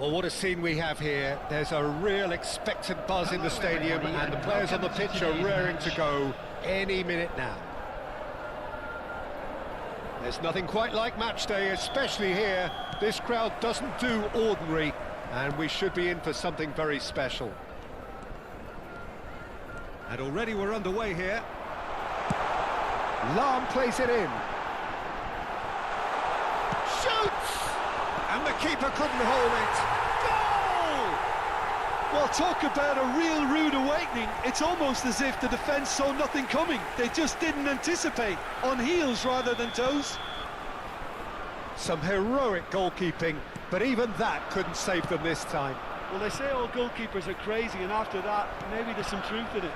Well, what a scene we have here. There's a real expectant buzz in the stadium, and the players on the pitch are raring to go any minute now. There's nothing quite like match day, especially here. This crowd doesn't do ordinary, and we should be in for something very special. And already we're underway here. Lahm plays it in. Shoots! And the keeper couldn't hold it. Goal! Well, talk about a real rude awakening. It's almost as if the defence saw nothing coming. They just didn't anticipate, on heels rather than toes. Some heroic goalkeeping, but even that couldn't save them this time. Well, they say all goalkeepers are crazy, and after that, maybe there's some truth in it.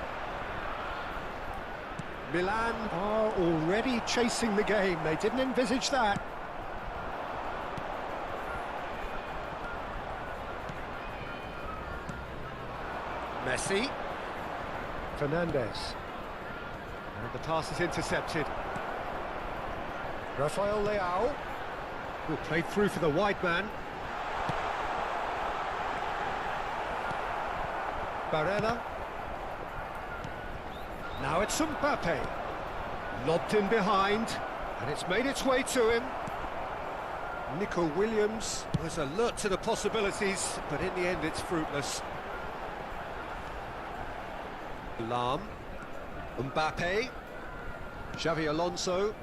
Milan are already chasing the game. They didn't envisage that. Messi. Fernandez. And the pass is intercepted. Rafael Leao. Who played through for the wide man. Karena. Now it's Mbappe. Lobbed in behind, and it's made its way to him. Nico Williams was alert to the possibilities, but in the end it's fruitless. Lahm. Mbappe. Xavi Alonso.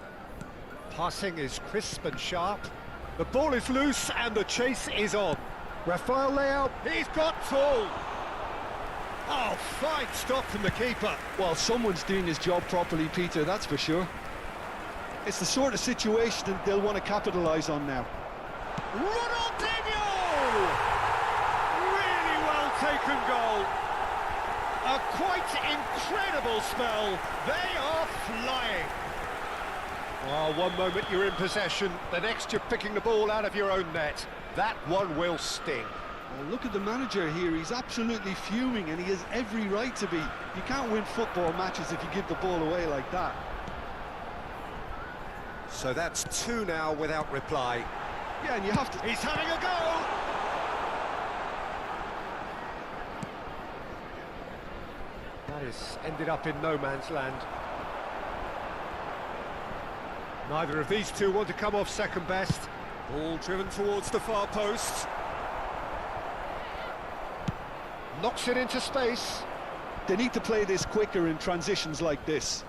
Passing is crisp and sharp. The ball is loose and the chase is on. Rafael Leao, he's got tall. Oh, fine stop from the keeper. Well, someone's doing his job properly, Peter, that's for sure. It's the sort of situation that they'll want to capitalise on now. Ronaldinho! Really well taken goal. A quite incredible spell. They are flying. Oh, one moment you're in possession, the next you're picking the ball out of your own net. That one will sting. Well, look at the manager here, he's absolutely fuming, and he has every right to be. You can't win football matches if you give the ball away like that. So that's two now without reply. Yeah, and you have to... He's having a go! That has ended up in no man's land. Neither of these two want to come off second best. Ball driven towards the far post. Knocks it into space. They need to play this quicker in transitions like this.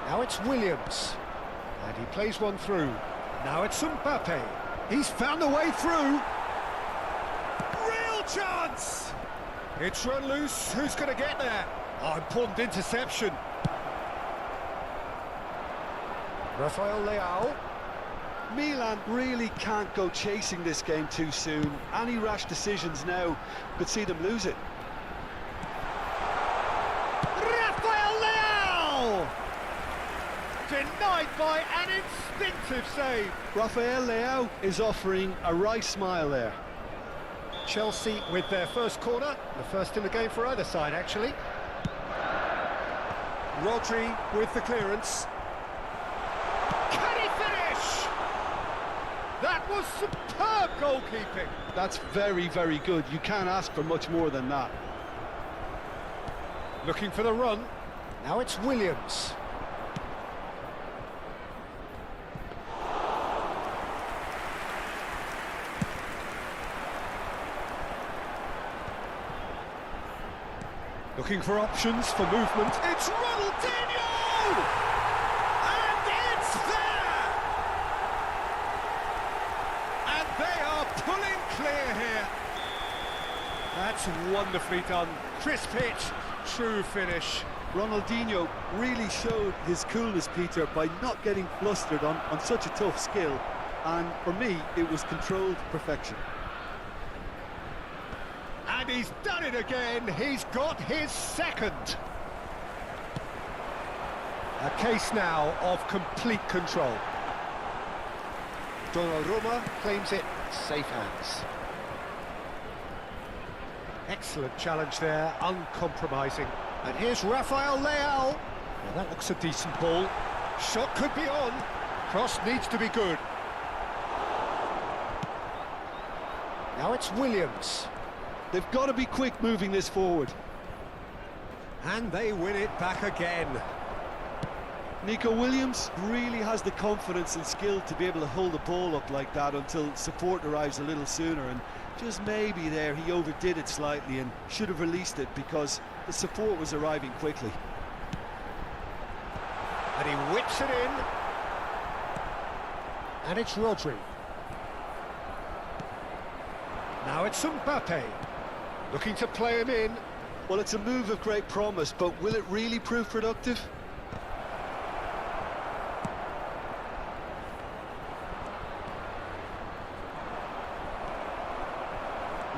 Now it's Williams. And he plays one through. Now it's Mbappe. He's found a way through. Real chance! It's run loose. Who's going to get there? Oh, important interception. Rafael Leao. Milan really can't go chasing this game too soon. Any rash decisions now could see them lose it. Rafael Leao! Denied by an instinctive save. Rafael Leao is offering a right smile there. Chelsea with their first corner, the first in the game for either side, actually. Rodri with the clearance. Can he finish? That was superb goalkeeping. That's very, very good. You can't ask for much more than that. Looking for the run. Now it's Williams. Looking for options for movement. It's Ronaldinho! And it's there! And they are pulling clear here. That's wonderfully done. Crisp hit, true finish. Ronaldinho really showed his coolness, Peter, by not getting flustered on such a tough skill. And for me, it was controlled perfection. And he's done it again. He's got his second. A case now of complete control. Donnarumma claims it, safe hands. Excellent challenge there, uncompromising. And here's Rafael Leao. Well, that looks a decent ball. Shot could be on. Cross needs to be good. Now it's Williams. They've got to be quick moving this forward. And they win it back again. Nico Williams really has the confidence and skill to be able to hold the ball up like that until support arrives a little sooner, and just maybe there he overdid it slightly and should have released it because the support was arriving quickly. And he whips it in. And it's Rodri. Now it's Mbappe. Looking to play him in. Well, it's a move of great promise, but will it really prove productive?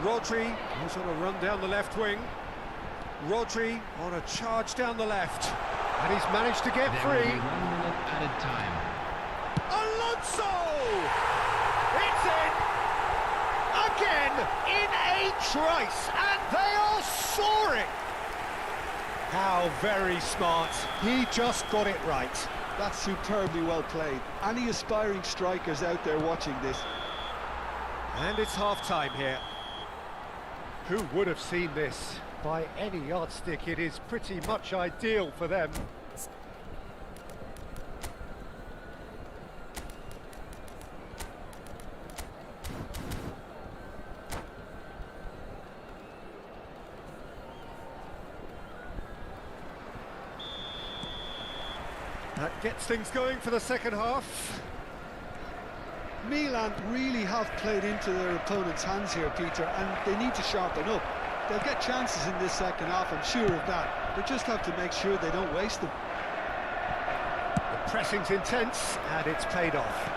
Rodri goes on a run down the left wing. Rodri on a charge down the left. And he's managed to get free. 1 minute added time. Alonso! It's in! Again in a trice, and they are soaring! How very smart. He just got it right. That's superbly well played. Any aspiring strikers out there watching this? And it's half-time here. Who would have seen this? By any yardstick, it is pretty much ideal for them. That gets things going for the second half. Milan really have played into their opponent's hands here, Peter, and they need to sharpen up. They'll get chances in this second half, I'm sure of that. They just have to make sure they don't waste them. The pressing's intense, and it's paid off.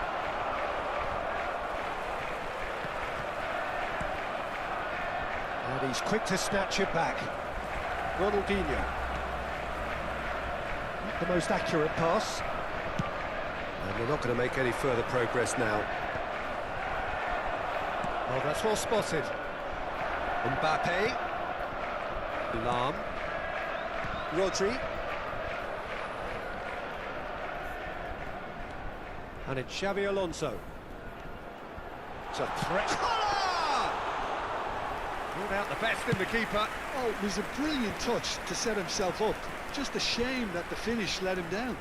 And he's quick to snatch it back. Ronaldinho. Not the most accurate pass. And they're not going to make any further progress now. Oh, that's well spotted. Mbappe. Lam. Rodri. And it's Xavi Alonso. It's a threat. Brought out the best in the keeper. Oh, it was a brilliant touch to set himself up. Just a shame that the finish let him down.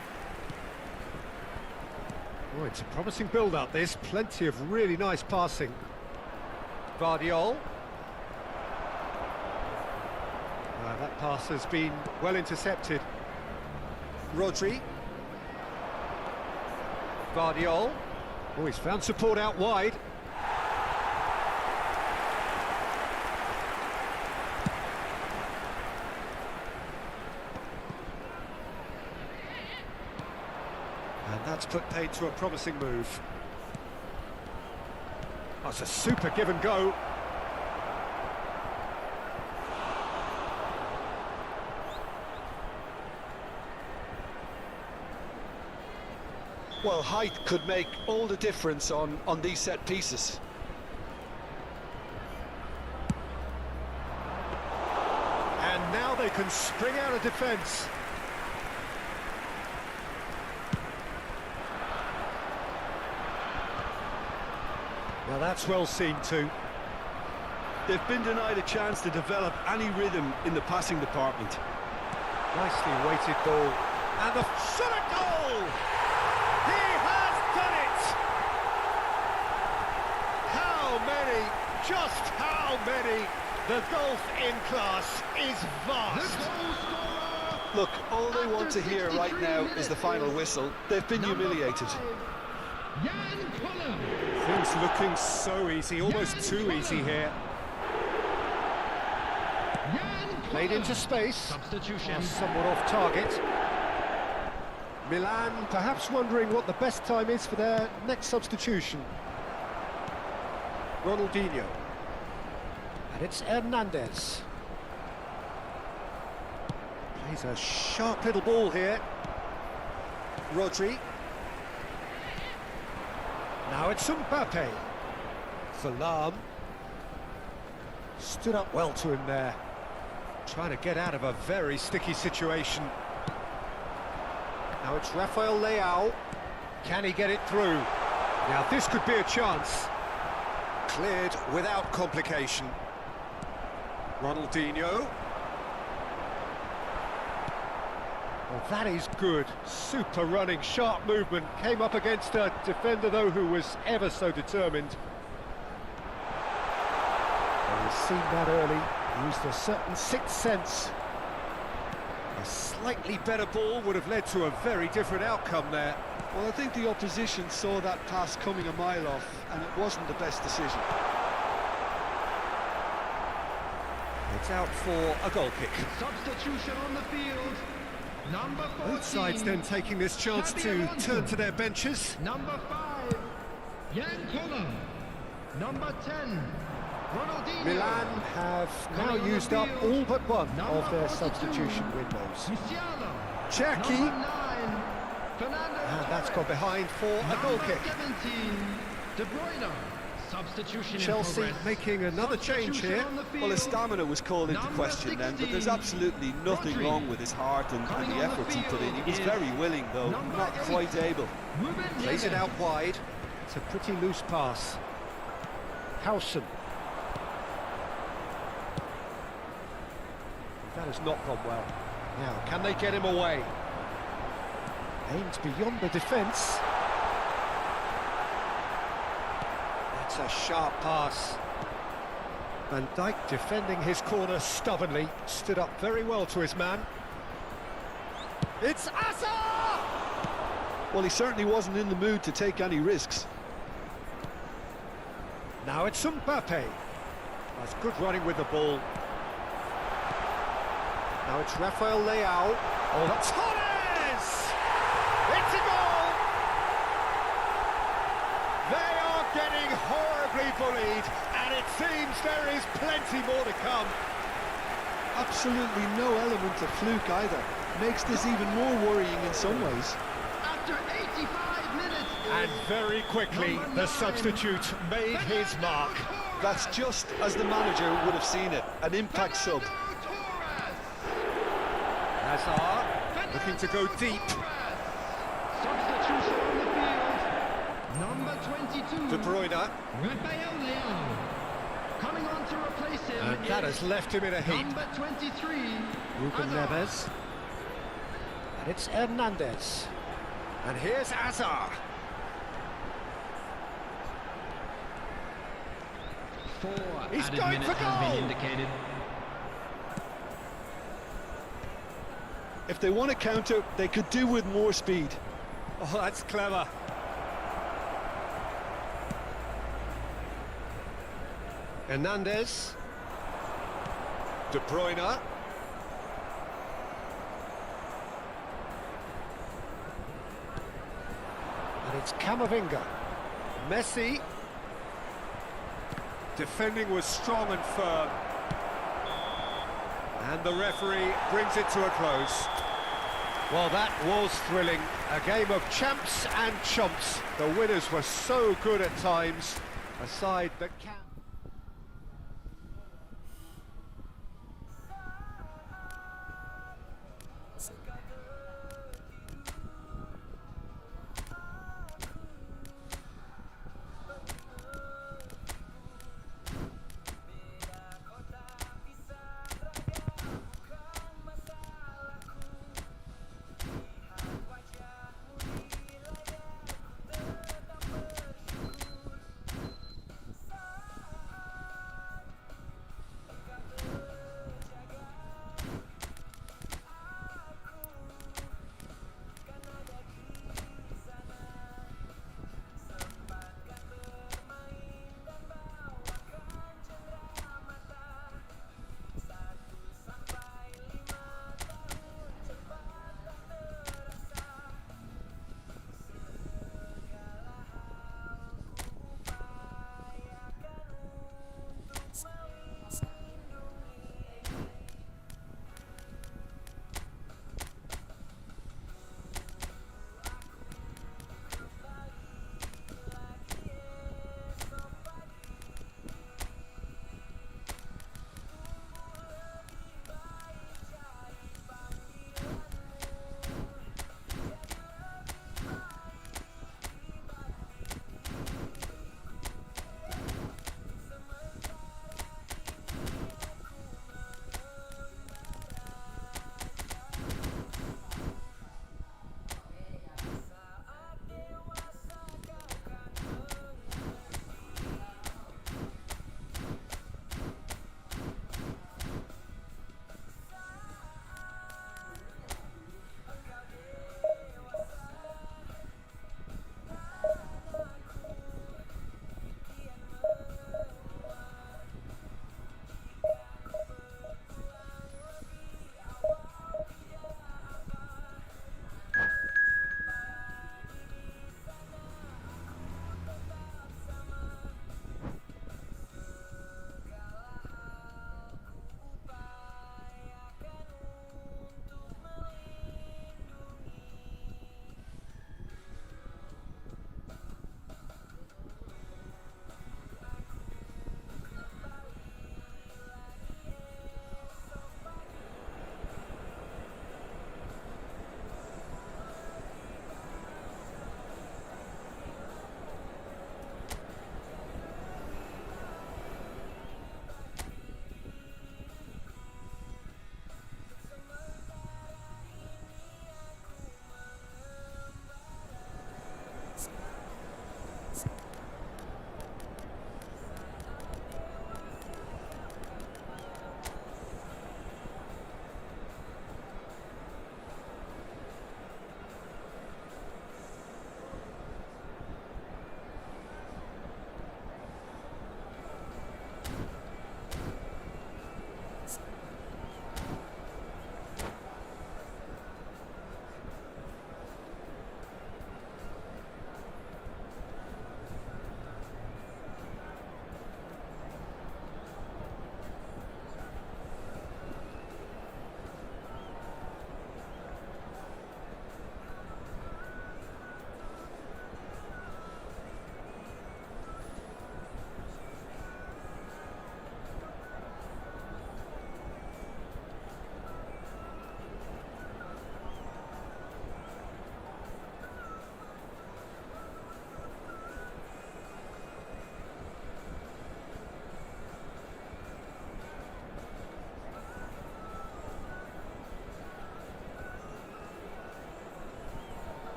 Oh, it's a promising build-up, this. Plenty of really nice passing. Guardiola. That pass has been well intercepted. Rodri. Guardiola. Oh, he's found support out wide. And that's put paid to a promising move. That's a super give and go. Well, height could make all the difference on these set pieces. And now they can spring out of defence. Now that's well seen too. They've been denied a chance to develop any rhythm in the passing department. Nicely weighted ball. And the shot at goal! He has done it! How many, just how many? The gulf in class is vast. Look, all they want to hear right now is the final whistle. They've been humiliated. Things looking so easy, almost too easy here. Played into space. Substitution. Somewhat off target. Milan perhaps wondering what the best time is for their next substitution. Ronaldinho. And it's Hernandez. Plays a sharp little ball here. Rodri. Now it's Mbappe. Salam. Stood up well to him there. Trying to get out of a very sticky situation. Now it's Rafael Leao. Can he get it through? Now this could be a chance. Cleared without complication. Ronaldinho. Well, that is good. Super running, sharp movement. Came up against a defender, though, who was ever so determined. Well, he's seen that early. Used a certain sixth sense. A slightly better ball would have led to a very different outcome there. Well, I think the opposition saw that pass coming a mile off, and it wasn't the best decision. It's out for a goal kick. Substitution on the field. Number 14. Both sides then taking this chance to turn to their benches. Number 5. Jan. Number 10. Ronaldinho. Milan have now used up all but one of their substitution windows. Cherki, and that's gone behind for a goal kick. Chelsea making another change here. Well, his stamina was called into question then, but there's absolutely nothing wrong with his heart and the efforts he put in. He was very willing, though, not quite able. Plays it out wide. It's a pretty loose pass. Howson. That has not gone well. Now, can they get him away? Aims beyond the defence. That's a sharp pass. Van Dijk defending his corner stubbornly. Stood up very well to his man. It's Asa! Well, he certainly wasn't in the mood to take any risks. Now it's Mbappe. That's good running with the ball. Now it's Rafael Leao. Oh, that's Torres! It's a goal! They are getting horribly bullied, and it seems there is plenty more to come. Absolutely no element of fluke either. Makes this even more worrying in some ways. After 85 minutes. And very quickly, the substitute made his mark. That's just as the manager would have seen it. An impact sub. Hazard looking to go deep. Substitution on the field. Number 22. De Bruyne. Rafael Leao. Coming on to replace him. And that has left him in a heap. Number 23. Ruben Neves. And it's Hernandez. And here's Hazard. 4 He's added going minutes for has goal. been indicated. If they want to counter, they could do with more speed. Oh, that's clever. Hernandez. De Bruyne. And it's Camavinga. Messi. Defending was strong and firm. And the referee brings it to a close. Well, that was thrilling. A game of champs and chumps. The winners were so good at times. A side that can...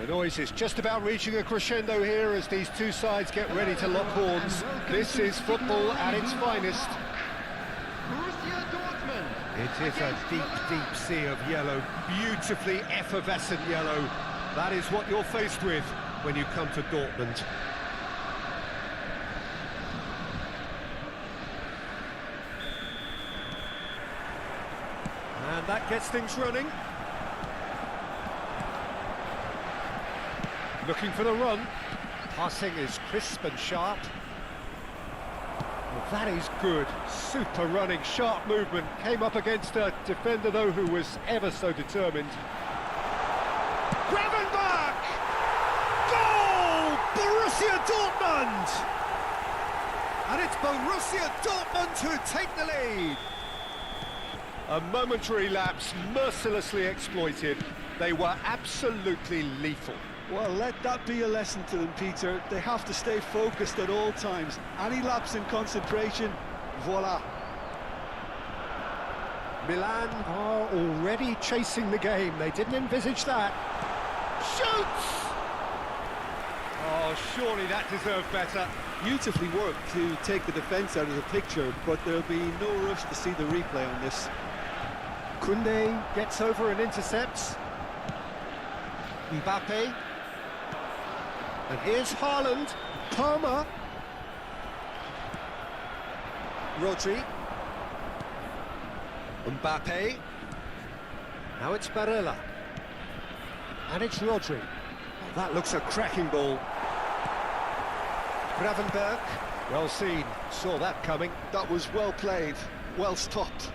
The noise is just about reaching a crescendo here as these two sides get ready to lock horns. This is football at its finest. Borussia Dortmund. It is a deep, deep sea of yellow, beautifully effervescent yellow. That is what you're faced with when you come to Dortmund. And that gets things running. Looking for the run. Passing is crisp and sharp. Well, that is good. Super running, sharp movement. Came up against a defender, though, who was ever so determined. Gravenberch! Goal! Borussia Dortmund! And it's Borussia Dortmund who take the lead. A momentary lapse, mercilessly exploited. They were absolutely lethal. Well, let that be a lesson to them, Peter. They have to stay focused at all times. Any lapse in concentration, voila. Milan are already chasing the game. They didn't envisage that. Shoots! Oh, surely that deserved better. Beautifully worked to take the defence out of the picture, but there'll be no rush to see the replay on this. Koundé gets over and intercepts. Mbappe. And here's Haaland. Palmer. Rodri. Mbappe. Now it's Barella. And it's Rodri. Oh, that looks a cracking ball. Gravenberch. Well seen. Saw that coming. That was well played, well stopped.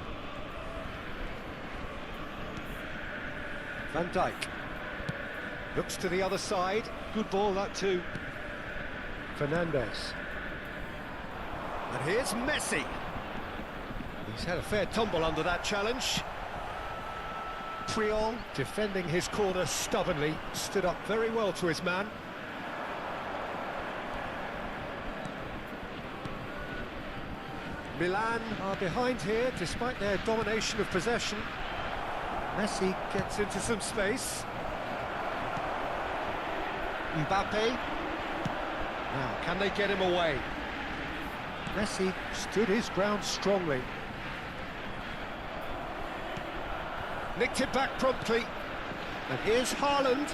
Van Dijk. Looks to the other side. Good ball, that too. Fernandes. And here's Messi. He's had a fair tumble under that challenge. Puyol, defending his corner stubbornly, stood up very well to his man. Milan are behind here, despite their domination of possession. Messi gets into some space. Mbappe. Now, can they get him away? Messi stood his ground strongly. Nicked it back promptly. And here's Haaland.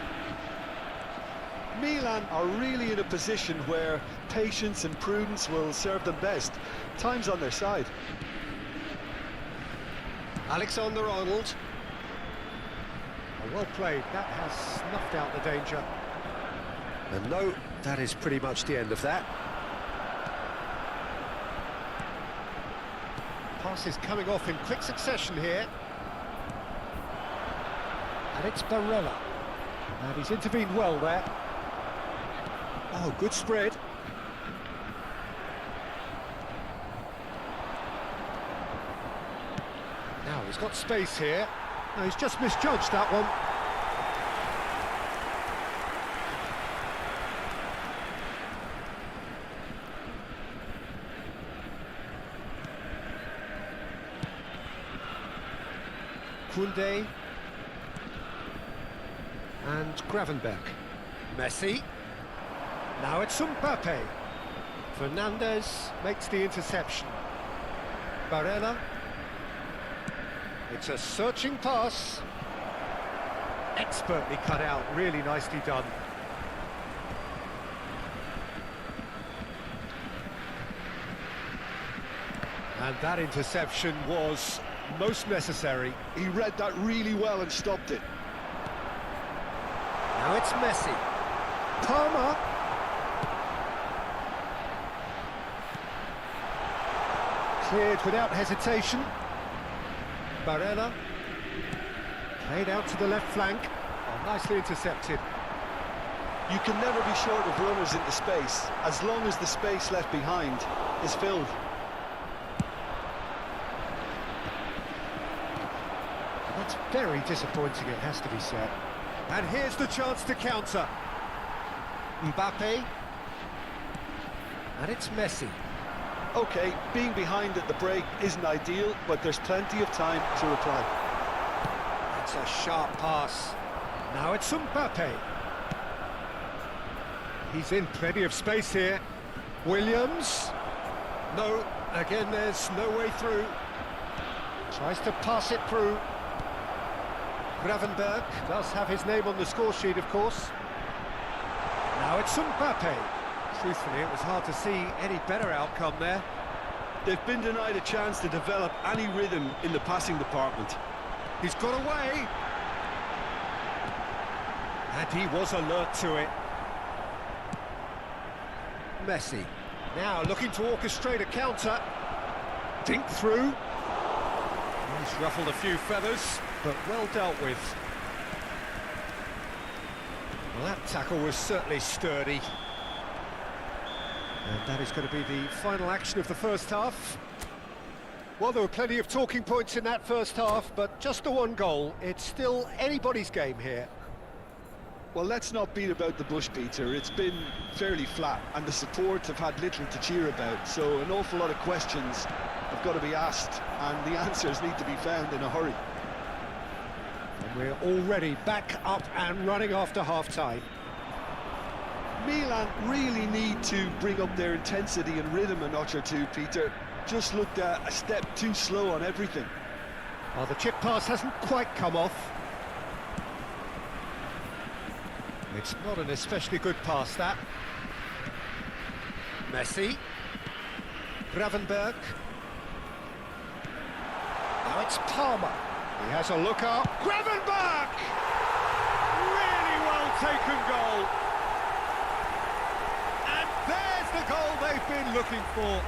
Milan are really in a position where patience and prudence will serve them best. Time's on their side. Alexander-Arnold. Well played. That has snuffed out the danger. And no, that is pretty much the end of that. Pass is coming off in quick succession here. And it's Barella. And he's intervened well there. Oh, good spread. Now he's got space here. No, he's just misjudged that one. Koundé and Gravenberch. Messi. Now it's Mbappe. Fernandes makes the interception. Barella. It's a searching pass. Expertly cut out, really nicely done. And that interception was most necessary. He read that really well and stopped it. Now it's Messi. Palmer. Cleared without hesitation. Barella. Played out to the left flank. Oh, nicely intercepted. You can never be short of runners into space, as long as the space left behind is filled. That's very disappointing, it has to be said. And here's the chance to counter. Mbappe. And it's Messi. Okay, being behind at the break isn't ideal, but there's plenty of time to reply. That's a sharp pass. Now it's Mbappe. He's in plenty of space here. Williams. No, again there's no way through. Tries to pass it through. Gravenberg does have his name on the score sheet, of course. Now it's Mbappe. Truthfully, it was hard to see any better outcome there. They've been denied a chance to develop any rhythm in the passing department. He's got away. And he was alert to it. Messi. Now looking to orchestrate a counter. Dink through. He's ruffled a few feathers, but well dealt with. Well, that tackle was certainly sturdy. And that is going to be the final action of the first half. Well, there were plenty of talking points in that first half, but just the one goal. It's still anybody's game here. Well, let's not beat about the bush, Peter. It's been fairly flat, and the support have had little to cheer about, so an awful lot of questions have got to be asked, and the answers need to be found in a hurry. And we're already back up and running after half-time. Milan really need to bring up their intensity and rhythm a notch or two, Peter. Just looked a step too slow on everything. Well, the chip pass hasn't quite come off. It's not an especially good pass, that. Messi. Gravenberg. Now it's Palmer. He has a look up. Gravenberg! Really well taken goal. And there's the goal they've been looking for.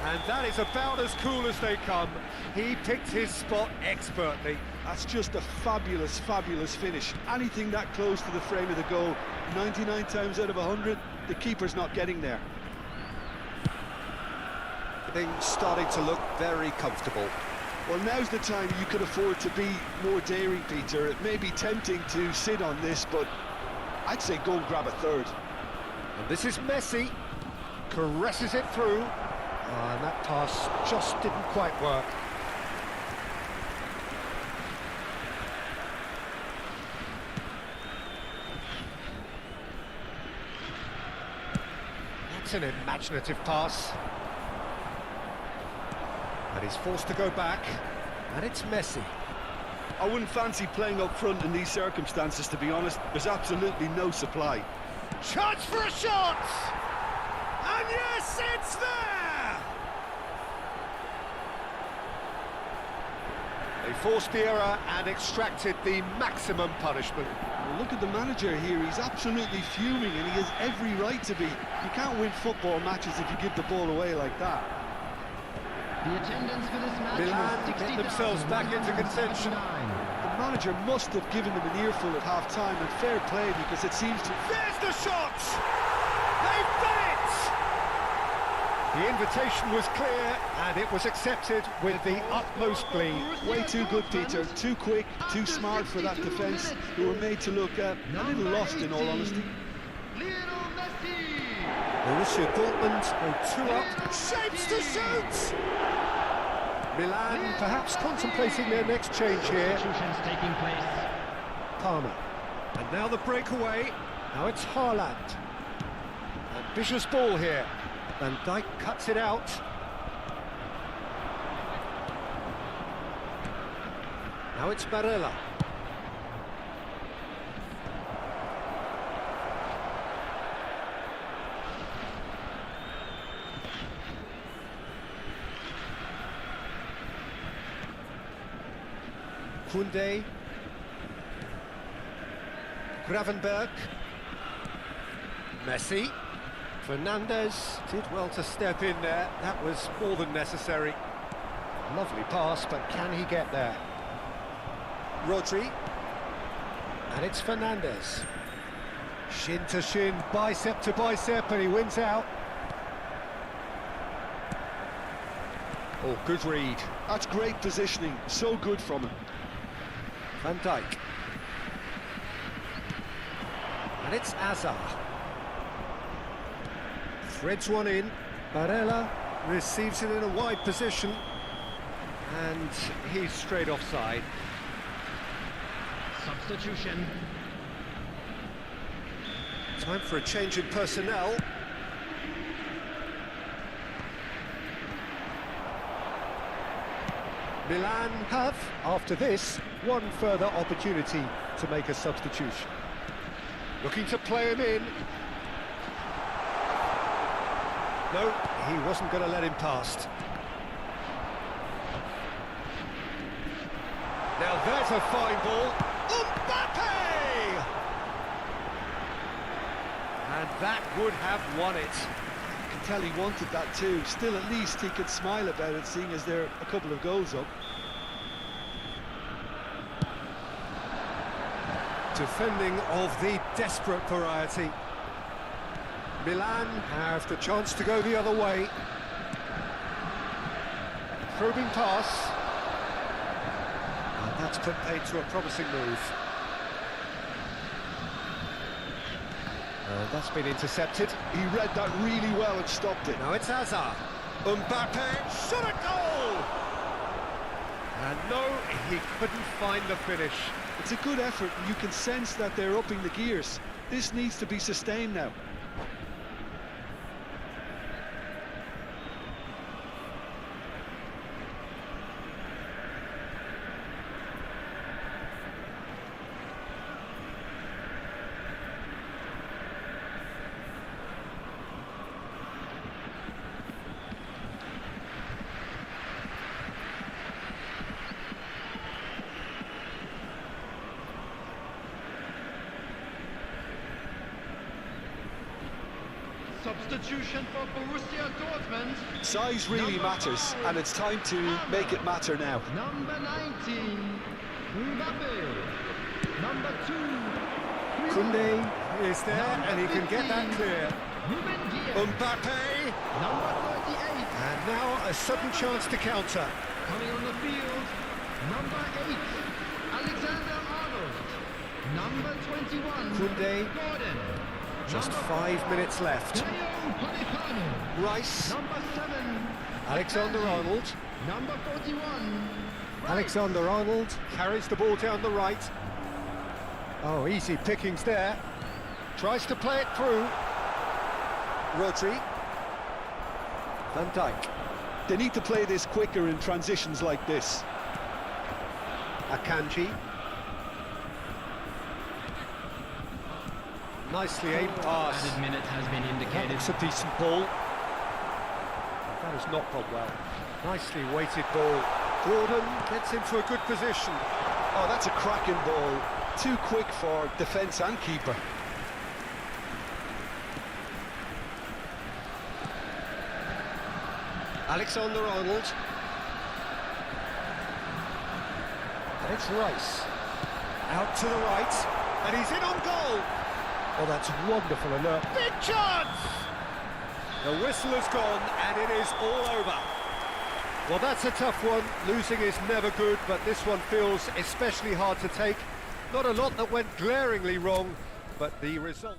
And that is about as cool as they come. He picked his spot expertly. That's just a fabulous, fabulous finish. Anything that close to the frame of the goal, 99 times out of 100, the keeper's not getting there. Things starting to look very comfortable. Well, now's the time you could afford to be more daring, Peter. It may be tempting to sit on this, but I'd say go and grab a third. And this is Messi. Caresses it through. And that pass just didn't quite work. That's an imaginative pass. And he's forced to go back. And it's Messi. I wouldn't fancy playing up front in these circumstances, to be honest. There's absolutely no supply. Chance for a shot! And yes, it's there! They forced the error and extracted the maximum punishment. Well, look at the manager here. He's absolutely fuming, and he has every right to be. You can't win football matches if you give the ball away like that. The attendance for this match Milan was get themselves back into contention. The manager must have given them an earful at half-time, and fair play, because it seems to... There's the shot! They've done it! The invitation was clear, and it was accepted with the utmost glee. Way too good, Peter. Too quick, too smart for that defence, who were made to look a little lost, in all honesty. Borussia Dortmund go 2 up, shapes to shoot! Milan perhaps contemplating their next change here. Taking place. Karena. And now the breakaway. Now it's Haaland. Ambitious ball here. Van Dijk cuts it out. Now it's Barella. Koundé. Gravenberg. Messi. Fernandes did well to step in there. That was more than necessary. Lovely pass, but can he get there? Rodri. And it's Fernandes. Shin to shin, bicep to bicep, and he wins out. Oh, good read. That's great positioning. So good from him. Van Dijk. And it's Hazard. Threads one in. Barella receives it in a wide position. And he's straight offside. Substitution. Time for a change in personnel. Milan have, after this, one further opportunity to make a substitution. Looking to play him in. No, he wasn't going to let him past. Now there's a fine ball. Mbappe! And that would have won it. You can tell he wanted that too. Still, at least he could smile about it, seeing as there are a couple of goals up. Defending of the desperate variety. Milan have the chance to go the other way. Probing pass. And that's put paid to a promising move. And that's been intercepted. He read that really well and stopped it. Now it's Hazard. Mbappe shot a goal! And no, he couldn't find the finish. It's a good effort, and you can sense that they're upping the gears. This needs to be sustained now. Substitution for Borussia Dortmund. Size really matters, and it's time to make it matter now. Number 19, Mbappe. Number 2, Koundé is there, and he can get that clear. Mbappe! Number 38, And now a sudden chance to counter. coming on the field. Number 8, Alexander-Arnold. Number 21, Koundé, Gordon. just Number 5 minutes left. Leo Politano. Rice, Number 7, Alexander-Arnold. Number 41, Alexander-Arnold carries the ball down the right. Oh, easy pickings there. Tries to play it through. Rodri. Van Dijk. They need to play this quicker in transitions like this. Akanji. Nicely aimed pass. Added minute has been indicated. That's a decent ball. That has not gone well. Nicely weighted ball. Gordon gets into a good position. Oh, that's a cracking ball. Too quick for defence and keeper. Alexander-Arnold. And it's Rice. Out to the right. And he's in on goal. Oh, that's wonderful alert. Big chance! The whistle has gone and it is all over. Well, that's a tough one. Losing is never good, but this one feels especially hard to take. Not a lot that went glaringly wrong, but the result...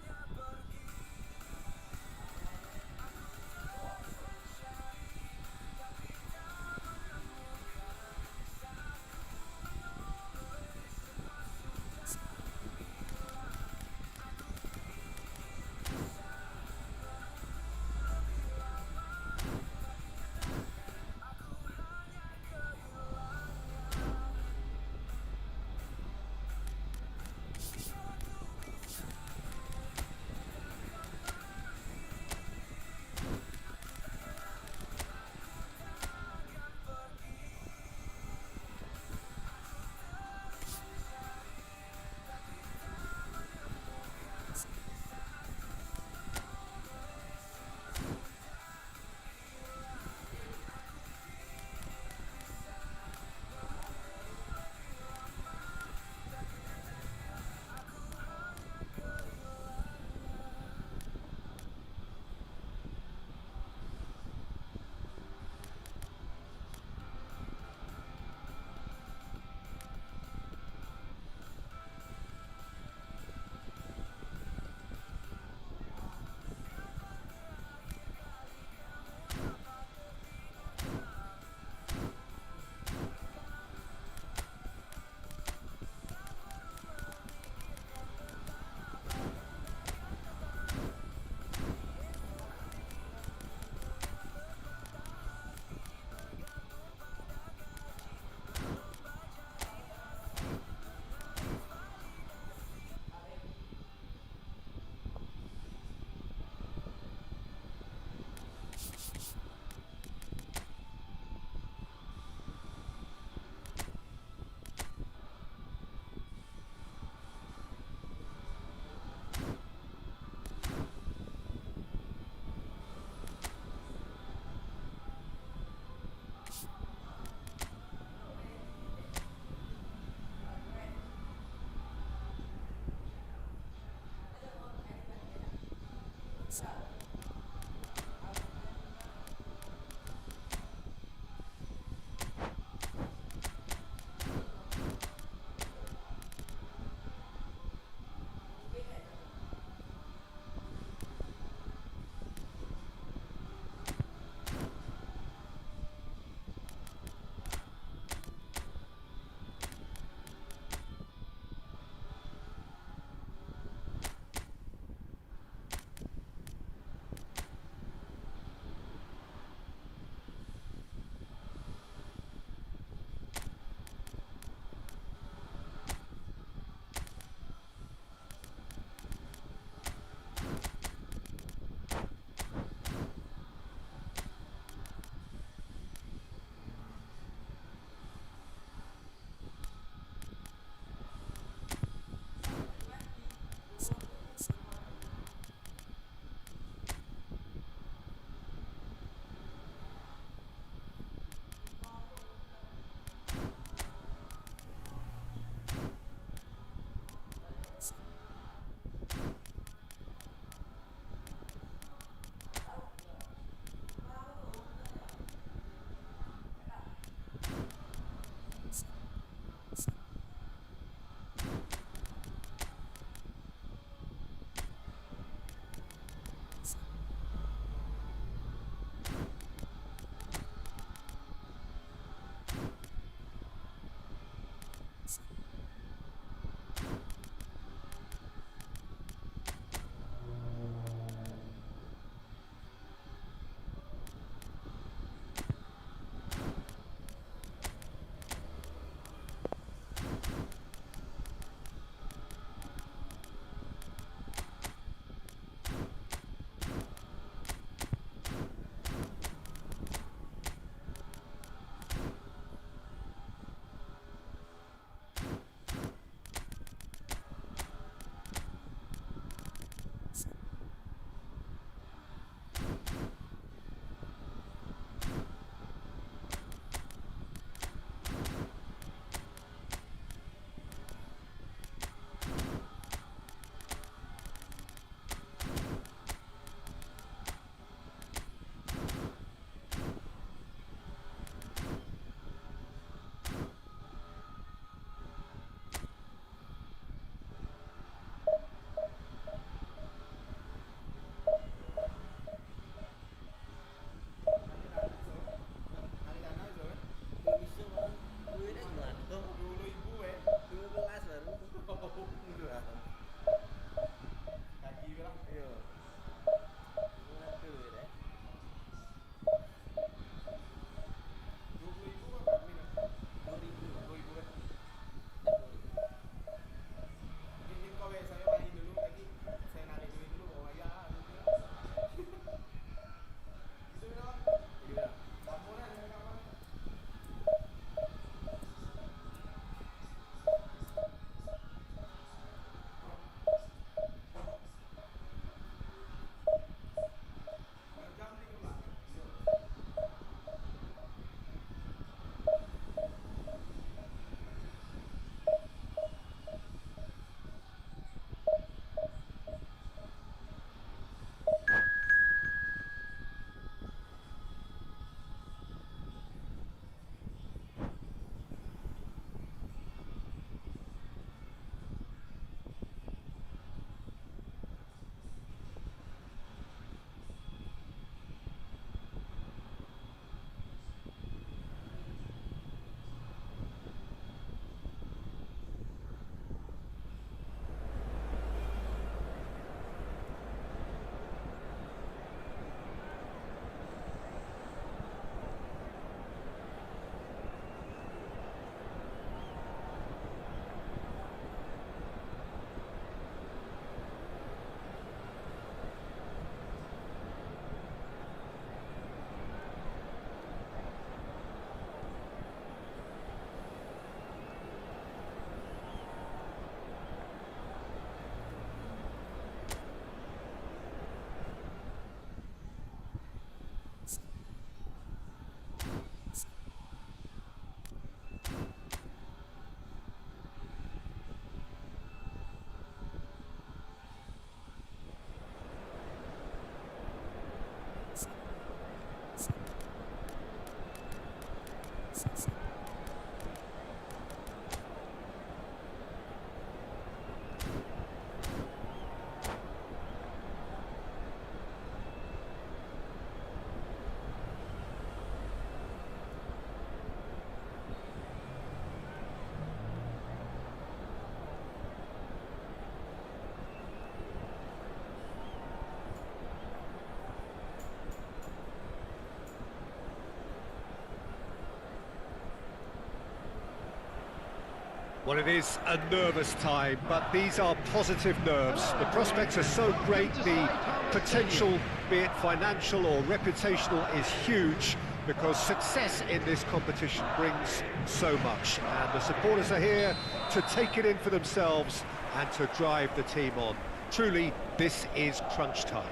Well, it is a nervous time, but these are positive nerves. The prospects are so great, the potential, be it financial or reputational, is huge because success in this competition brings so much. And the supporters are here to take it in for themselves and to drive the team on. Truly, this is crunch time.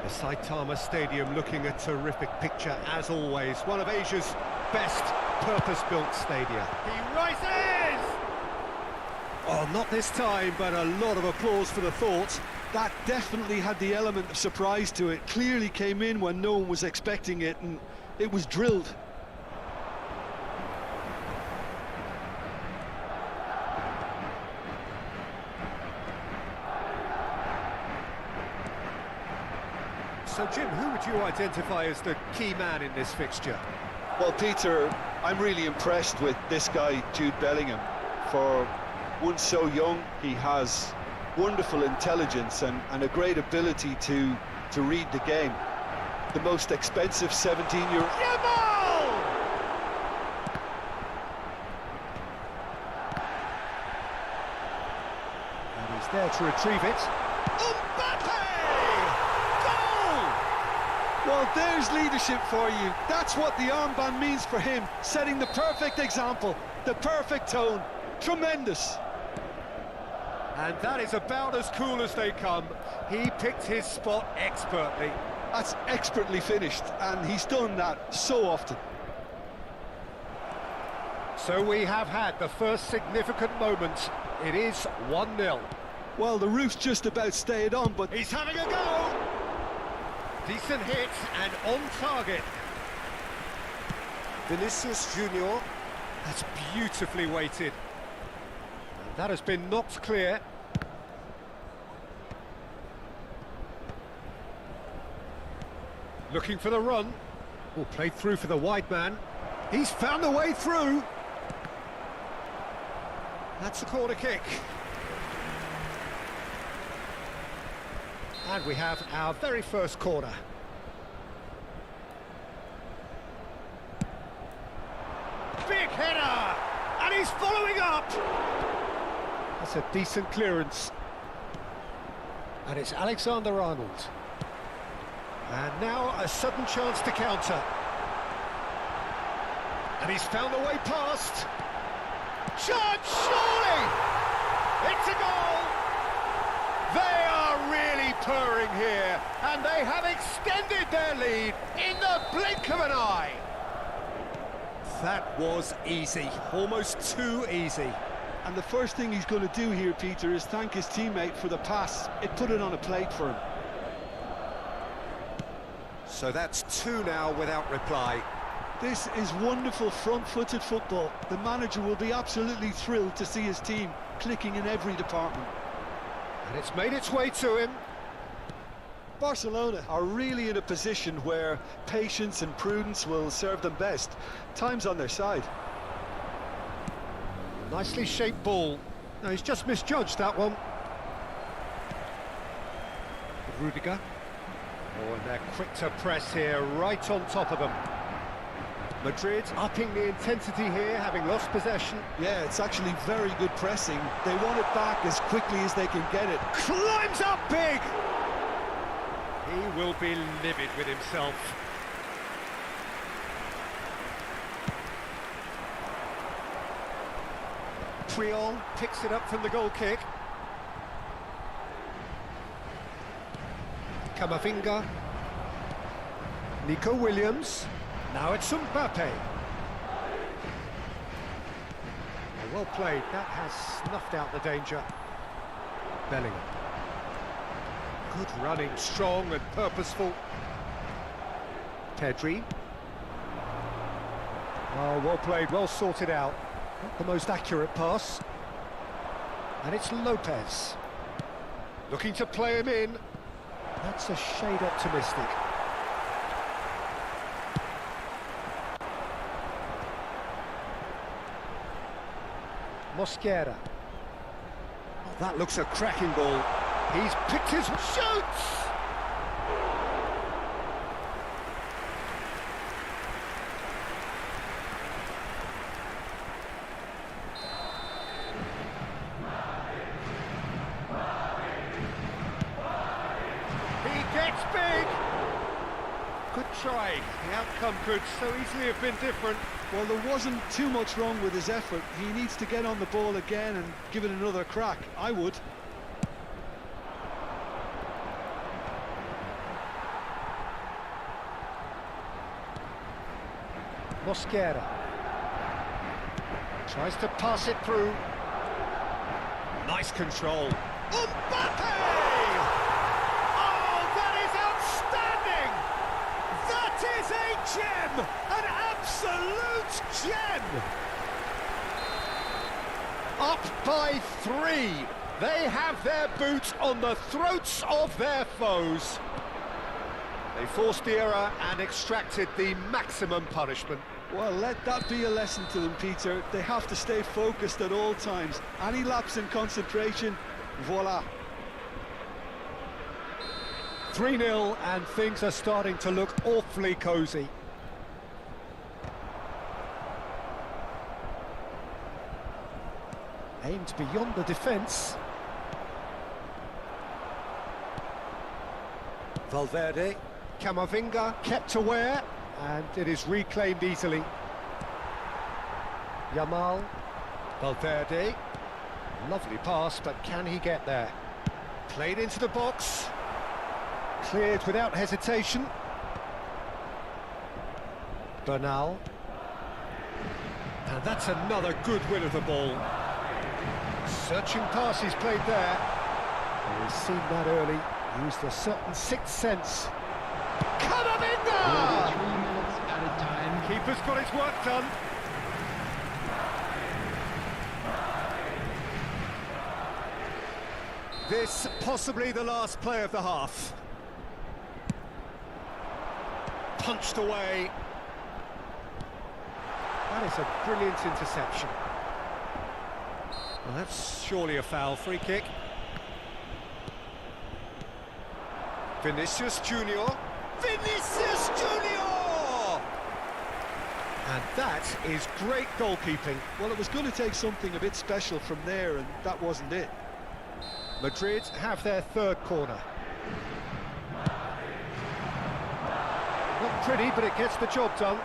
The Saitama Stadium looking a terrific picture, as always. One of Asia's best purpose-built stadia. He rises! Oh, not this time, but a lot of applause for the thought. That definitely had the element of surprise to it. Clearly came in when no one was expecting it, and it was drilled. So, Jim, who would you identify as the key man in this fixture? Well, Peter, I'm really impressed with this guy, Jude Bellingham. For one so young, he has wonderful intelligence and a great ability to read the game. The most expensive 17-year-old... And he's there to retrieve it. Well, there's leadership for you. That's what the armband means for him, setting the perfect example, the perfect tone. Tremendous. And that is about as cool as they come. He picked his spot expertly. That's expertly finished, and he's done that so often. So we have had the first significant moment. It is 1-0. Well, the roof's just about stayed on, but... He's having a go! Decent hit and on target. Vinicius Junior. That's beautifully weighted. And that has been knocked clear. Looking for the run. Oh, played through for the wide man. He's found the way through. That's the corner kick. And we have our very first corner. Big header! And he's following up! That's a decent clearance. And it's Alexander-Arnold. And now a sudden chance to counter. And he's found the way past. Shot, surely! It's a goal! They are really purring here, and they have extended their lead in the blink of an eye. That was easy, almost too easy. And the first thing he's going to do here, Peter, is thank his teammate for the pass. It put it on a plate for him. So that's 2 now without reply. This is wonderful front-footed football. The manager will be absolutely thrilled to see his team clicking in every department. And it's made its way to him. Barcelona are really in a position where patience and prudence will serve them best. Time's on their side. Nicely shaped ball. No, he's just misjudged that one. Rudiger. Oh, and they're quick to press here, right on top of them. Madrid upping the intensity here, having lost possession. Yeah, it's actually very good pressing. They want it back as quickly as they can get it. Climbs up big! He will be livid with himself. Puyol picks it up from the goal kick. Camavinga. Nico Williams. Now it's Mbappe. Well played, that has snuffed out the danger. Bellingham. Good running, strong and purposeful. Pedri. Oh, well played, well sorted out. Not the most accurate pass. And it's Lopez. Looking to play him in. That's a shade optimistic. Mosquera. Oh, that looks a cracking ball. He's picked his shoots! Gets big! Good try. The outcome could so easily have been different. Well, there wasn't too much wrong with his effort. He needs to get on the ball again and give it another crack. I would. Mosquera. Tries to pass it through. Nice control. Mbappe! Is a gem! An absolute gem! Up by 3. They have their boots on the throats of their foes. They forced the error and extracted the maximum punishment. Well, let that be a lesson to them, Peter. They have to stay focused at all times. Any lapse in concentration, voila. 3-0 and things are starting to look awfully cosy. Aimed beyond the defence. Valverde, Camavinga kept aware and it is reclaimed easily. Yamal, Valverde, lovely pass, but can he get there? Played into the box. Cleared without hesitation. Bernal. And that's another good win of the ball. Searching pass he's played there. Oh, he's seen that early. Used a certain sixth sense. Camavinga! 3 minutes added time. Keeper's got his work done. This possibly the last play of the half. Punched away. That is a brilliant interception. Well, that's surely a foul. Free kick. Vinicius Junior. Vinicius Junior! And that is great goalkeeping. Well, it was going to take something a bit special from there, and that wasn't it. Madrid have their third corner. Not pretty, but it gets the job done.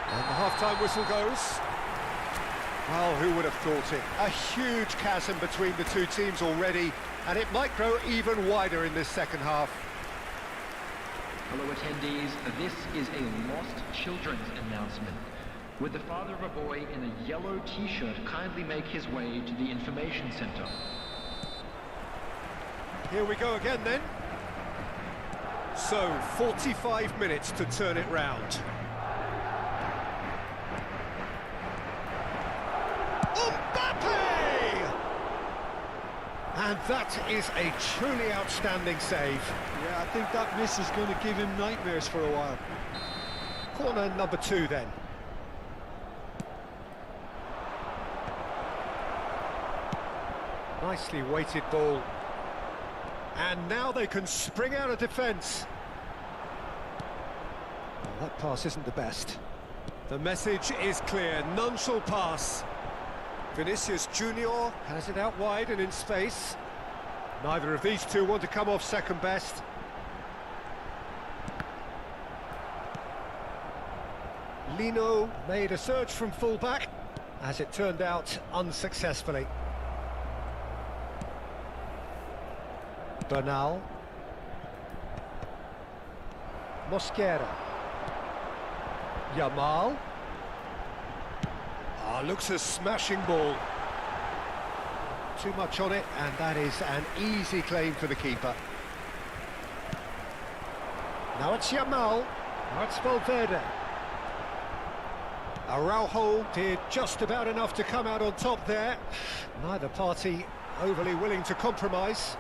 And the half-time whistle goes. Well, who would have thought it? A huge chasm between the two teams already, and it might grow even wider in this second half. Hello attendees, this is a lost children's announcement. Would the father of a boy in a yellow t-shirt kindly make his way to the information center? Here we go again then. So, 45 minutes to turn it round. Mbappe! And that is a truly outstanding save. Yeah, I think that miss is going to give him nightmares for a while. Corner number 2 then. Nicely weighted ball. And now they can spring out of defence. Well, that pass isn't the best. The message is clear, none shall pass. Vinicius Junior has it out wide and in space. Neither of these two want to come off second best. Lino made a surge from full-back, as it turned out unsuccessfully. Bernal. Mosquera. Yamal. Looks a smashing ball. Too much on it, and that is an easy claim for the keeper. Now it's Yamal. Now it's Valverde. Araujo did just about enough to come out on top there. Neither party overly willing to compromise.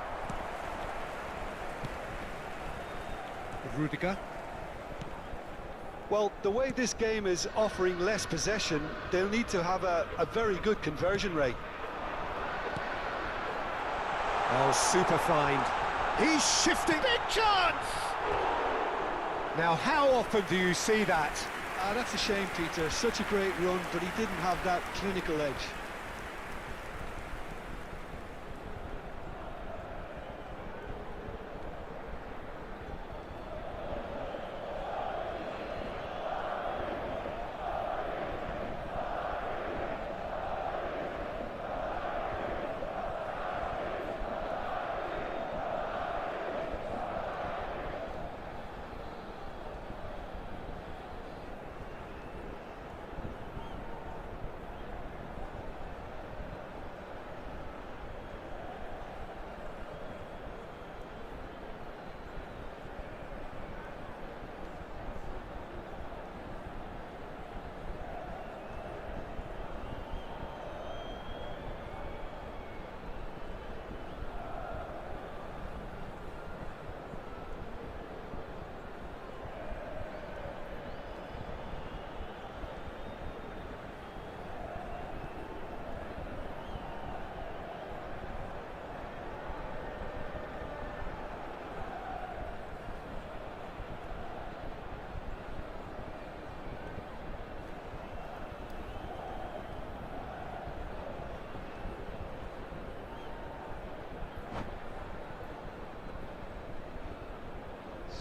Rudiger. Well, the way this game is offering less possession, they'll need to have a very good conversion rate. Oh, super find. He's shifting. Big chance! Now, how often do you see that? That's a shame, Peter. Such a great run, but he didn't have that clinical edge.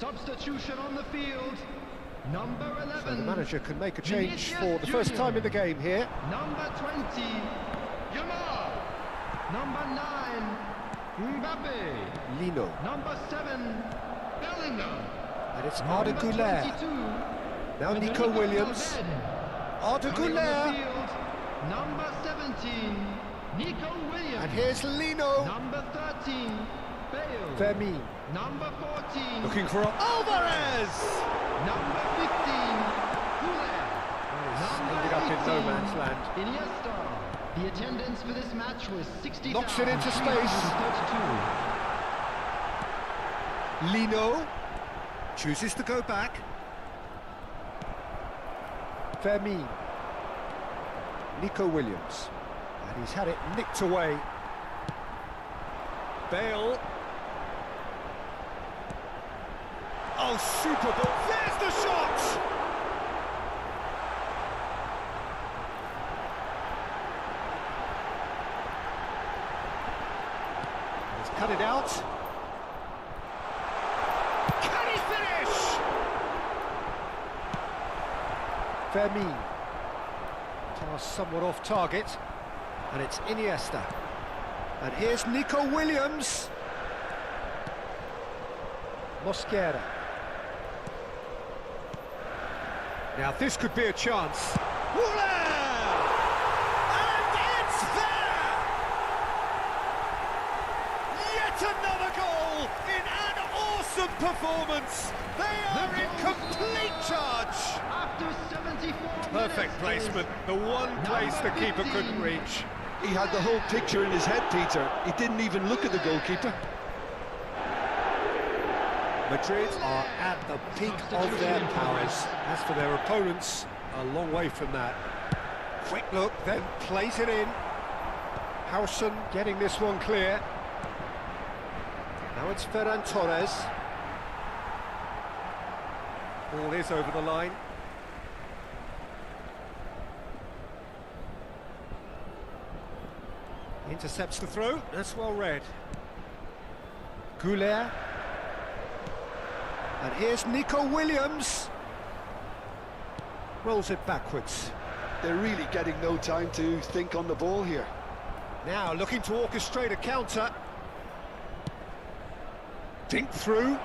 Substitution on the field. Number 11. So the manager can make a change for the first time in the game here. Number 20. Yamal. Number 9. Mbappe. Lino. Number 7. Bellingham. And it's Arda Güler. Now Nico Williams. Arda Güler. Number 17. Nico Williams. And here's Lino. Number 13. Bale. Fermin. Number 14. Looking for Alvarez! Number 15. Güler. Ended up in no man's land. Iniesta. The attendance for this match was 60,332. Knocks it into space. Lino chooses to go back. Fermin. Nico Williams. And he's had it nicked away. Bale. Oh, super ball. There's the shot! He's cut it out. Can he finish? Fermin. Pass somewhat off target. And it's Iniesta. And here's Nico Williams. Mosquera. Now this could be a chance. Woola! And it's there! Yet another goal in an awesome performance. They are in complete charge. After 74 Perfect minutes, placement, the one place the keeper couldn't reach. He had the whole picture in his head, Peter. He didn't even look at the goalkeeper. Madrid are at the peak of their powers. As for their opponents, a long way from that. Quick look, then plays it in. Howson getting this one clear. Now it's Ferran Torres. Ball is over the line. Intercepts the throw, that's well read. Güler. And here's Nico Williams. Rolls it backwards. They're really getting no time to think on the ball here. Now looking to orchestrate a counter. Dink through.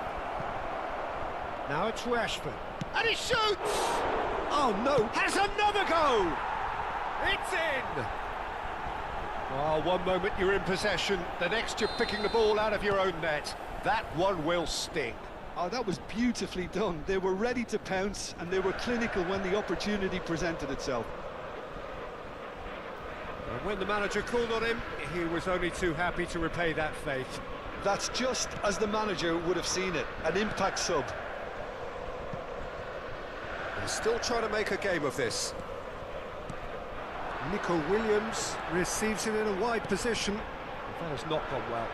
Now it's Rashford. And he shoots! Oh no, has another go! It's in! Well, one moment you're in possession, the next you're picking the ball out of your own net. That one will sting. Oh, that was beautifully done. They were ready to pounce and they were clinical when the opportunity presented itself. And when the manager called on him, he was only too happy to repay that faith. That's just as the manager would have seen it, an impact sub. He's still trying to make a game of this. Nico Williams receives it in a wide position. That has not gone well.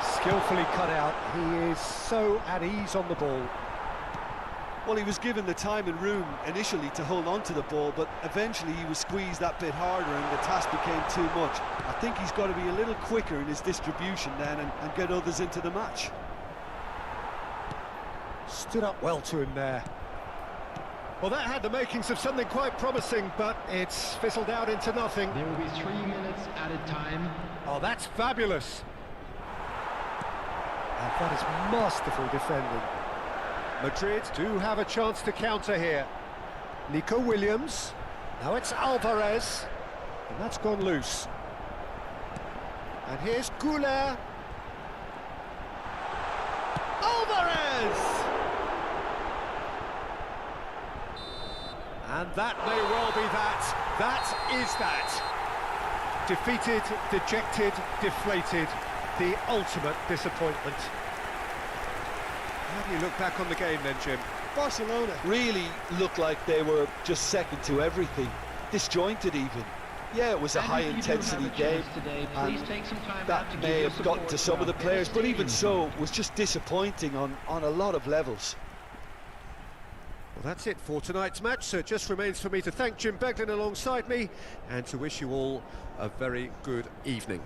Skillfully cut out. He is so at ease on the ball. Well, he was given the time and room initially to hold on to the ball, but eventually he was squeezed that bit harder and the task became too much. I think he's got to be a little quicker in his distribution then and get others into the match. Stood up well to him there. Well, that had the makings of something quite promising, but it's fizzled out into nothing. There will be 3 minutes added time. Oh, that's fabulous. And that is masterful defending. Madrid do have a chance to counter here. Nico Williams. Now it's Alvarez. And that's gone loose. And here's Goulet. Alvarez! And that may well be that. That is that. Defeated, dejected, deflated. The ultimate disappointment. How do you look back on the game then, Jim? Barcelona really looked like they were just second to everything, disjointed even. Yeah, it was a And if high-intensity you do have a game, chance today, please and take some time out that to may give your have gotten support to some of the our players, but even stadium so, team. was just disappointing on a lot of levels. Well, that's it for tonight's match, so it just remains for me to thank Jim Beglin alongside me and to wish you all a very good evening.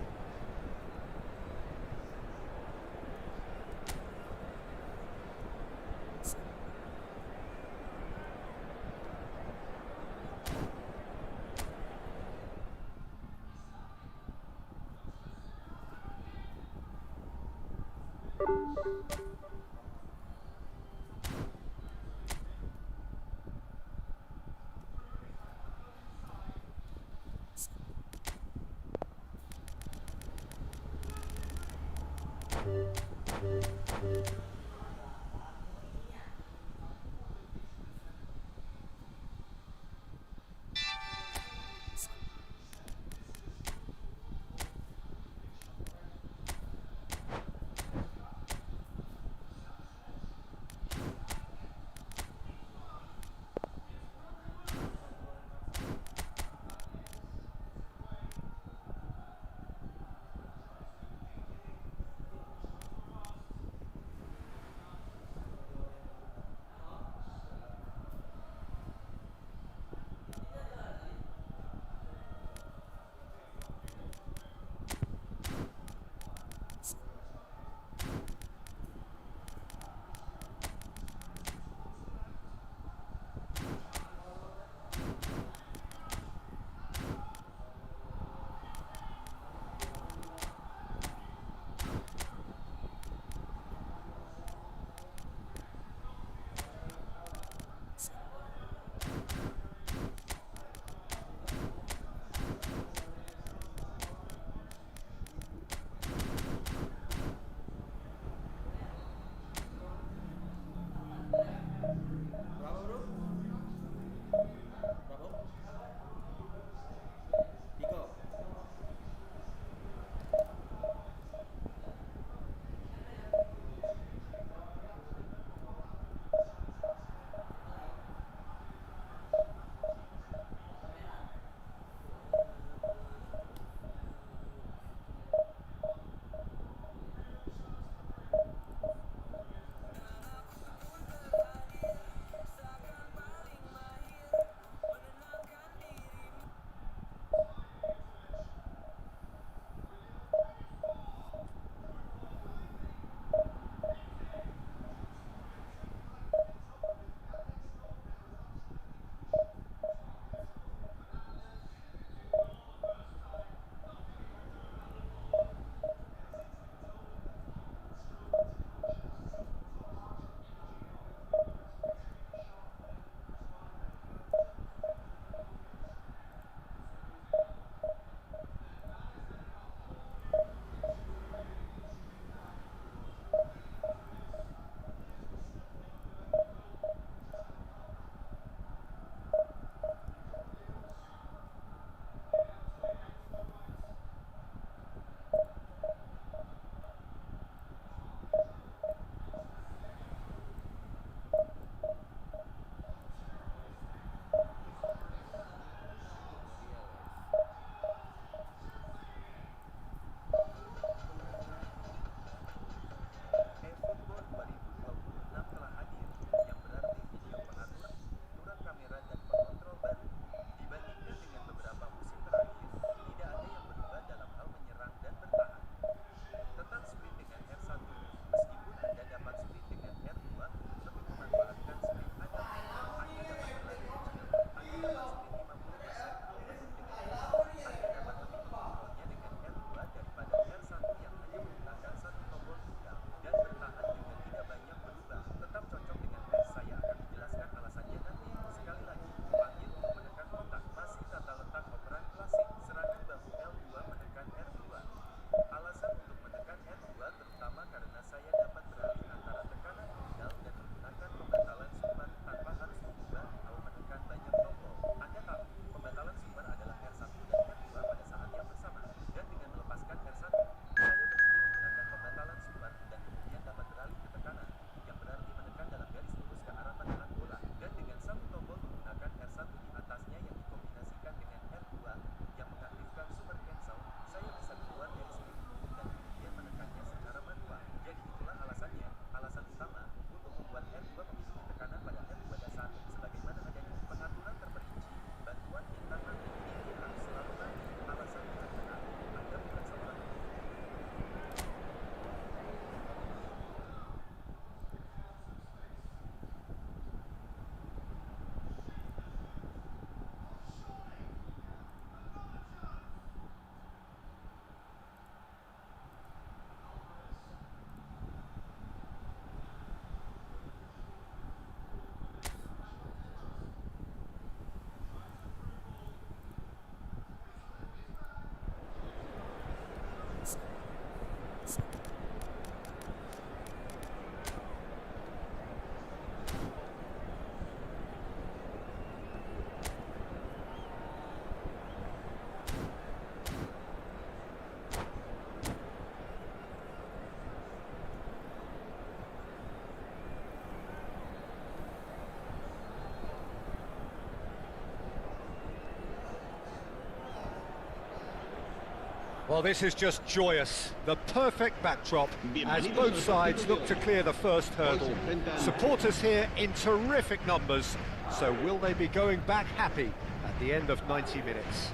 Well, this is just joyous. The perfect backdrop as both sides look to clear the first hurdle. Supporters here in terrific numbers, so will they be going back happy at the end of 90 minutes?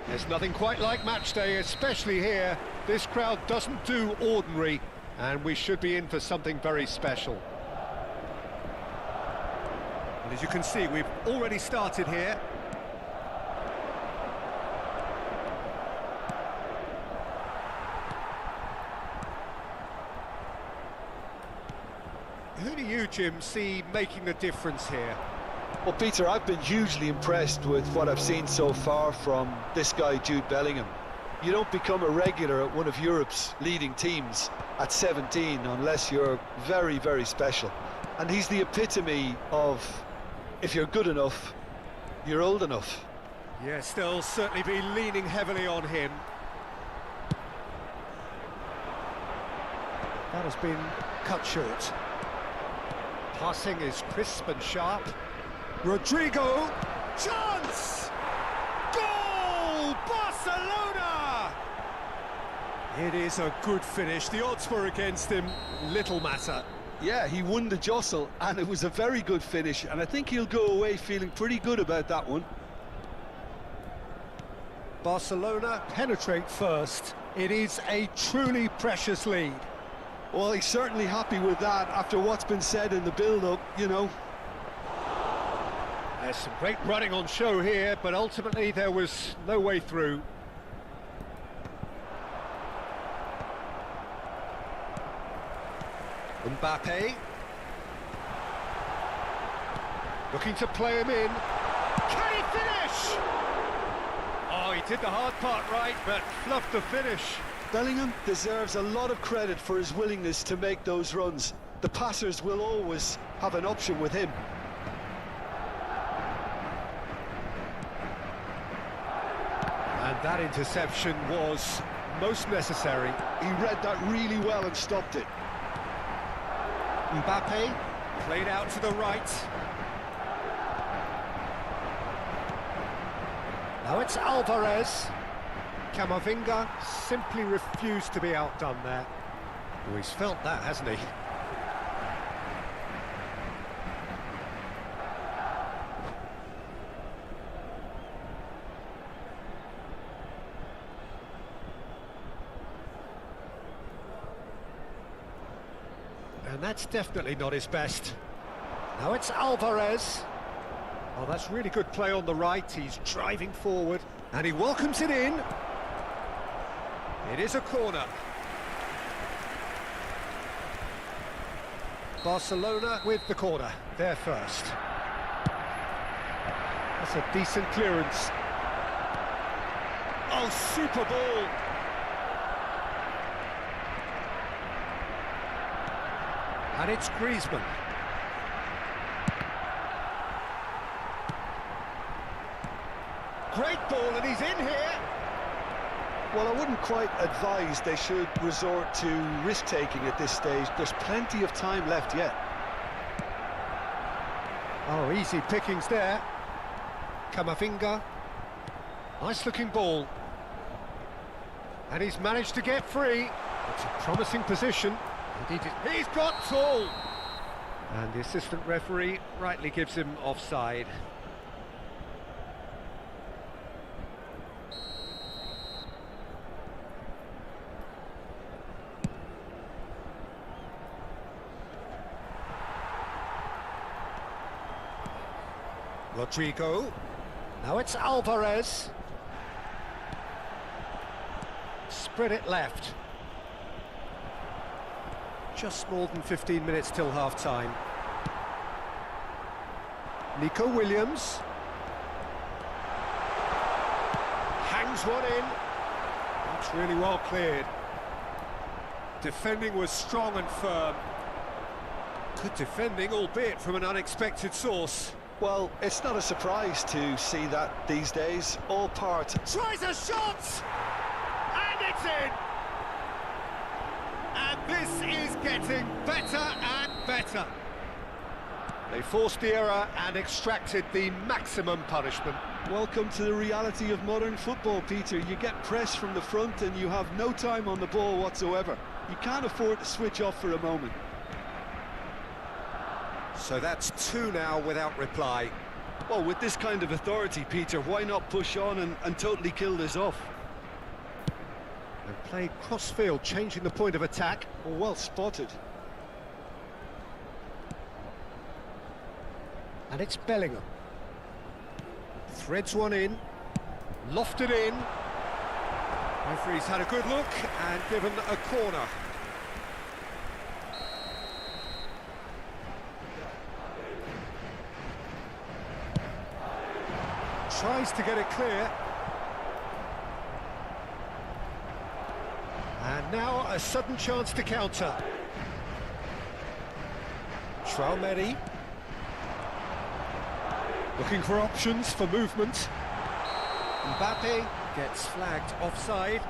There's nothing quite like match day, especially here. This crowd doesn't do ordinary, and we should be in for something very special. And as you can see, we've already started here. Who do you, Jim, see making the difference here? Well, Peter, I've been hugely impressed with what I've seen so far from this guy, Jude Bellingham. You don't become a regular at one of Europe's leading teams at 17 unless you're very, very special. And he's the epitome of, if you're good enough, you're old enough. Yes, they'll certainly be leaning heavily on him. That has been cut short. Passing is crisp and sharp. Rodrigo, chance! Goal! Barcelona! It is a good finish. The odds were against him, little matter. Yeah, he won the jostle, and it was a very good finish, and I think he'll go away feeling pretty good about that one. Barcelona penetrate first. It is a truly precious lead. Well, he's certainly happy with that after what's been said in the build-up, you know. There's some great running on show here, but ultimately there was no way through. Mbappe. Looking to play him in. Can he finish? Oh, he did the hard part right, but fluffed the finish. Bellingham deserves a lot of credit for his willingness to make those runs. The passers will always have an option with him. And that interception was most necessary. He read that really well and stopped it. Mbappe played out to the right. Now it's Alvarez. Camavinga simply refused to be outdone there. Oh, he's felt that, hasn't he? And that's definitely not his best. Now it's Alvarez. Oh, that's really good play on the right. He's driving forward, and he welcomes it in. It is a corner. Barcelona with the corner. They're first. That's a decent clearance. Oh, super ball. And it's Griezmann. Great ball, and he's in here. Well, I wouldn't quite advise they should resort to risk-taking at this stage. There's plenty of time left yet. Oh, easy pickings there. Camavinga. Nice-looking ball. And he's managed to get free. It's a promising position. Indeed, he's got tall. And the assistant referee rightly gives him offside. Rodrigo. Now it's Alvarez. Spread it left. Just more than 15 minutes till half-time. Nico Williams. Hangs one in. That's really well cleared. Defending was strong and firm. Good defending, albeit from an unexpected source. Well, it's not a surprise to see that these days. All part. Tries a shot! And it's in! And this is getting better and better. They forced the error and extracted the maximum punishment. Welcome to the reality of modern football, Peter. You get press from the front and you have no time on the ball whatsoever. You can't afford to switch off for a moment. So that's 2 now without reply. Well, with this kind of authority, Peter, why not push on and totally kill this off? And played cross-field, changing the point of attack. Well spotted. And it's Bellingham. Threads one in, lofted in. Referee's had a good look and given a corner. Tries to get it clear. And now a sudden chance to counter. Traumeri. Looking for options for movement. Mbappe gets flagged offside.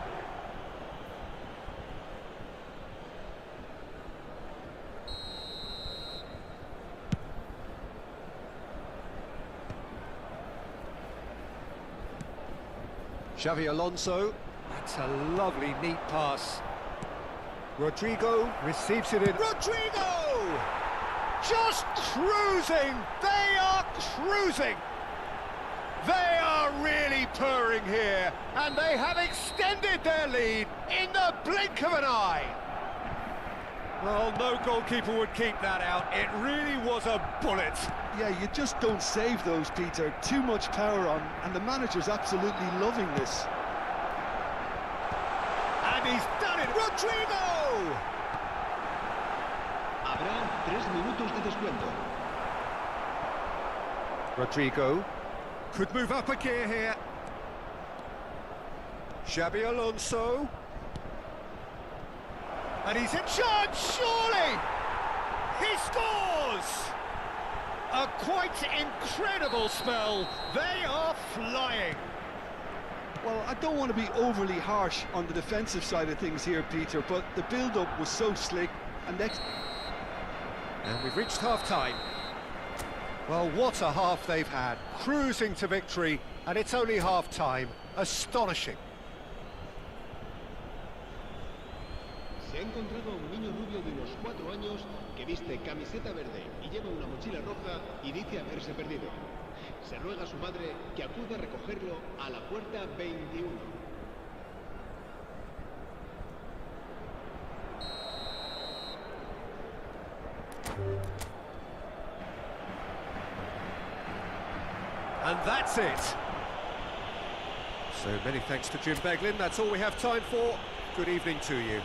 Xavi Alonso, that's a lovely neat pass. Rodrigo receives it in. Rodrigo! Just cruising! They are cruising! They are really purring here, and they have extended their lead in the blink of an eye. Well, no goalkeeper would keep that out. It really was a bullet. Yeah, you just don't save those, Peter. Too much power on, and the manager's absolutely loving this. And he's done it, Rodrigo! Habrá 3 minutos de descuento. Rodrigo could move up a gear here. Xabi Alonso. And he's in charge, surely! He scores! A quite incredible spell. They are flying. Well, I don't want to be overly harsh on the defensive side of things here, Peter, but the build-up was so slick, and And we've reached half-time. Well, what a half they've had. Cruising to victory, and it's only half-time. Astonishing. Se ha encontrado a un niño rubio de unos 4 años que viste camiseta verde y lleva una mochila roja y dice haberse perdido. Se ruega a su madre que acuda a recogerlo a la puerta 21. And that's it. So many thanks to Jim Beglin. That's all we have time for. Good evening to you.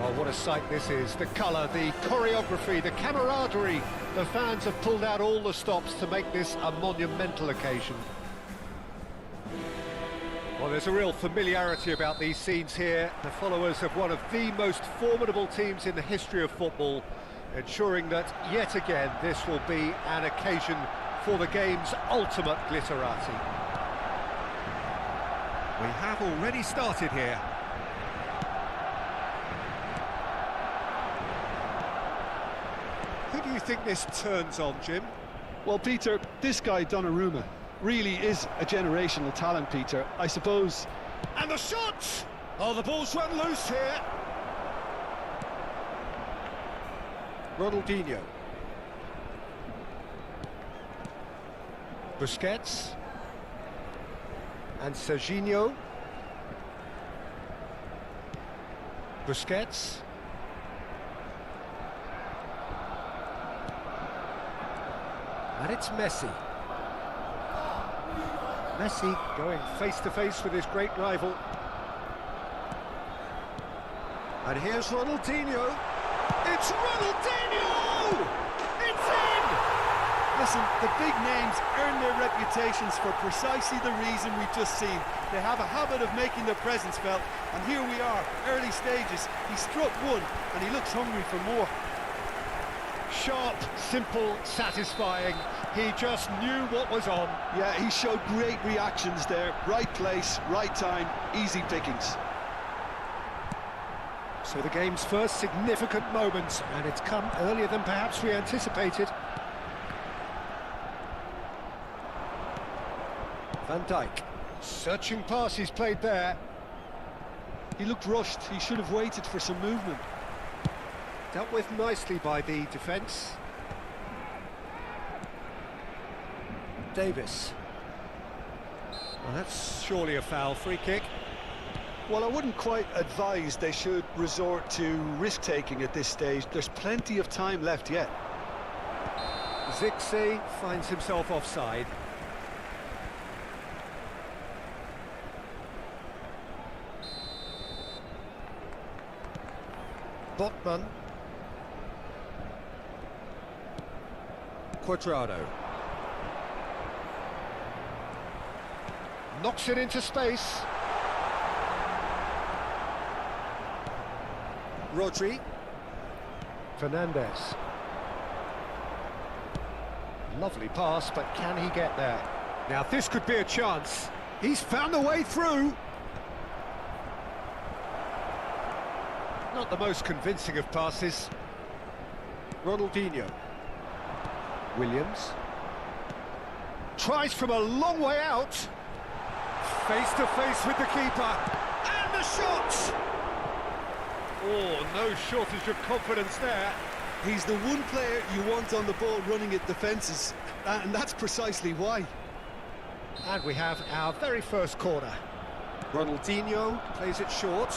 Oh, what a sight this is. The colour, the choreography, the camaraderie. The fans have pulled out all the stops to make this a monumental occasion. Well, there's a real familiarity about these scenes here. The followers of one of the most formidable teams in the history of football, ensuring that, yet again, this will be an occasion for the game's ultimate glitterati. We have already started here. Who do you think this turns on, Jim? Well, Peter, this guy, Donnarumma, really is a generational talent, Peter. I suppose. And the shot! Oh, the ball's run loose here. Ronaldinho. Busquets. And Serginho. Busquets. And it's Messi. Messi going face-to-face with his great rival. And here's Ronaldinho. It's Ronaldinho! It's in! Listen, the big names earn their reputations for precisely the reason we've just seen. They have a habit of making their presence felt, and here we are, early stages. He struck one, and he looks hungry for more. Sharp, simple, satisfying. He just knew what was on. Yeah, he showed great reactions there. Right place, right time, easy pickings. So the game's first significant moment, and it's come earlier than perhaps we anticipated. Van Dijk, searching pass he's played there. He looked rushed. He should have waited for some movement. Dealt with nicely by the defence. Davis. Well, that's surely a foul. Free kick. Well, I wouldn't quite advise they should resort to risk-taking at this stage. There's plenty of time left yet. Cheerssss finds himself offside. Botman. Cuadrado. Knocks it into space. Rodri. Fernandez. Lovely pass, but can he get there? Now this could be a chance. He's found a way through. Not the most convincing of passes. Ronaldinho. Williams. Tries from a long way out. Face to face with the keeper. And the shot! Oh, no shortage of confidence there. He's the one player you want on the ball running at defences, and that's precisely why. And we have our very first corner. Ronaldinho plays it short.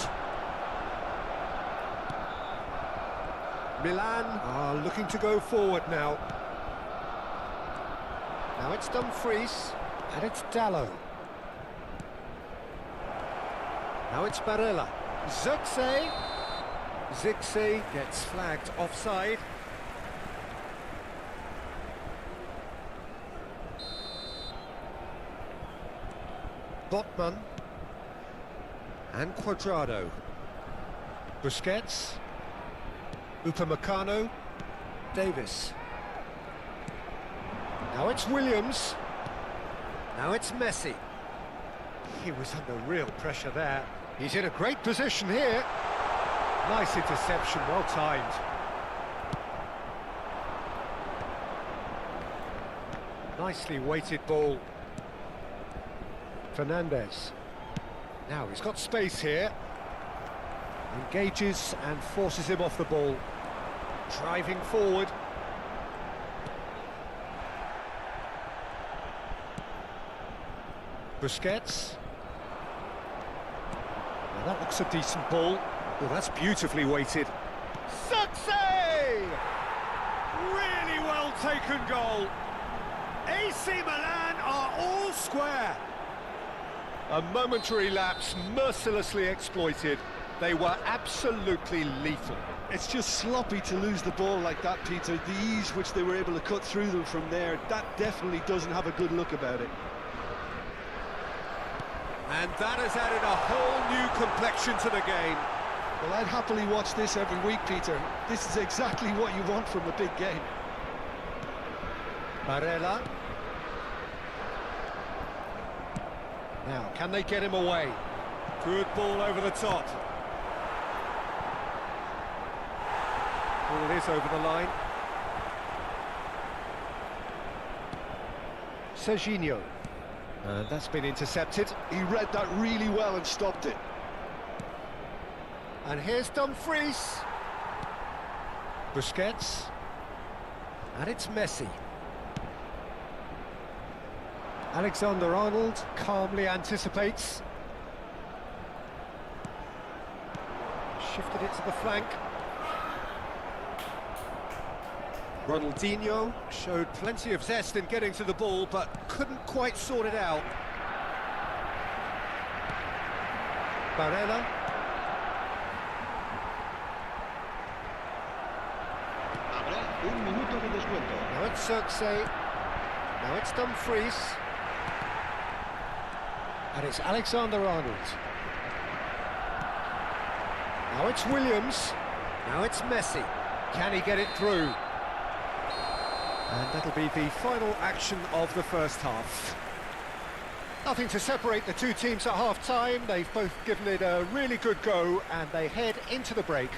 Milan are looking to go forward now. Now it's Dumfries, and it's Dallo. Now it's Barella. Cheerssss. Cheerssss gets flagged offside. Botman. And Cuadrado. Busquets. Upamecano. Davis. Now it's Williams. Now it's Messi. He was under real pressure there. He's in a great position here. Nice interception, well timed. Nicely weighted ball. Fernandez. Now he's got space here. Engages and forces him off the ball. Driving forward. Busquets. Now that looks a decent ball. Oh, that's beautifully weighted. Cheerssss! Really well taken goal. AC Milan are all square. A momentary lapse mercilessly exploited. They were absolutely lethal. It's just sloppy to lose the ball like that, Peter. The ease which they were able to cut through them from there, that definitely doesn't have a good look about it. And that has added a whole new complexion to the game. Well, I'd happily watch this every week, Peter. This is exactly what you want from a big game. Barella. Now, can they get him away? Good ball over the top. Well, it is over the line. Serginho. And that's been intercepted. He read that really well and stopped it. And here's Dumfries. Busquets. And it's Messi. Alexander-Arnold calmly anticipates. Shifted it to the flank. Ronaldinho showed plenty of zest in getting to the ball, but couldn't quite sort it out. Barella. Habrá un minuto de descuento. Now it's Cheerssss. Now it's Dumfries. And it's Alexander-Arnold. Now it's Williams. Now it's Messi. Can he get it through? And that'll be the final action of the first half. Nothing to separate the two teams at half-time. They've both given it a really good go, and they head into the break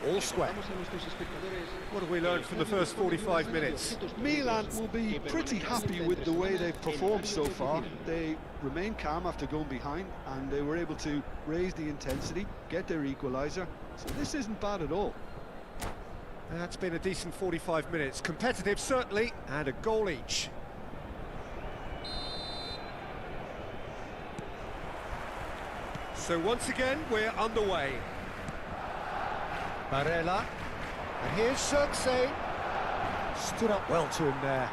all square. What have we learned from the first 45 minutes? Milan will be pretty happy with the way they've performed so far. They remain calm after going behind, and they were able to raise the intensity, get their equaliser. So this isn't bad at all. That's been a decent 45 minutes. Competitive, certainly, and a goal each. So once again, we're underway. Barella. And here's Cheerssss. Stood up well to him there.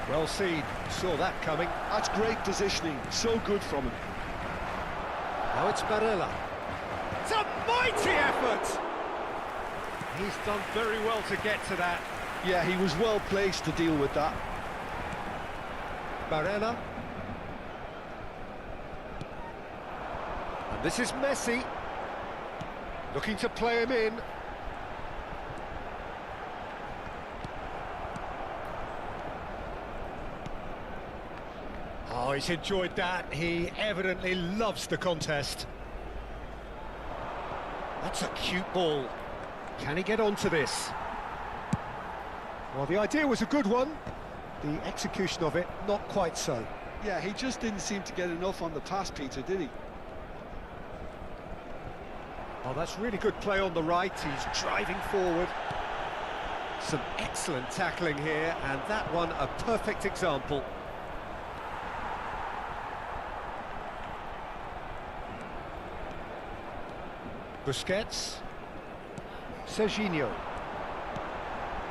Well seen. Saw that coming. That's great positioning. So good from him. Now it's Barella. It's a mighty effort! He's done very well to get to that. Yeah, he was well placed to deal with that. Karena. And this is Messi. Looking to play him in. Oh, he's enjoyed that. He evidently loves the contest. That's a cute ball. Can he get onto this? Well, the idea was a good one. The execution of it, not quite so. Yeah, he just didn't seem to get enough on the pass, Peter, did he? Oh, that's really good play on the right. He's driving forward. Some excellent tackling here, and that one a perfect example. Busquets. Serginho.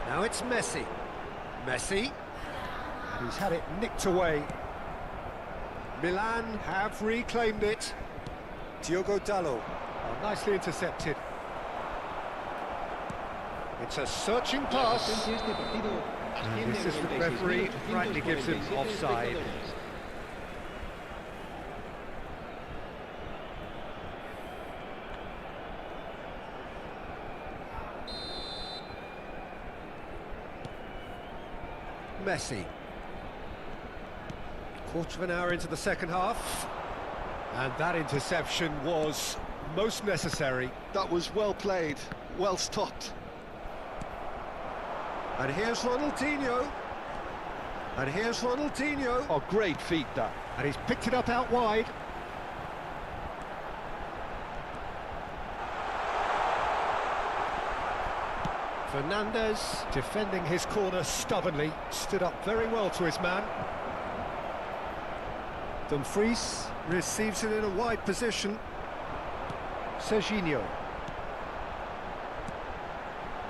Now it's Messi. Messi. And he's had it nicked away. Milan have reclaimed it. Diogo Dalot. Oh, nicely intercepted. It's a searching pass. And this is the referee rightly gives him offside. Messi. Quarter of an hour into the second half. And that interception was most necessary. That was well played, well stopped. And here's Ronaldinho. And here's Ronaldinho. Oh, great feat, that. And he's picked it up out wide. Fernandez defending his corner stubbornly. Stood up very well to his man. Dumfries receives it in a wide position. Serginho.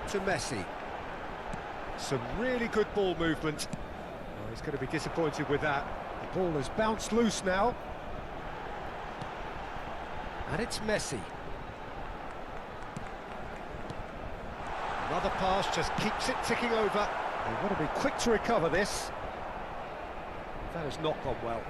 To Messi. Some really good ball movement. Oh, he's going to be disappointed with that. The ball has bounced loose now. And it's Messi. Another pass just keeps it ticking over. They've got to be quick to recover this. That has not gone well.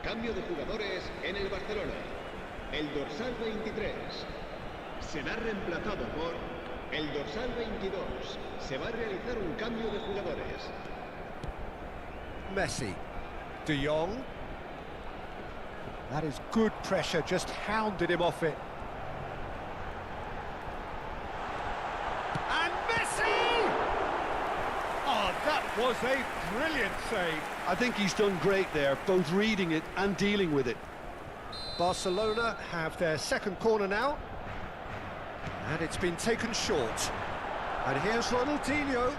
Cambio de jugadores en el Barcelona. El dorsal 23 será reemplazado por el dorsal 22. Se va a realizar un cambio de jugadores. Messi. De Jong. That is good pressure, just hounded him off it. And Messi! Oh, that was a brilliant save. I think he's done great there, both reading it and dealing with it. Barcelona have their second corner now. And it's been taken short. And here's Ronaldinho.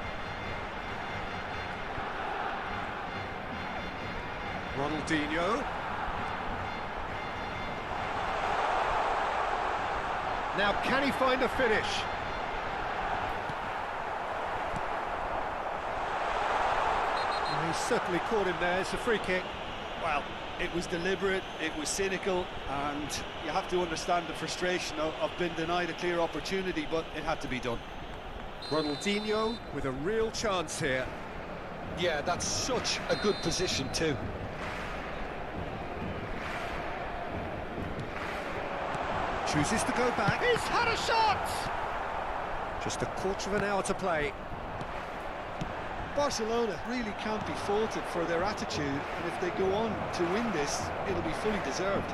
Ronaldinho. Now, can he find a finish? Well, he's certainly caught him there. It's a free kick. Well, it was deliberate, it was cynical, and you have to understand the frustration of being denied a clear opportunity, but it had to be done. Ronaldinho with a real chance here. Yeah, that's such a good position too. Chooses to go back. He's had a shot! Just a quarter of an hour to play. Barcelona really can't be faulted for their attitude, and if they go on to win this, it'll be fully deserved.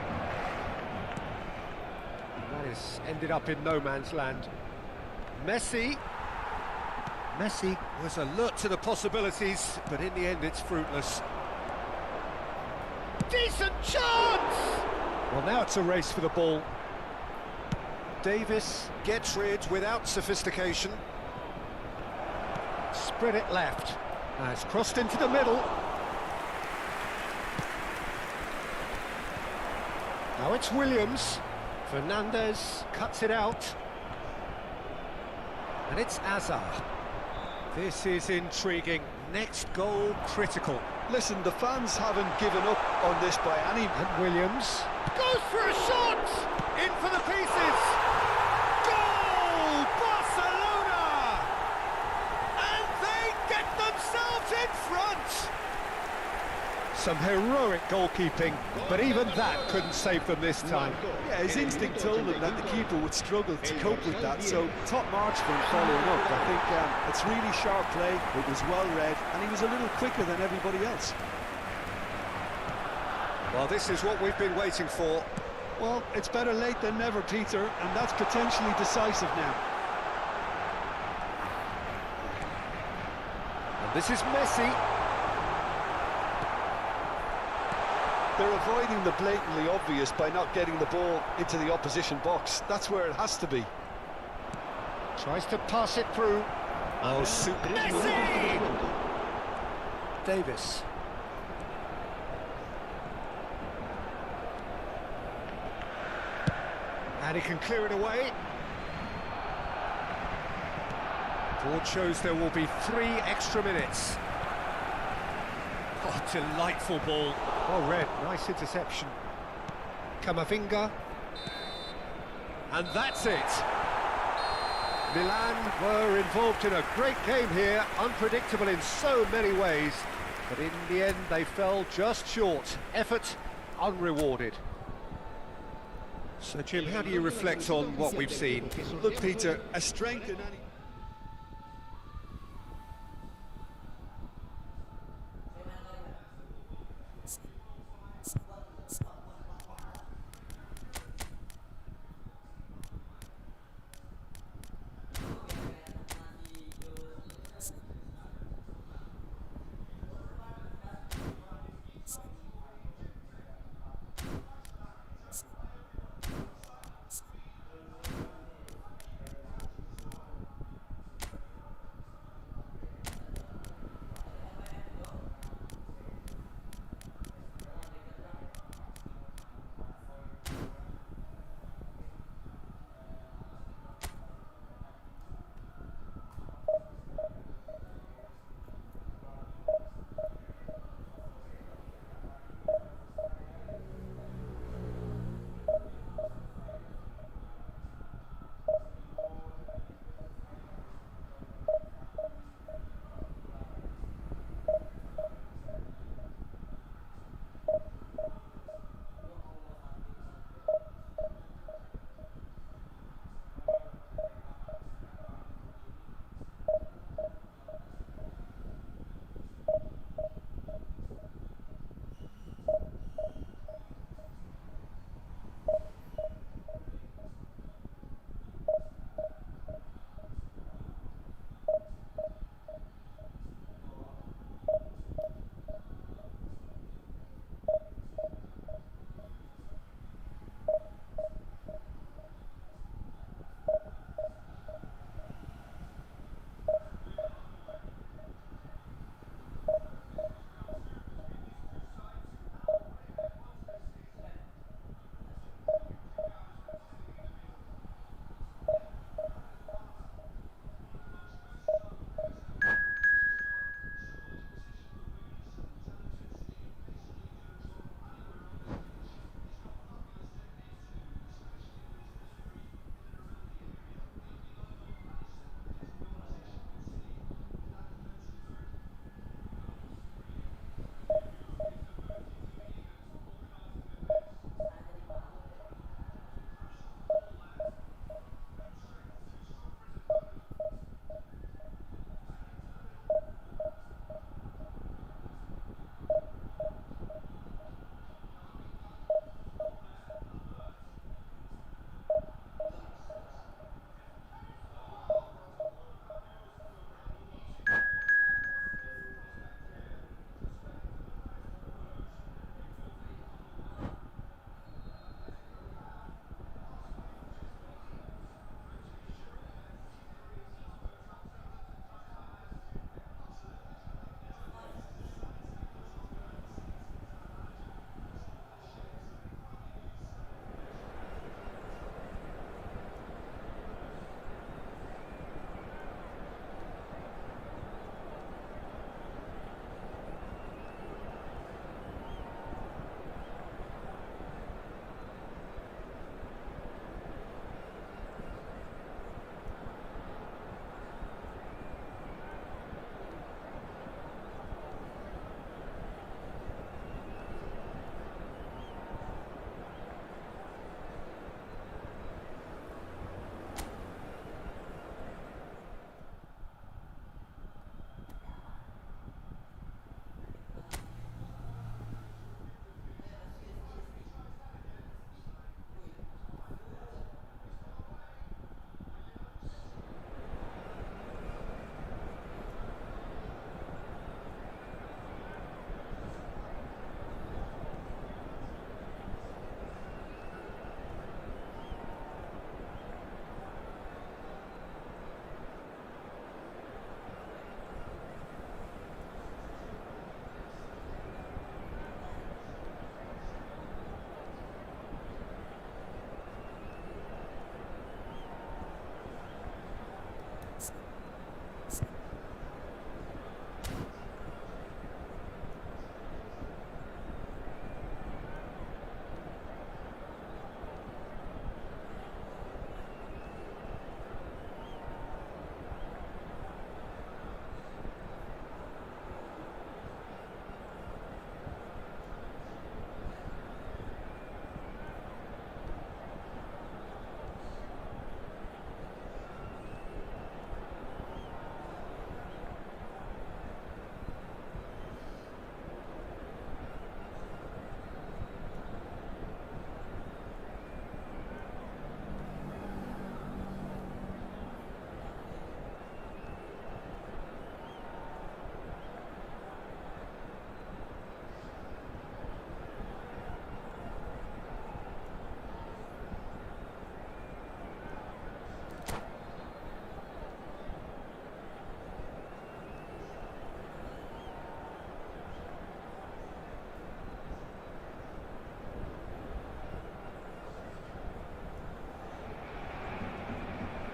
That has ended up in no man's land. Messi. Messi was alert to the possibilities, but in the end it's fruitless. Decent chance! Well, now it's a race for the ball. Davis gets rid without sophistication. Spread it left. Now it's crossed into the middle. Now it's Williams. Fernandez cuts it out. And it's Azar. This is intriguing. Next goal critical. Listen, the fans haven't given up on this by any... And Williams goes for a shot! In for the pieces! Goal! Barcelona! And they get themselves in front! Some heroic goalkeeping, but even that couldn't save them this time. Yeah, his instinct told him that the keeper would struggle to cope with that, so top marks for him following up. I think it's really sharp play, it was well read, and he was a little quicker than everybody else. Well, this is what we've been waiting for. Well, it's better late than never, Peter, and that's potentially decisive now. And this is Messi. They're avoiding the blatantly obvious by not getting the ball into the opposition box. That's where it has to be. Tries to pass it through. Oh, super. Messi! Davis. And he can clear it away. Board shows there will be 3 extra minutes. Oh, delightful ball. Well read, nice interception. Camavinga. And that's it. Milan were involved in a great game here, unpredictable in so many ways. But in the end, they fell just short. Effort unrewarded. So, Jim, how do you reflect on what we've seen? Look, Peter, a strength in any...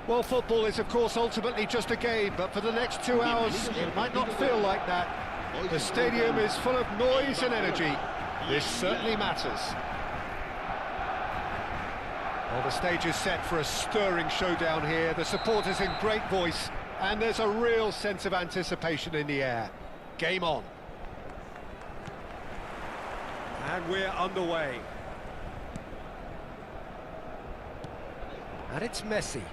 Well, football is, of course, ultimately just a game, but for the next 2 hours, it might not feel like that. The stadium is full of noise and energy. This certainly matters. Well, the stage is set for a stirring showdown here. The supporters in great voice, and there's a real sense of anticipation in the air. Game on. And we're underway. And it's Messi.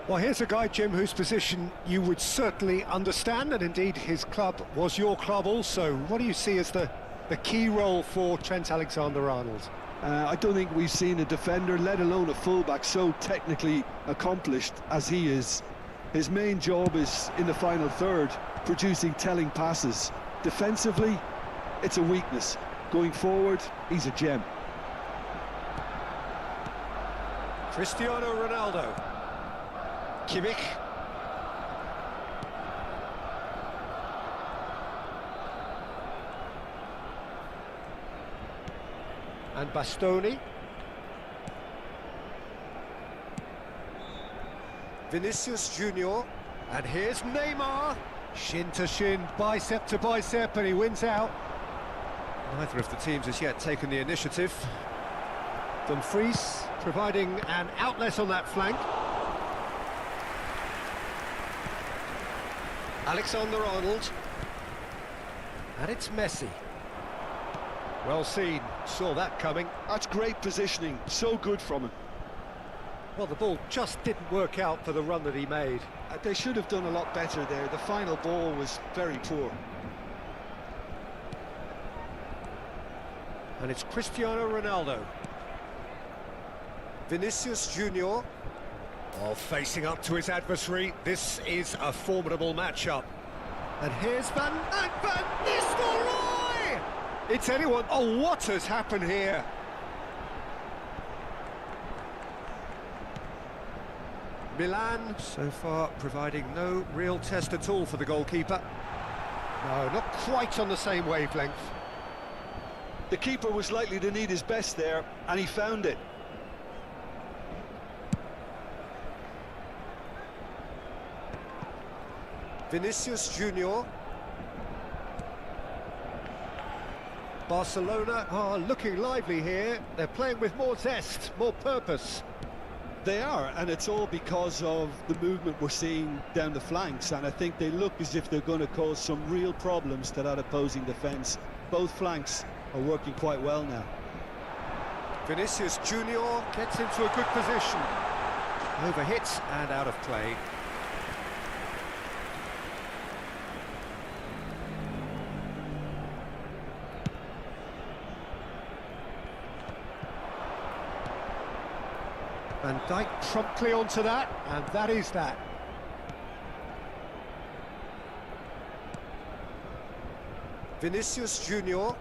Well, here's a guy, Jim, whose position you would certainly understand, and indeed his club was your club also. What do you see as the key role for Trent Alexander-Arnold? I don't think we've seen a defender, let alone a fullback, so technically accomplished as he is. His main job is in the final third, producing telling passes. Defensively, it's a weakness. Going forward, he's a gem. Cristiano Ronaldo. Kimmich. And Bastoni. Vinicius Junior. And here's Neymar. Shin to shin, bicep to bicep, and he wins out. Neither of the teams has yet taken the initiative. Dumfries providing an outlet on that flank. Alexander-Arnold. And it's Messi. Well seen, saw that coming. That's great positioning, so good from him. Well, the ball just didn't work out for the run that he made. They should have done a lot better there. The final ball was very poor. And it's Cristiano Ronaldo. Vinicius Junior. Oh, facing up to his adversary. This is a formidable matchup. And here's Van Nistelrooy! It's anyone. Oh, what has happened here? Milan, so far, providing no real test at all for the goalkeeper. No, not quite on the same wavelength. The keeper was likely to need his best there, and he found it. Vinicius Junior. Barcelona are looking lively here. They're playing with more zest, more purpose. They are, and it's all because of the movement we're seeing down the flanks, and I think they look as if they're going to cause some real problems to that opposing defence. Both flanks are working quite well now. Vinicius Junior gets into a good position. Overhit and out of play. Van Dijk promptly onto that, and that is that. Vinicius Junior.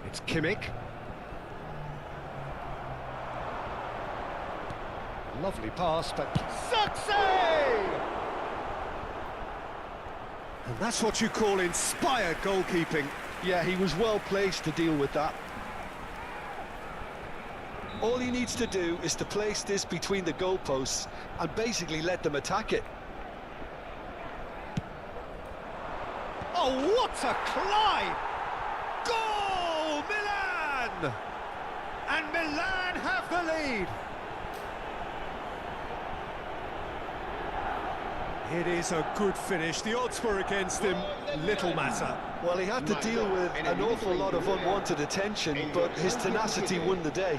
It's Kimmich. Lovely pass, but success! And that's what you call inspired goalkeeping. Yeah, he was well placed to deal with that. All he needs to do is to place this between the goalposts and basically let them attack it. Oh, what a climb! Goal, Milan! And Milan have the lead. It is a good finish. The odds were against him. Little matter. Well, he had to deal with an awful lot of unwanted attention, but his tenacity won the day.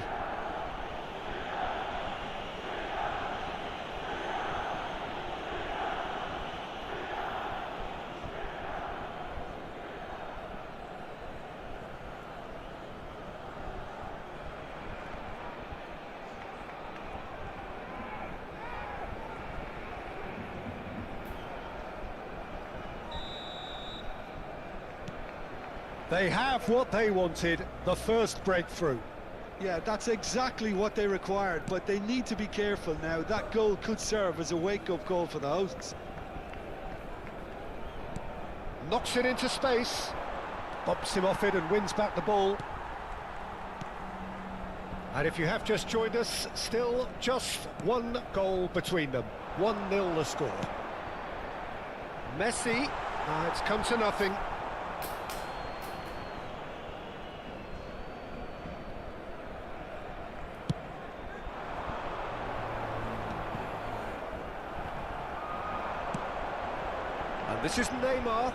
They have what they wanted, the first breakthrough. Yeah, that's exactly what they required, but they need to be careful now. That goal could serve as a wake-up call for the hosts. Knocks it into space. Bumps him off it and wins back the ball. And if you have just joined us, still just one goal between them. 1-0 the score. Messi, it's come to nothing. And this is Neymar.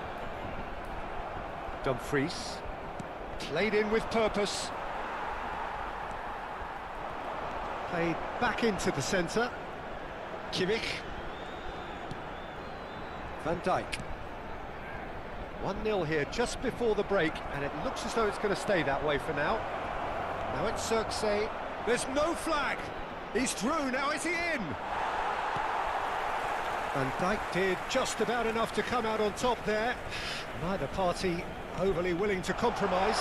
Dumfries. Played in with purpose. Played back into the centre. Kimmich. Van Dijk. 1-0 here just before the break, and it looks as though it's going to stay that way for now. Now it's Cheerssss. There's no flag. He's through. Now is he in? Van Dijk did just about enough to come out on top there. Neither party overly willing to compromise.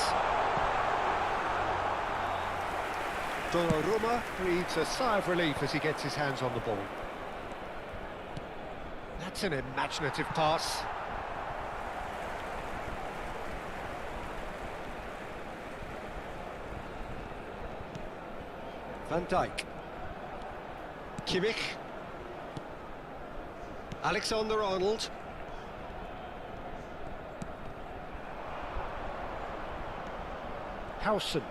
Donnarumma breathes a sigh of relief as he gets his hands on the ball. That's an imaginative pass. Van Dijk. Kimmich. Alexander-Arnold. Howson.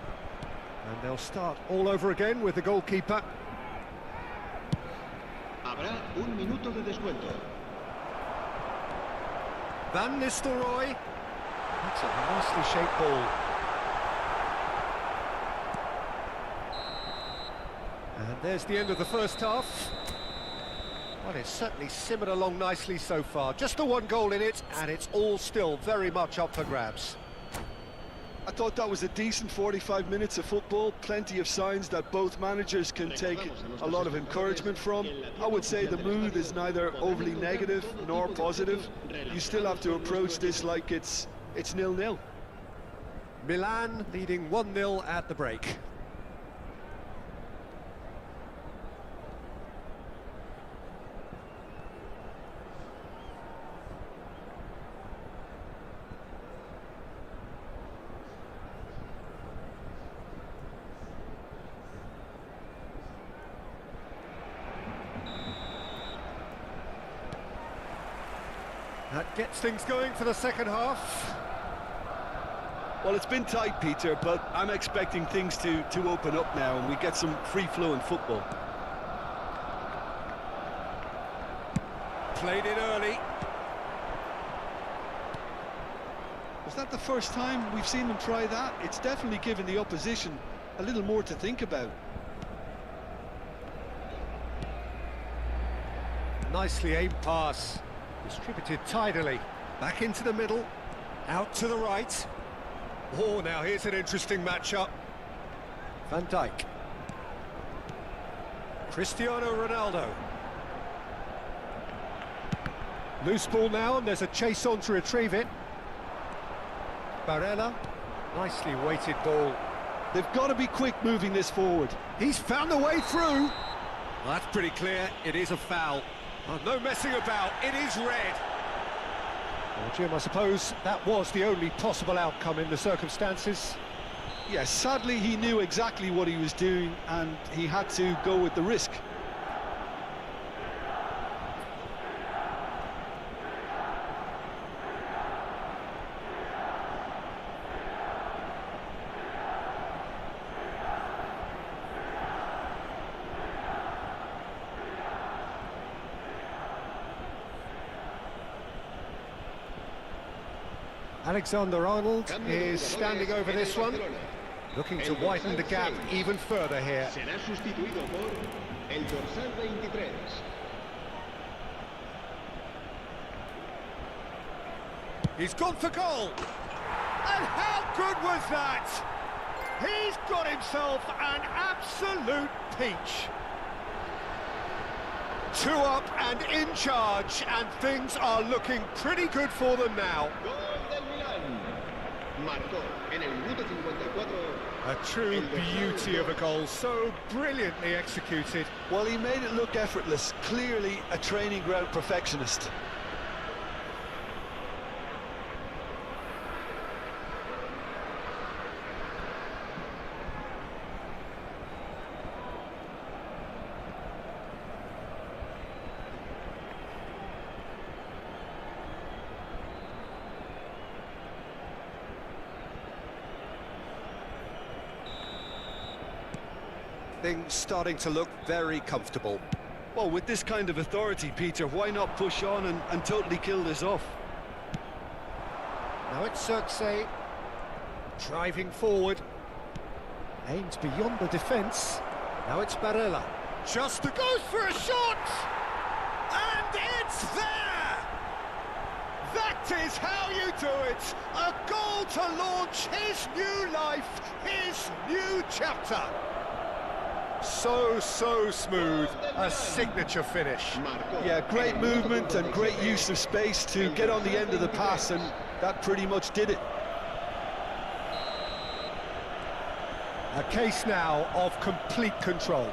And they'll start all over again with the goalkeeper. Habrá un minuto de descuento. Van Nistelrooy. That's a nicely shaped ball. And there's the end of the first half. Well, it's certainly simmered along nicely so far. Just the one goal in it, and it's all still very much up for grabs. I thought that was a decent 45 minutes of football. Plenty of signs that both managers can take a lot of encouragement from. I would say the mood is neither overly negative nor positive. You still have to approach this like it's 0-0. Milan leading 1-0 at the break. That gets things going for the second half. Well, it's been tight, Peter, but I'm expecting things to open up now and we get some free-flowing football. Played it early. Was that the first time we've seen them try that? It's definitely given the opposition a little more to think about. Nicely aimed pass. Distributed tidily. Back into the middle. Out to the right. Oh, now here's an interesting matchup. Van Dijk. Cristiano Ronaldo. Loose ball now, and there's a chase on to retrieve it. Karena. Nicely weighted ball. They've got to be quick moving this forward. He's found a way through. Well, that's pretty clear. It is a foul. Oh, no messing about. It is red. Well, Jim, I suppose that was the only possible outcome in the circumstances. Yes, sadly he knew exactly what he was doing and he had to go with the risk. Alexander-Arnold is standing over this one, looking to widen the gap even further here. Será sustituido por el dorsal 23. He's gone for goal! And how good was that? He's got himself an absolute peach. 2 up and in charge, and things are looking pretty good for them now. Gol del Milan. Marcó en el minuto 54 A true beauty of a goal, so brilliantly executed. Well, he made it look effortless. Clearly a training ground perfectionist. Things starting to look very comfortable. Well, with this kind of authority, Peter, why not push on and totally kill this off? Now it's Cheerssss, driving forward. Aims beyond the defence. Now it's Barella. Just goes for a shot! And it's there! That is how you do it! A goal to launch his new life, his new chapter. So smooth, a signature finish. Yeah, great movement and great use of space to get on the end of the pass, and that pretty much did it. A case now of complete control.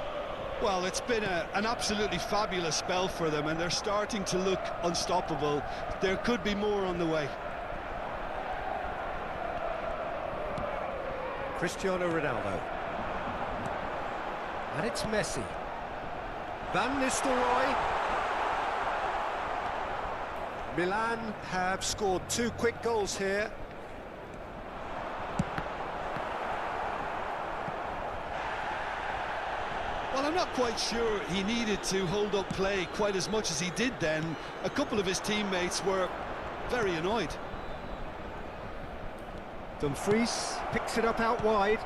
Well, it's been an absolutely fabulous spell for them, and they're starting to look unstoppable. There could be more on the way. Cristiano Ronaldo. And it's Messi. Van Nistelrooy. Milan have scored 2 quick goals here. Well, I'm not quite sure he needed to hold up play quite as much as he did then. A couple of his teammates were very annoyed. Dumfries picks it up out wide.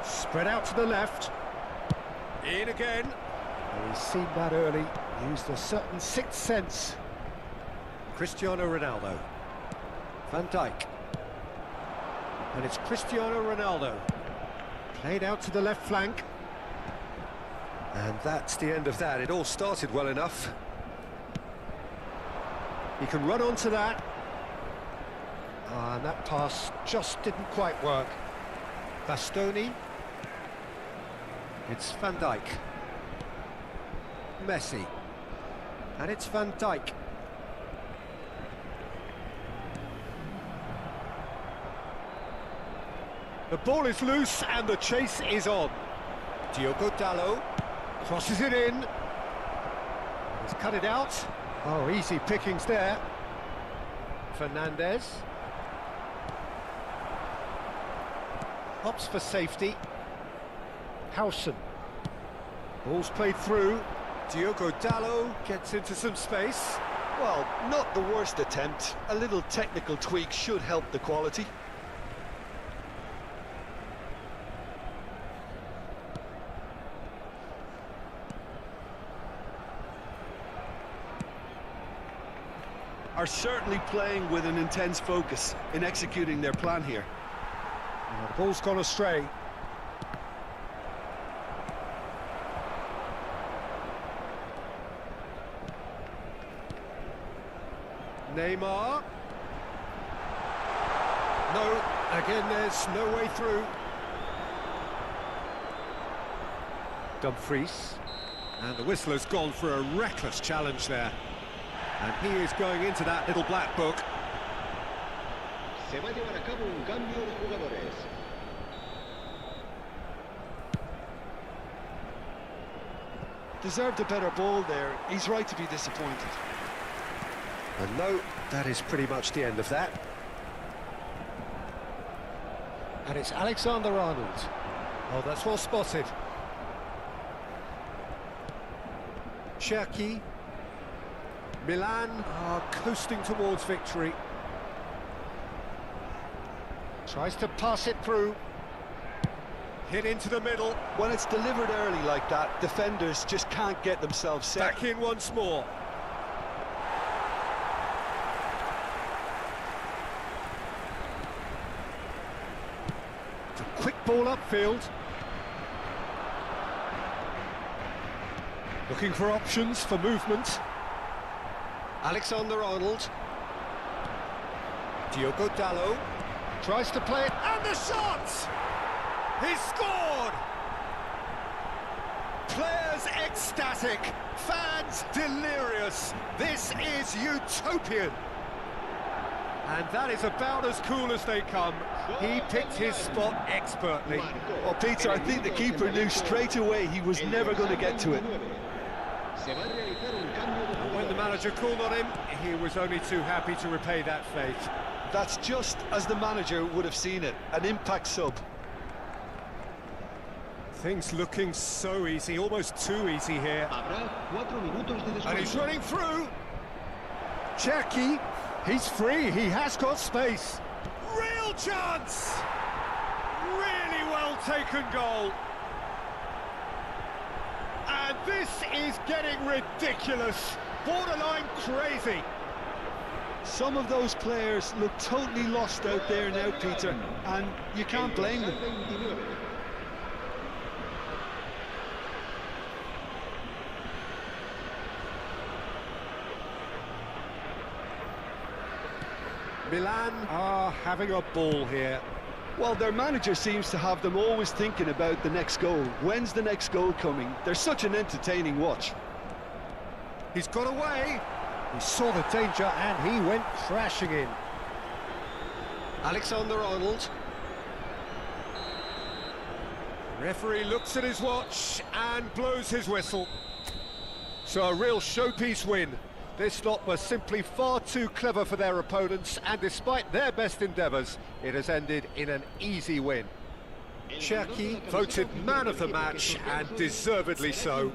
Spread out to the left. In again. Well, he's seen that early. Used a certain sixth sense. Cristiano Ronaldo. Van Dijk. And it's Cristiano Ronaldo. Played out to the left flank. And that's the end of that. It all started well enough. He can run onto that. And that pass just didn't quite work. Bastoni. It's Van Dijk. Messi. And it's Van Dijk. The ball is loose and the chase is on. Diogo Dalot crosses it in. He's cut it out. Oh, easy pickings there. Fernandez. Hops for safety. Howson. Ball's played through. Diogo Dalot gets into some space. Well, not the worst attempt. A little technical tweak should help the quality. Are certainly playing with an intense focus in executing their plan here. And the ball's gone astray. Neymar. No, again there's no way through. Dumfries. And the whistler's gone for a reckless challenge there. And he is going into that little black book. Se va a llevar a cabo un cambio de jugadores. Deserved a better ball there. He's right to be disappointed. And no, that is pretty much the end of that. And it's Alexander-Arnold. Oh, that's well spotted. Cheerssss. Milan are coasting towards victory. Tries to pass it through. Hit into the middle. When it's delivered early like that, defenders just can't get themselves set. Back in once more. It's a quick ball upfield. Looking for options for movement. Alexander-Arnold. Diogo Dalot. Tries to play it, and the shot! He scored! Players ecstatic, fans delirious. This is utopian. And that is about as cool as they come. He picked his spot expertly. Well, Peter, I think the keeper knew straight away he was never going to get to it. And when the manager called on him, he was only too happy to repay that faith. That's just as the manager would have seen it, an impact sub. Things looking so easy, almost too easy here. And he's running through. Cherki, he's free, he has got space. Real chance! Really well taken goal. And this is getting ridiculous, borderline crazy. Some of those players look totally lost out there now, Peter, and you can't blame them. Milan are having a ball here. Well, their manager seems to have them always thinking about the next goal. When's the next goal coming? They're such an entertaining watch. He's got away. He saw the danger and he went crashing in. Alexander-Arnold. Referee looks at his watch and blows his whistle. So a real showpiece win. This lot were simply far too clever for their opponents, and despite their best endeavours, it has ended in an easy win. Cherki voted man of the match, and deservedly so.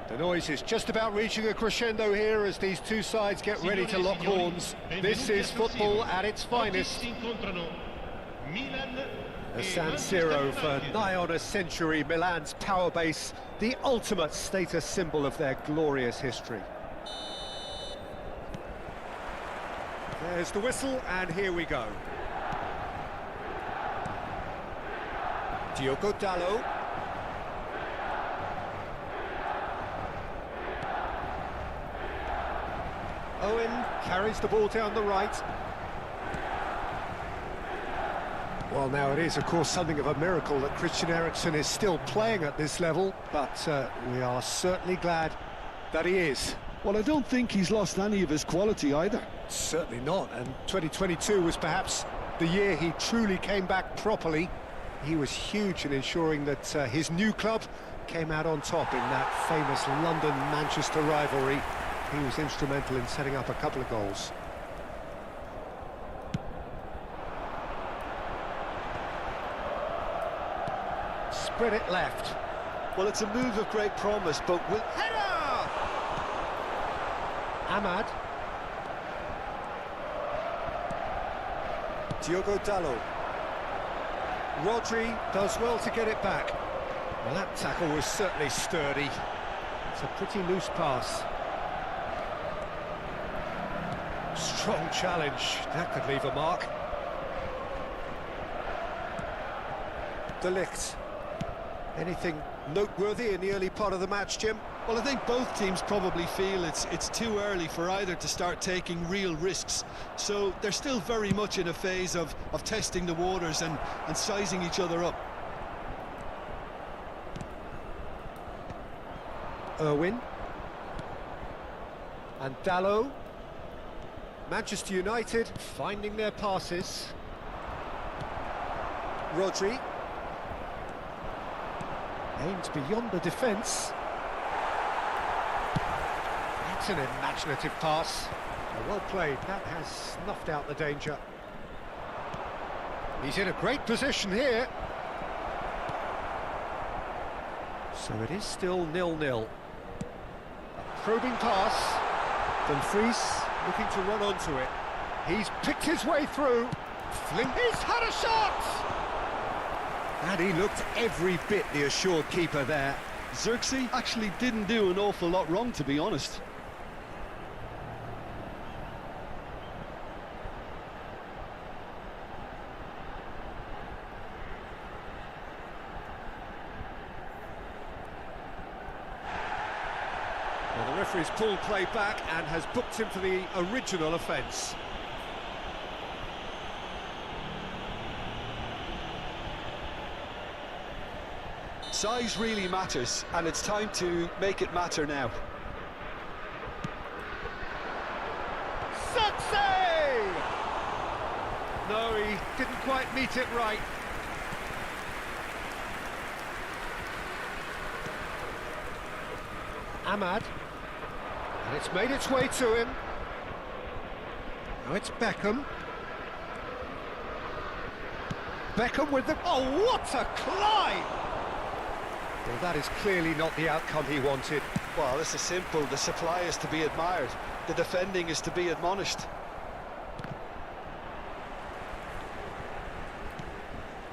The noise is just about reaching a crescendo here as these two sides get ready to lock horns. This is football at its finest. The San Siro for nigh on a century, Milan's power base, the ultimate status symbol of their glorious history. There's the whistle, and here we go. Diogo Dalot. Owen carries the ball down the right. Well, now it is, of course, something of a miracle that Christian Eriksen is still playing at this level, but we are certainly glad that he is. Well, I don't think he's lost any of his quality either. Certainly not, and 2022 was perhaps the year he truly came back properly. He was huge in ensuring that his new club came out on top in that famous London-Manchester rivalry. He was instrumental in setting up a couple of goals. Spread it left. Well, it's a move of great promise, but with... Header! Ahmad. Diogo Dalot. Rodri does well to get it back. Well, that tackle was certainly sturdy. It's a pretty loose pass. Strong challenge. That could leave a mark. De Ligt. Anything noteworthy in the early part of the match, Jim? Well, I think both teams probably feel it's too early for either to start taking real risks. So they're still very much in a phase of testing the waters and sizing each other up. Irwin. And Dalot. Manchester United finding their passes. Rodri. Aimed beyond the defence. That's an imaginative pass. Well played, that has snuffed out the danger. He's in a great position here. So it is still 0-0. A probing pass. Dumfries looking to run onto it. He's picked his way through. He's had a shot! And he looked every bit the assured keeper there. Cheerssss actually didn't do an awful lot wrong, to be honest. Well, the referee's pulled play back and has booked him for the original offence. Size really matters, and it's time to make it matter now. Cheerssss! No, he didn't quite meet it right. Ahmad. And it's made its way to him. Now it's Beckham. Beckham with the... Oh, what a climb! Well, that is clearly not the outcome he wanted. Well, this is simple. The supply is to be admired. The defending is to be admonished.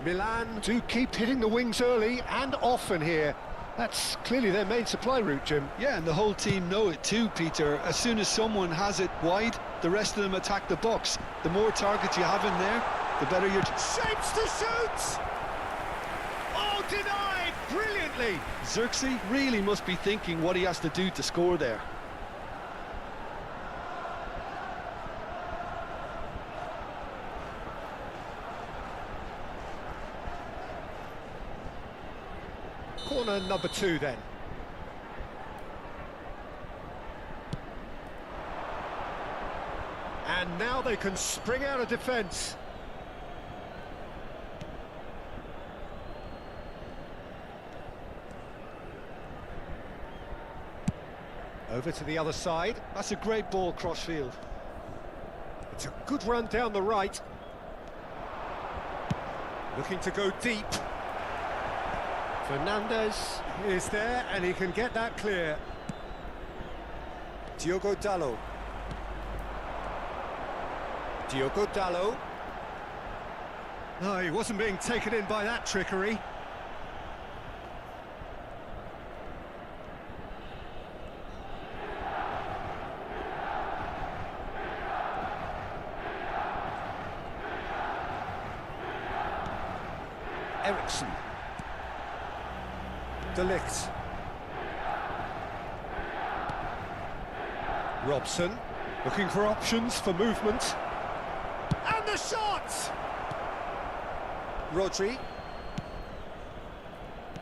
Milan do keep hitting the wings early and often here. That's clearly their main supply route, Jim. Yeah, and the whole team know it too, Peter. As soon as someone has it wide, the rest of them attack the box. The more targets you have in there, the better your... Shapes to shoot! Oh, denied brilliantly! Cheerssss really must be thinking what he has to do to score there. Corner number 2 then. And now they can spring out of defence. Over to the other side. That's a great ball cross-field. It's a good run down the right. Looking to go deep. Fernandez is there and he can get that clear. Diogo Dalot. Diogo Dalot. Oh, he wasn't being taken in by that trickery. Ericsson. De Ligt. Robson, looking for options for movement. And the shot! Rodri.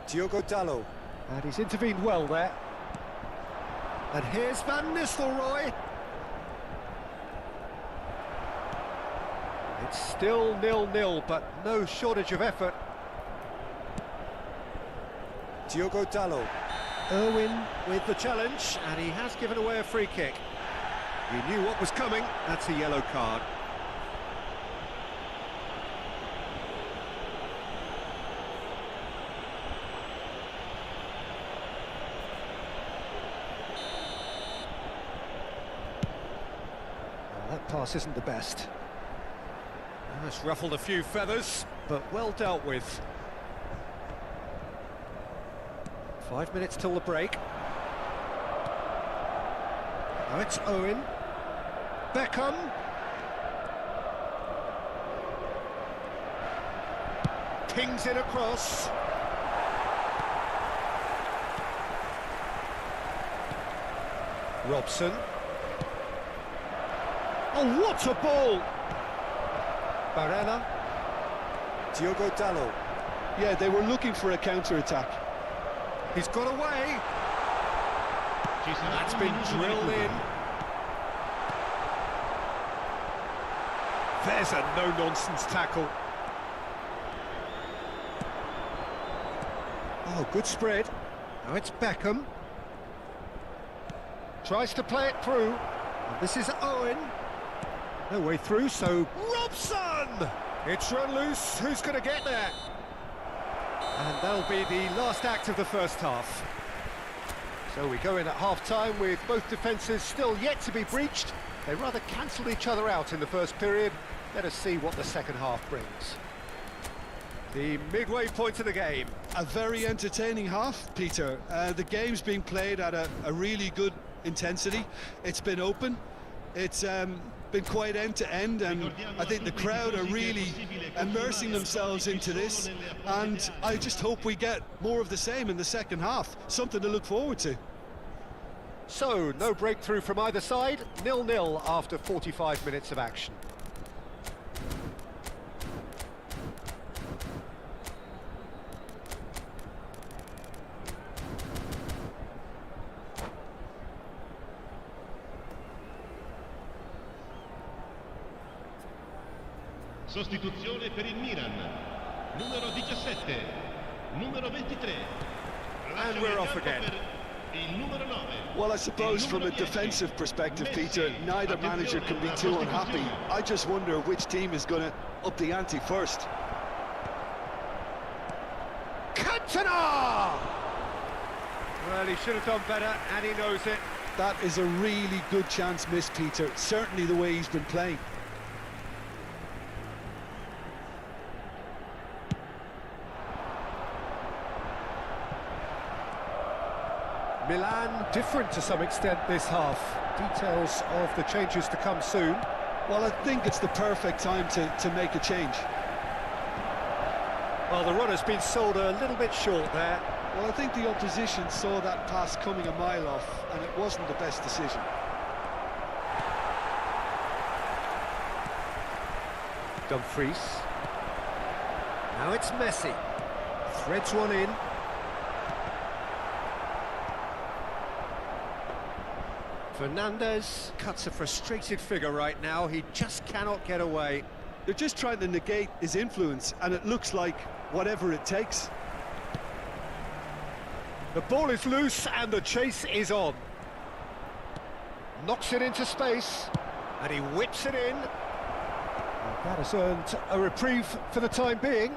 Diogo Dalot. And he's intervened well there. And here's Van Nistelrooy. It's still 0-0, but no shortage of effort. Diogo Dalot. Irwin with the challenge, and he has given away a free kick. He knew what was coming. That's a yellow card. Well, that pass isn't the best. That's ruffled a few feathers, but well dealt with. 5 minutes till the break. Now it's Owen. Beckham. Pings it across. Robson. Oh, what a ball! Karena. Diogo Dalot. Yeah, they were looking for a counter-attack. He's got away. That's been drilled in. There's a no-nonsense tackle. Oh, good spread. Now it's Beckham. Tries to play it through. And this is Owen. No way through, so Robson! It's run loose. Who's going to get there? And that'll be the last act of the first half. So we go in at half-time with both defences still yet to be breached. They rather cancelled each other out in the first period. Let us see what the second half brings. The midway point of the game. A very entertaining half, Peter. The game's been played at a really good intensity. It's been open. It's been quite end-to-end, and I think the crowd are really immersing themselves into this, and I just hope we get more of the same in the second half. Something to look forward to. So, no breakthrough from either side. 0-0 after 45 minutes of action. Sostituzione per il Milan. Numero 17, numero 23. And we're off again. Il numero 9. Well, I suppose from a defensive perspective, Peter, neither manager can be too unhappy. I just wonder which team is going to up the ante first. Cantona! Well, he should have done better, and he knows it. That is a really good chance missed, Peter. Certainly the way he's been playing. Milan different to some extent this half. Details of the changes to come soon. Well, I think it's the perfect time to make a change. Well, the run has been sold a little bit short there. Well, I think the opposition saw that pass coming a mile off, and it wasn't the best decision. Dumfries. Now it's Messi. Threads one in. Fernandez cuts a frustrated figure right now. He just cannot get away. They're just trying to negate his influence, and it looks like whatever it takes. The ball is loose and the chase is on. Knocks it into space and he whips it in. That has earned a reprieve for the time being.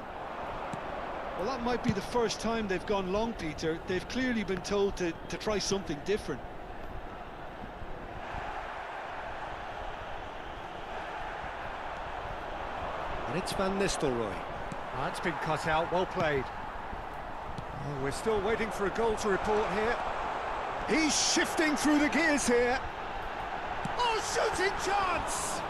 Well, that might be the first time they've gone long, Peter. They've clearly been told to try something different. And it's Van Nistelrooy. That's been cut out, well played. Oh, we're still waiting for a goal to report here. He's shifting through the gears here. Oh, shooting chance!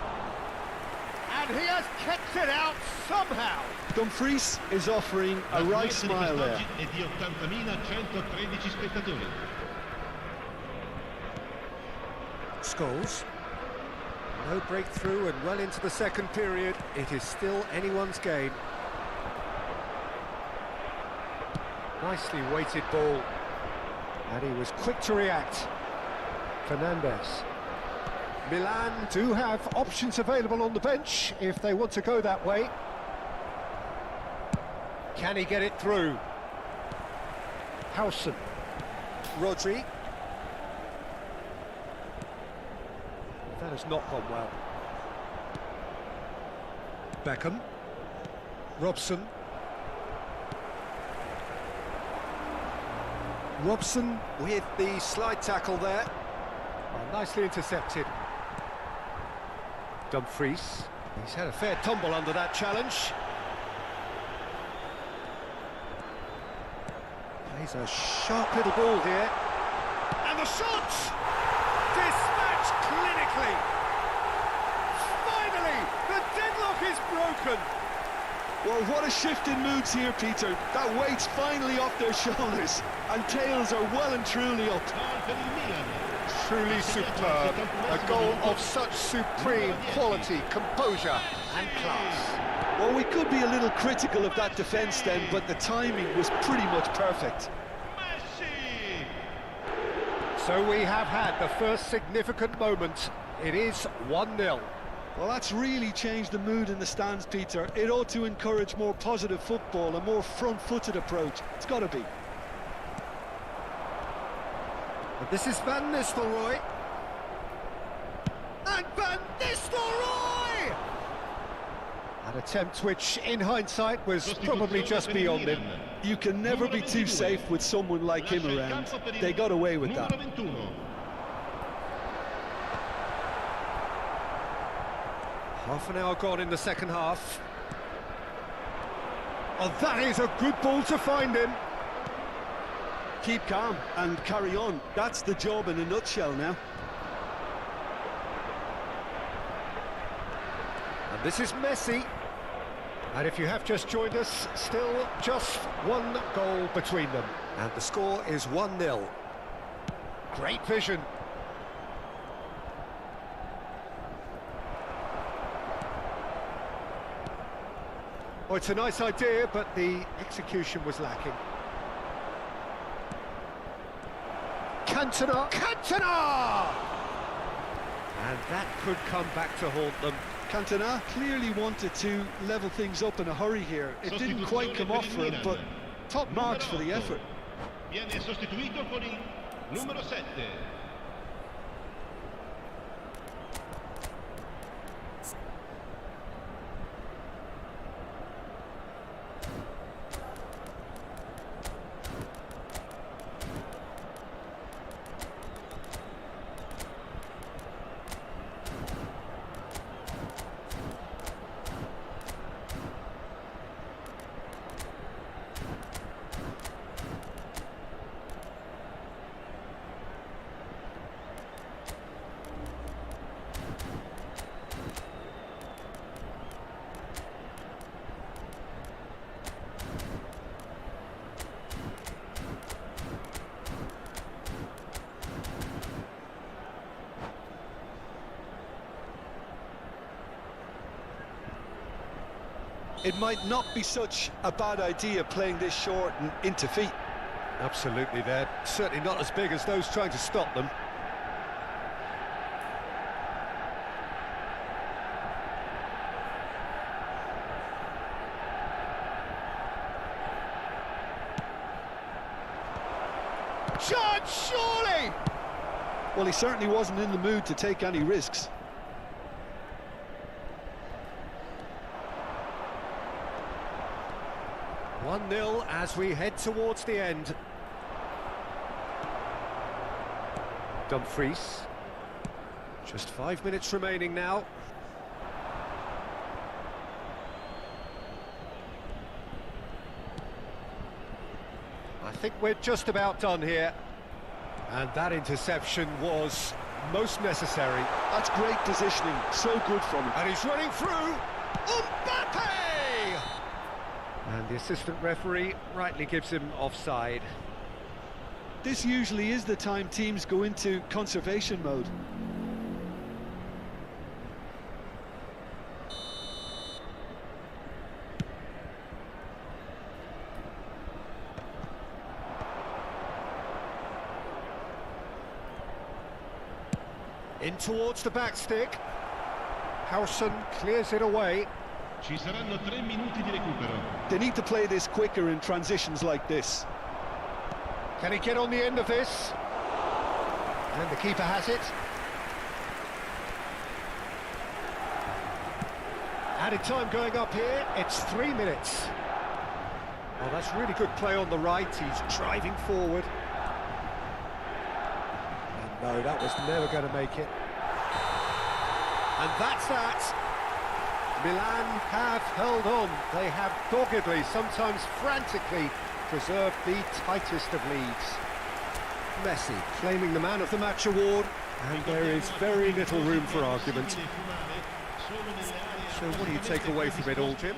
And he has kept it out somehow. Dumfries is offering a right smile there. È di 80.113 spettatori. Scholes. No breakthrough and well into the second period. It is still anyone's game. Nicely weighted ball. And he was quick to react. Fernandes. Milan do have options available on the bench if they want to go that way. Can he get it through? Howson. Rodri. That has not gone well. Beckham. Robson. Robson with the slide tackle there. Oh, nicely intercepted. Dumfries. He's had a fair tumble under that challenge. Plays a sharp little ball here. And the shot! Dispatched clinically. Finally, the deadlock is broken. Well, what a shift in moods here, Peter. That weight's finally off their shoulders, and tails are well and truly up. Truly superb. A goal of such supreme quality, composure and class. Well, we could be a little critical of that defence then, but the timing was pretty much perfect. So we have had the first significant moment. It is 1-0. Well, that's really changed the mood in the stands, Peter. It ought to encourage more positive football, a more front-footed approach. It's got to be. And this is Van Nistelrooy. And Van Nistelrooy! An attempt which, in hindsight, was probably just beyond him. You can never be too safe with someone like him around. They got away with that. Half an hour gone in the second half. Oh, that is a good ball to find him. Keep calm and carry on. That's the job in a nutshell now. And this is Messi. And if you have just joined us, still just one goal between them. And the score is 1-0. Great vision. Oh, it's a nice idea, but the execution was lacking. Cantona! Cantona! And that could come back to haunt them. Cantona clearly wanted to level things up in a hurry here. It didn't quite come off for him, but top marks for the effort. Viene sostituito con il numero 7. It might not be such a bad idea playing this short and into feet. Absolutely, they're certainly not as big as those trying to stop them. Chance, surely! Well, he certainly wasn't in the mood to take any risks. Nil as we head towards the end. Dumfries. Just 5 minutes remaining now. think we're just about done here. And that interception was most necessary. That's great positioning, so good from him. And he's running through. Mbappe! And the assistant referee rightly gives him offside. This usually is the time teams go into conservation mode. In towards the back stick. Howson clears it away. Ci saranno 3 minuti di recupero. They need to play this quicker in transitions like this. Can he get on the end of this? And the keeper has it. Added time going up here, it's 3 minutes. Oh, that's really good play on the right, he's driving forward. And no, that was never going to make it. And that's that. Milan have held on. They have doggedly, sometimes frantically, preserved the tightest of leads. Messi claiming the Man of the Match award, and there is very little room for argument. So what do you take away from it all, Jim?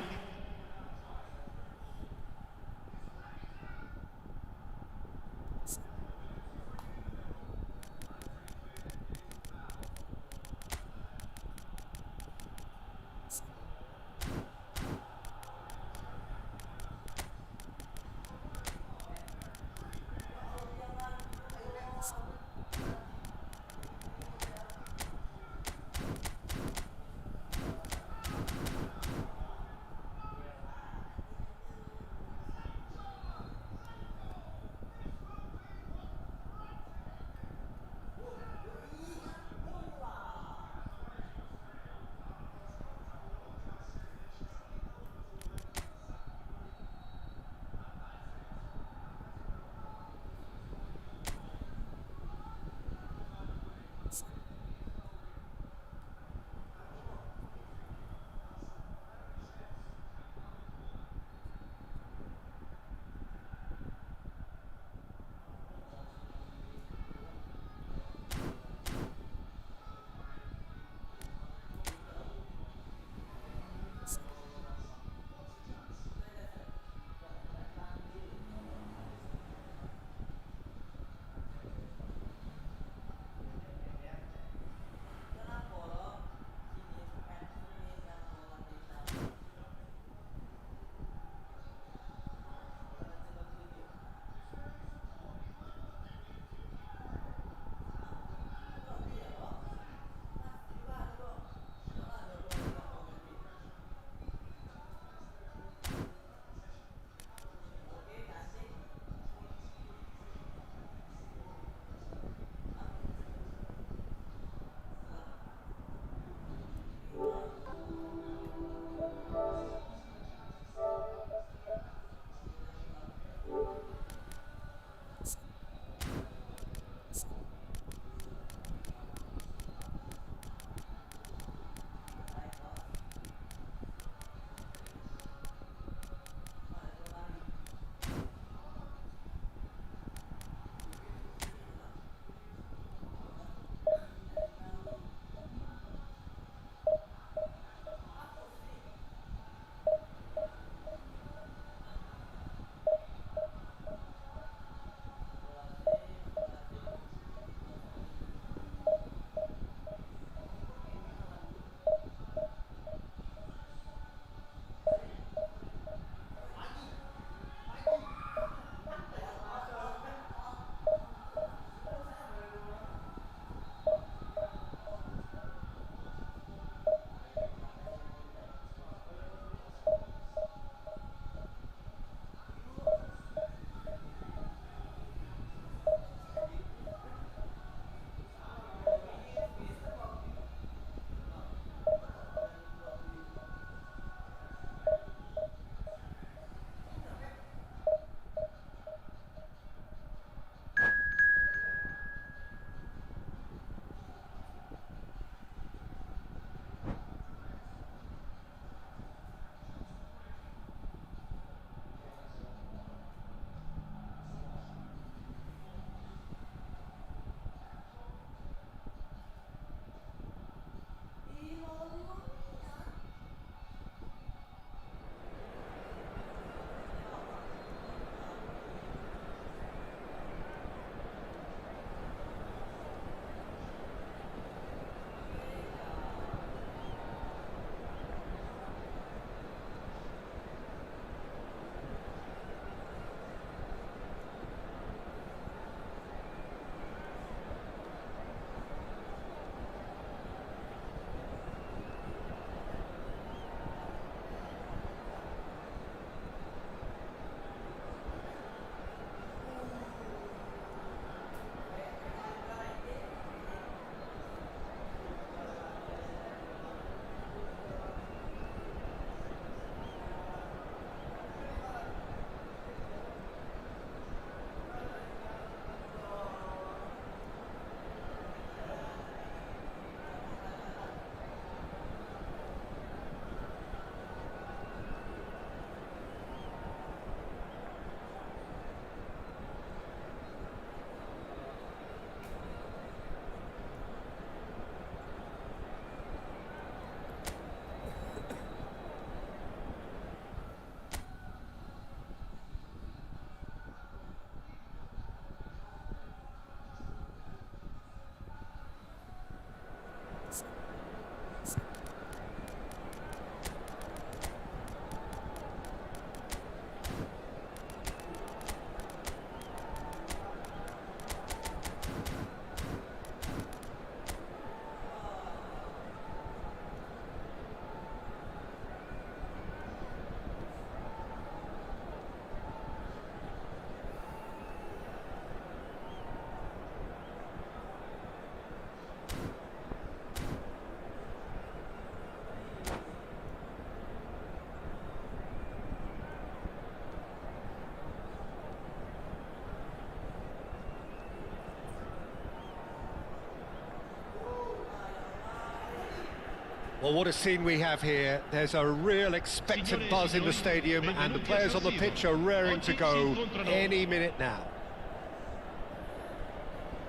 Well, what a scene we have here. There's a real expectant buzz in the stadium, and the players on the pitch are raring to go any minute now.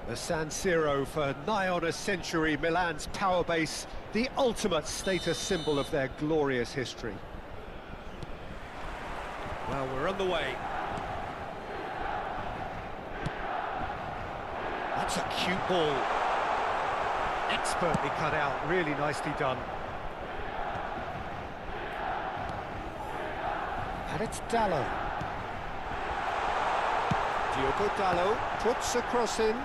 The San Siro for nigh on a century, Milan's power base, the ultimate status symbol of their glorious history. Well, we're on the way. That's a cute ball. Expertly cut out, really nicely done. And it's Dallo. Diogo Dallo puts a cross in.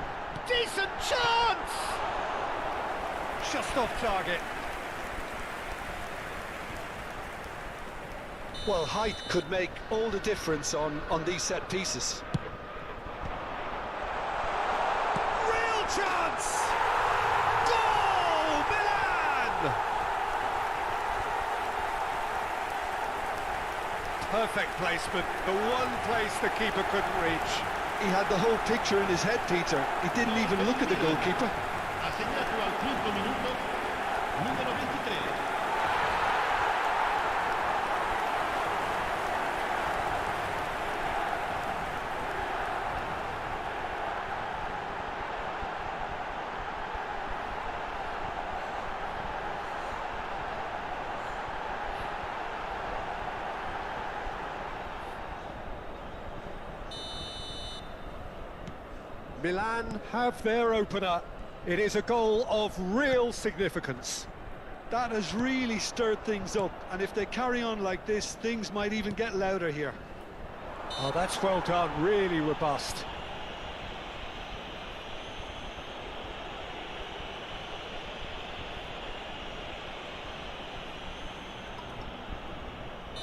Decent chance! Just off target. Well, height could make all the difference on these set pieces. Real chance! Goal! Milan! Perfect placement, the one place the keeper couldn't reach. He had the whole picture in his head, Peter. He didn't even look at the goalkeeper. Assegnato al quinto minuto, numero 23. Milan have their opener. It is a goal of real significance. That has really stirred things up, and if they carry on like this, things might even get louder here. Oh, that's well done, really robust.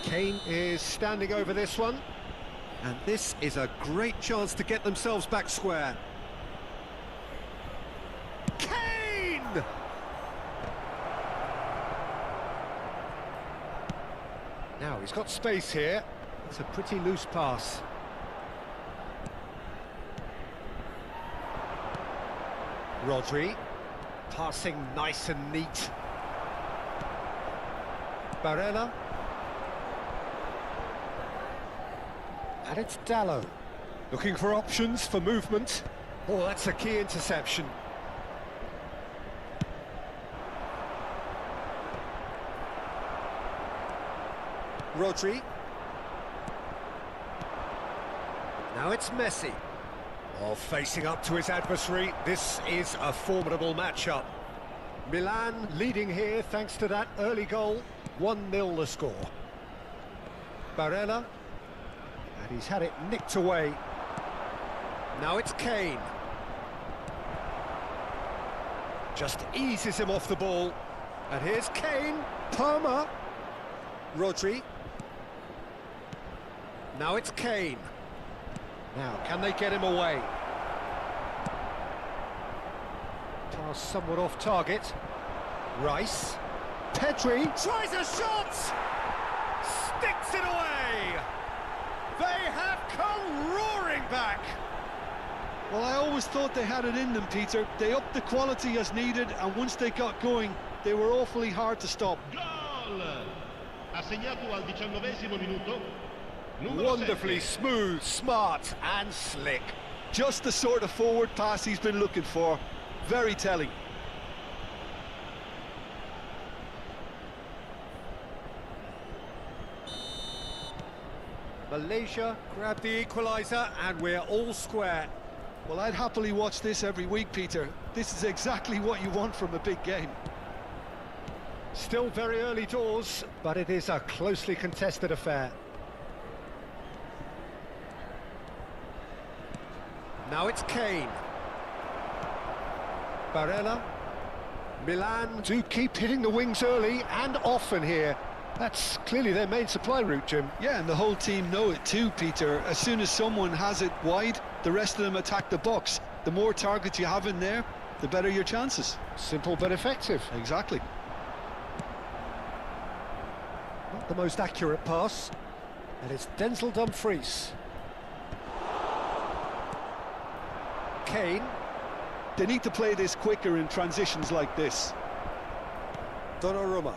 Kane is standing over this one, and this is a great chance to get themselves back square. Kane! Now he's got space here. It's a pretty loose pass. Rodri, passing nice and neat. Barella. And it's Dallo, looking for options for movement. Oh, that's a key interception. Rodri. Now it's Messi. Oh, facing up to his adversary. This is a formidable matchup. Milan leading here thanks to that early goal. 1-0 the score. Barella. And he's had it nicked away. Now it's Kane. Just eases him off the ball. And here's Kane. Palmer. Rodri. Now it's Kane. Now, can they get him away? Pass somewhat off target. Rice. Pedri tries a shot! Sticks it away! They have come roaring back! Well, I always thought they had it in them, Peter. They upped the quality as needed, and once they got going, they were awfully hard to stop. Gol! Assegnato al 19esimo minuto. Numero Wonderfully 7. smooth, smart and slick. Just the sort of forward pass he's been looking for. Very telling. Malaysia grab the equaliser and we're all square. Well, I'd happily watch this every week, Peter. This is exactly what you want from a big game. Still very early doors, but it is a closely contested affair. Now it's Kane. Barella. Milan do keep hitting the wings early and often here. That's clearly their main supply route, Jim. Yeah, and the whole team know it too, Peter. As soon as someone has it wide, the rest of them attack the box. The more targets you have in there, the better your chances. Simple but effective. Exactly. Not the most accurate pass. And it's Denzel Dumfries. Kane. They need to play this quicker in transitions like this. Donnarumma.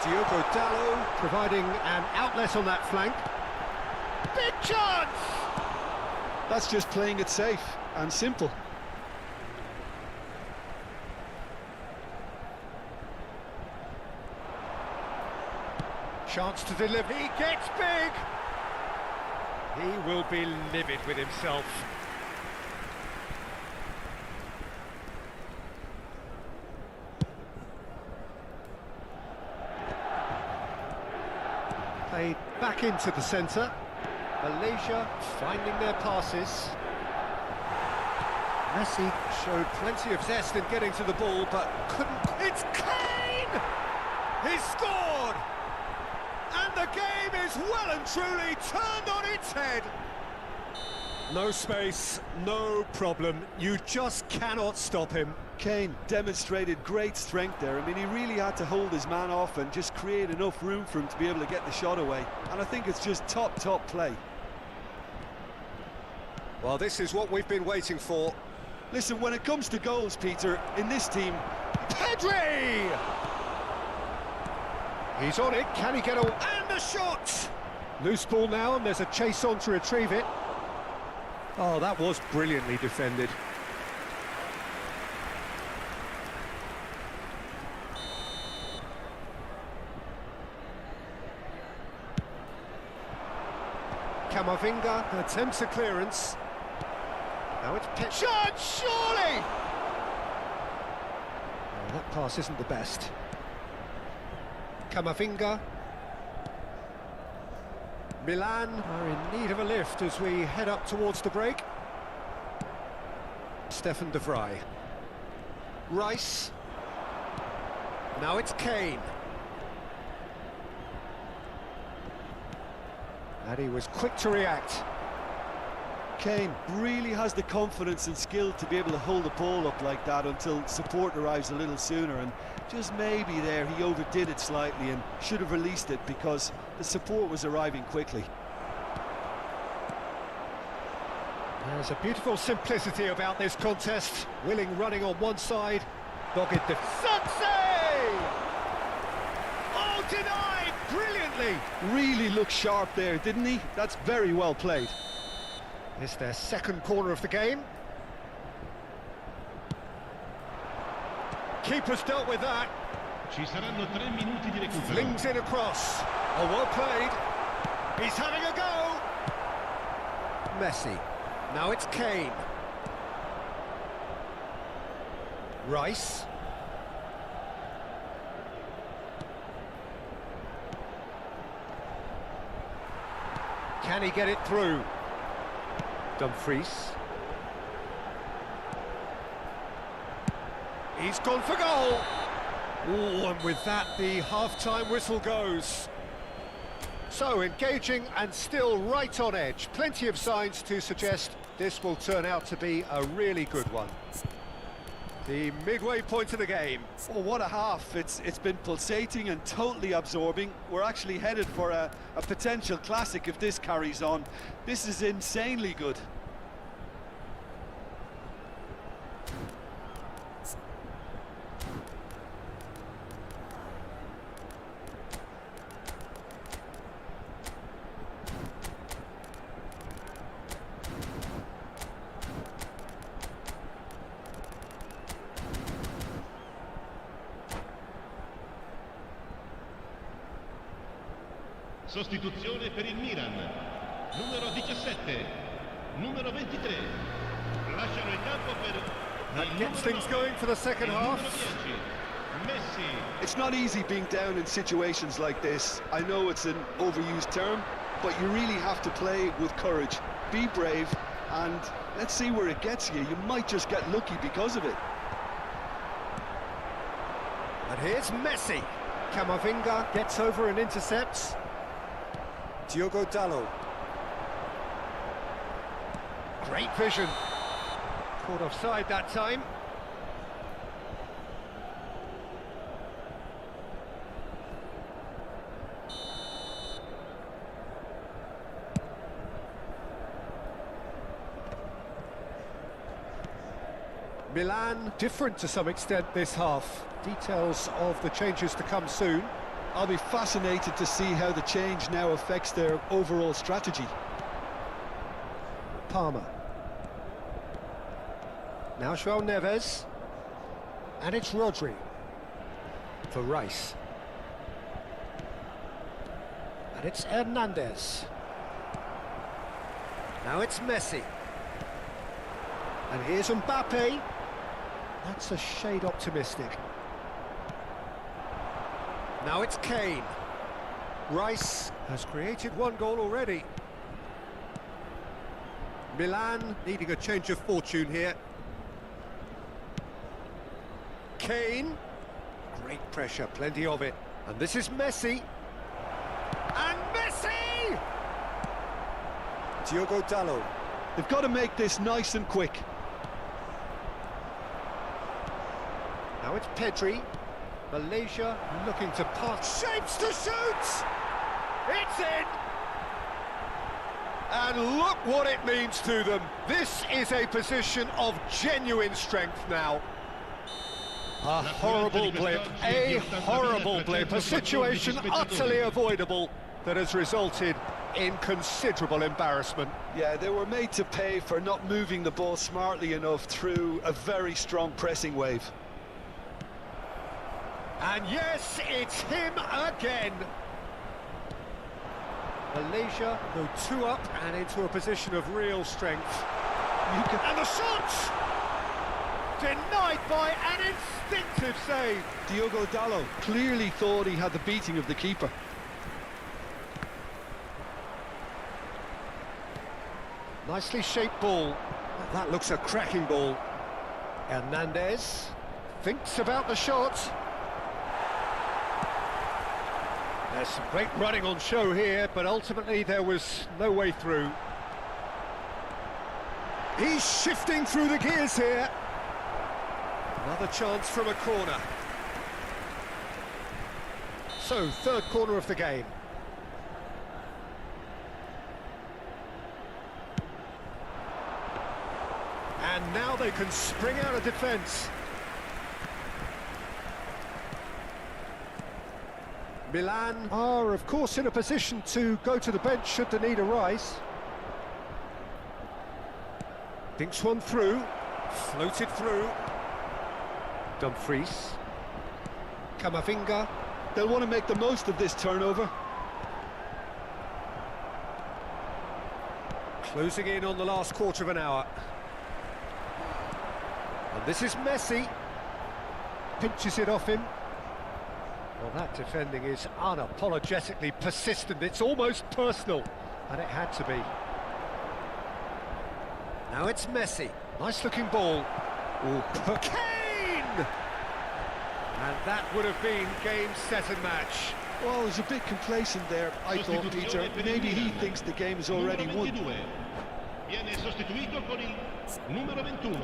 Diogo Dalot providing an outlet on that flank. Big chance! That's just playing it safe and simple. Chance to deliver. He gets big! He will be livid with himself. Played back into the centre. Malaysia finding their passes. Messi showed plenty of zest in getting to the ball, but couldn't. It's Kane! He scored! And the game is well and truly turned on its head. No space, no problem. You just cannot stop him. Kane demonstrated great strength there. I mean, he really had to hold his man off and just create enough room for him to be able to get the shot away. And I think it's just top play. Well, this is what we've been waiting for. Listen, when it comes to goals, Peter, in this team... Pedri! He's on it, can he get away? And the shot! Loose ball now, and there's a chase on to retrieve it. Oh, that was brilliantly defended. Camavinga attempts a clearance. Now it's shot, surely! Oh, that pass isn't the best. Camavinga. Milan are in need of a lift as we head up towards the break. Stefan de Vrij. Rice. Now it's Kane. And he was quick to react. Kane really has the confidence and skill to be able to hold the ball up like that until support arrives a little sooner, and just maybe there he overdid it slightly and should have released it because the support was arriving quickly. There's a beautiful simplicity about this contest. Willing running on one side, dogged Success! Oh, denied brilliantly! Really looked sharp there, didn't he? That's very well played. It's their second corner of the game. Keeper's dealt with that. Ci saranno 3 minuti di recupero. Flings in across. Oh, well played. He's having a go. Messi. Now it's Kane. Rice. Can he get it through? Dumfries. He's gone for goal. Oh, and with that, the half-time whistle goes. So, engaging and still right on edge. Plenty of signs to suggest this will turn out to be a really good one. The midway point of the game. Oh, what a half. It's been pulsating and totally absorbing. We're actually headed for a potential classic if this carries on. This is insanely good. Sostituzione per il Milan. Numero 17, numero 23. Lasciano il campo per That gets things going for the second half. Messi. It's not easy being down in situations like this. I know it's an overused term, but you really have to play with courage. Be brave, and let's see where it gets you. You might just get lucky because of it. And here's Messi. Camavinga gets over and intercepts. Diogo Dalot. Great vision. Caught offside that time. Milan different to some extent this half. Details of the changes to come soon. I'll be fascinated to see how the change now affects their overall strategy. Palmer. Now João Neves. And it's Rodri. For Rice. And it's Hernandez. Now it's Messi. And here's Mbappe. That's a shade optimistic. Now it's Kane. Rice has created one goal already. Milan needing a change of fortune here. Kane. Great pressure, plenty of it. And this is Messi. And Messi! Diogo Dalot. They've got to make this nice and quick. Now it's Pedri. Malaysia looking to pass. Shapes to shoot! It's in! And look what it means to them. This is a position of genuine strength now. A horrible blip, a situation utterly avoidable that has resulted in considerable embarrassment. Yeah, they were made to pay for not moving the ball smartly enough through a very strong pressing wave. And yes, it's him again. Malaysia go 2 up and into a position of real strength. And the shot! Denied by an instinctive save. Diogo Dalot clearly thought he had the beating of the keeper. Nicely shaped ball. That looks a cracking ball. Hernandez thinks about the shot. There's some great running on show here, but ultimately there was no way through. He's shifting through the gears here. Another chance from a corner. So, third corner of the game. And now they can spring out of defence. Milan are, of course, in a position to go to the bench should the need arise. Thinks one through, floated through. Dumfries. Camavinga. They'll want to make the most of this turnover. Closing in on the last quarter of an hour. And this is Messi. Pinches it off him. Well, that defending is unapologetically persistent. It's almost personal, and it had to be. Now it's Messi. Nice-looking ball. Ooh, Kane! And that would have been game, set and match. Well, he was a bit complacent there, I thought, Peter. Maybe he thinks the game is already won. Viene sostituito con il numero 21.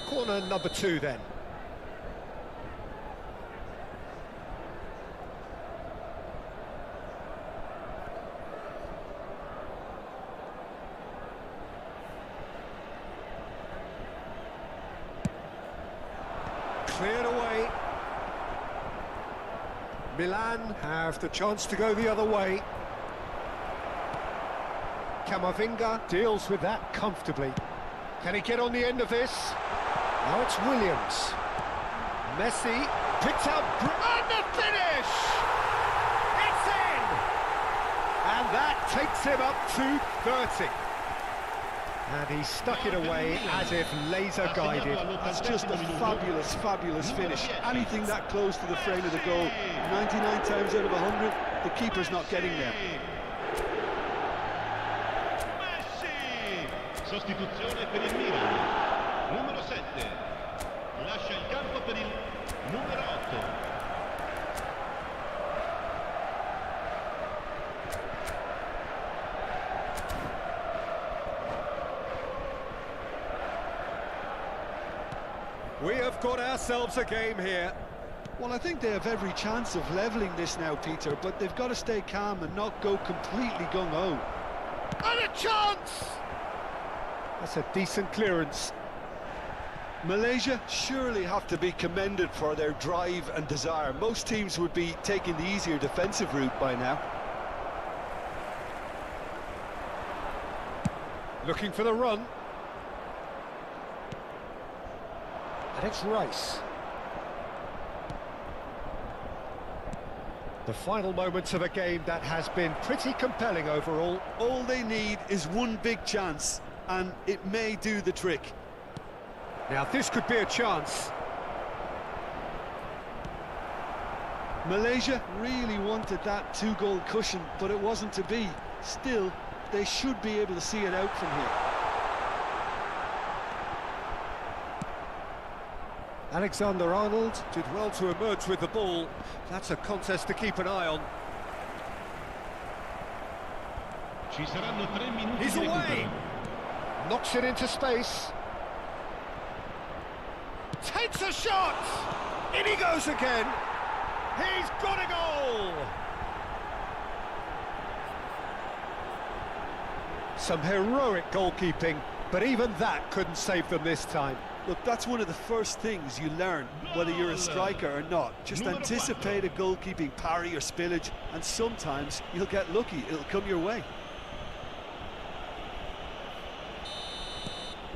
Corner number 2 then. Cleared away. Milan have the chance to go the other way. Camavinga deals with that comfortably. Can he get on the end of this? Now it's Williams. Messi picks out and the finish! It's in! And that takes him up to 30. And he stuck it away as if laser guided. That's just a fabulous, fabulous finish. Anything that close to the frame of the goal, 99 times out of 100, the keeper's not getting there. Sostituzione per il Milan. Numero 7. Lascia il campo per il numero 8. We have got ourselves a game here. Well, I think they have every chance of levelling this now, Peter, but they've got to stay calm and not go completely gung-ho. And a chance! That's a decent clearance. Malaysia surely have to be commended for their drive and desire. Most teams would be taking the easier defensive route by now. Looking for the run. And it's Rice. The final moments of a game that has been pretty compelling overall. All they need is one big chance, and it may do the trick. Now this could be a chance. Malaysia really wanted that two-goal cushion, but it wasn't to be. Still, they should be able to see it out from here. Alexander-Arnold did well to emerge with the ball. That's a contest to keep an eye on. Ci saranno 3 minuti He's di away! recupero. Knocks it into space. Takes a shot! In he goes again! He's got a goal! Some heroic goalkeeping, but even that couldn't save them this time. Look, that's one of the first things you learn, whether you're a striker or not. Just anticipate a goalkeeping parry or spillage, and sometimes you'll get lucky, it'll come your way.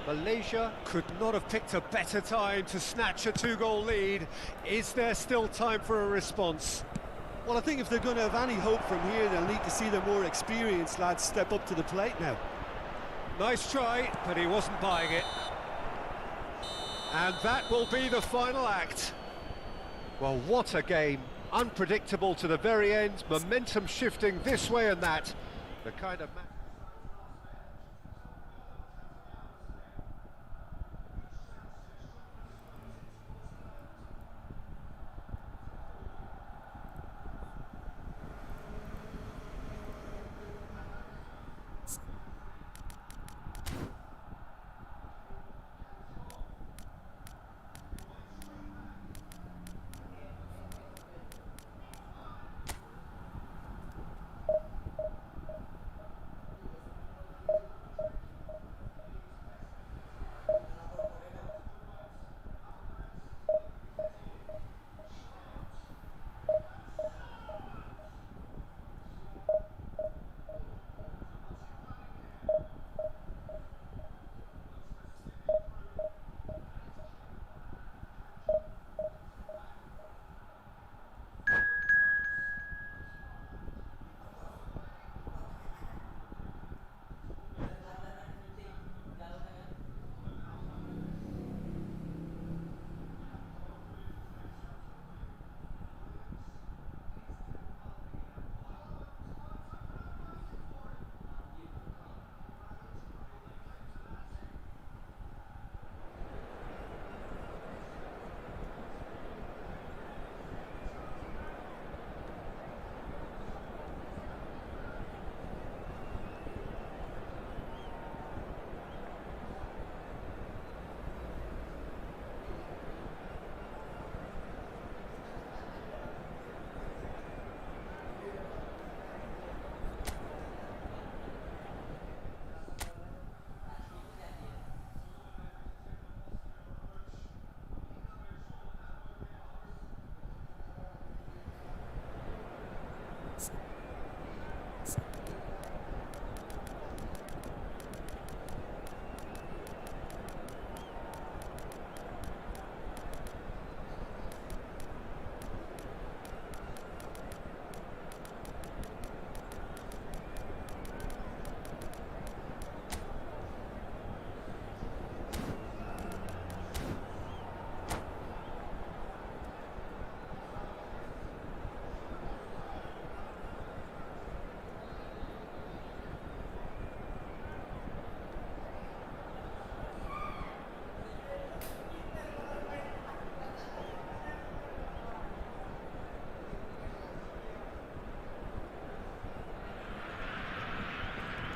Malaysia could not have picked a better time to snatch a two-goal lead. Is there still time for a response? Well, I think if they're going to have any hope from here, they'll need to see their more experienced lads step up to the plate now. Nice try, but he wasn't buying it. And that will be the final act. Well, what a game. Unpredictable to the very end, momentum shifting this way and that. The kind of match.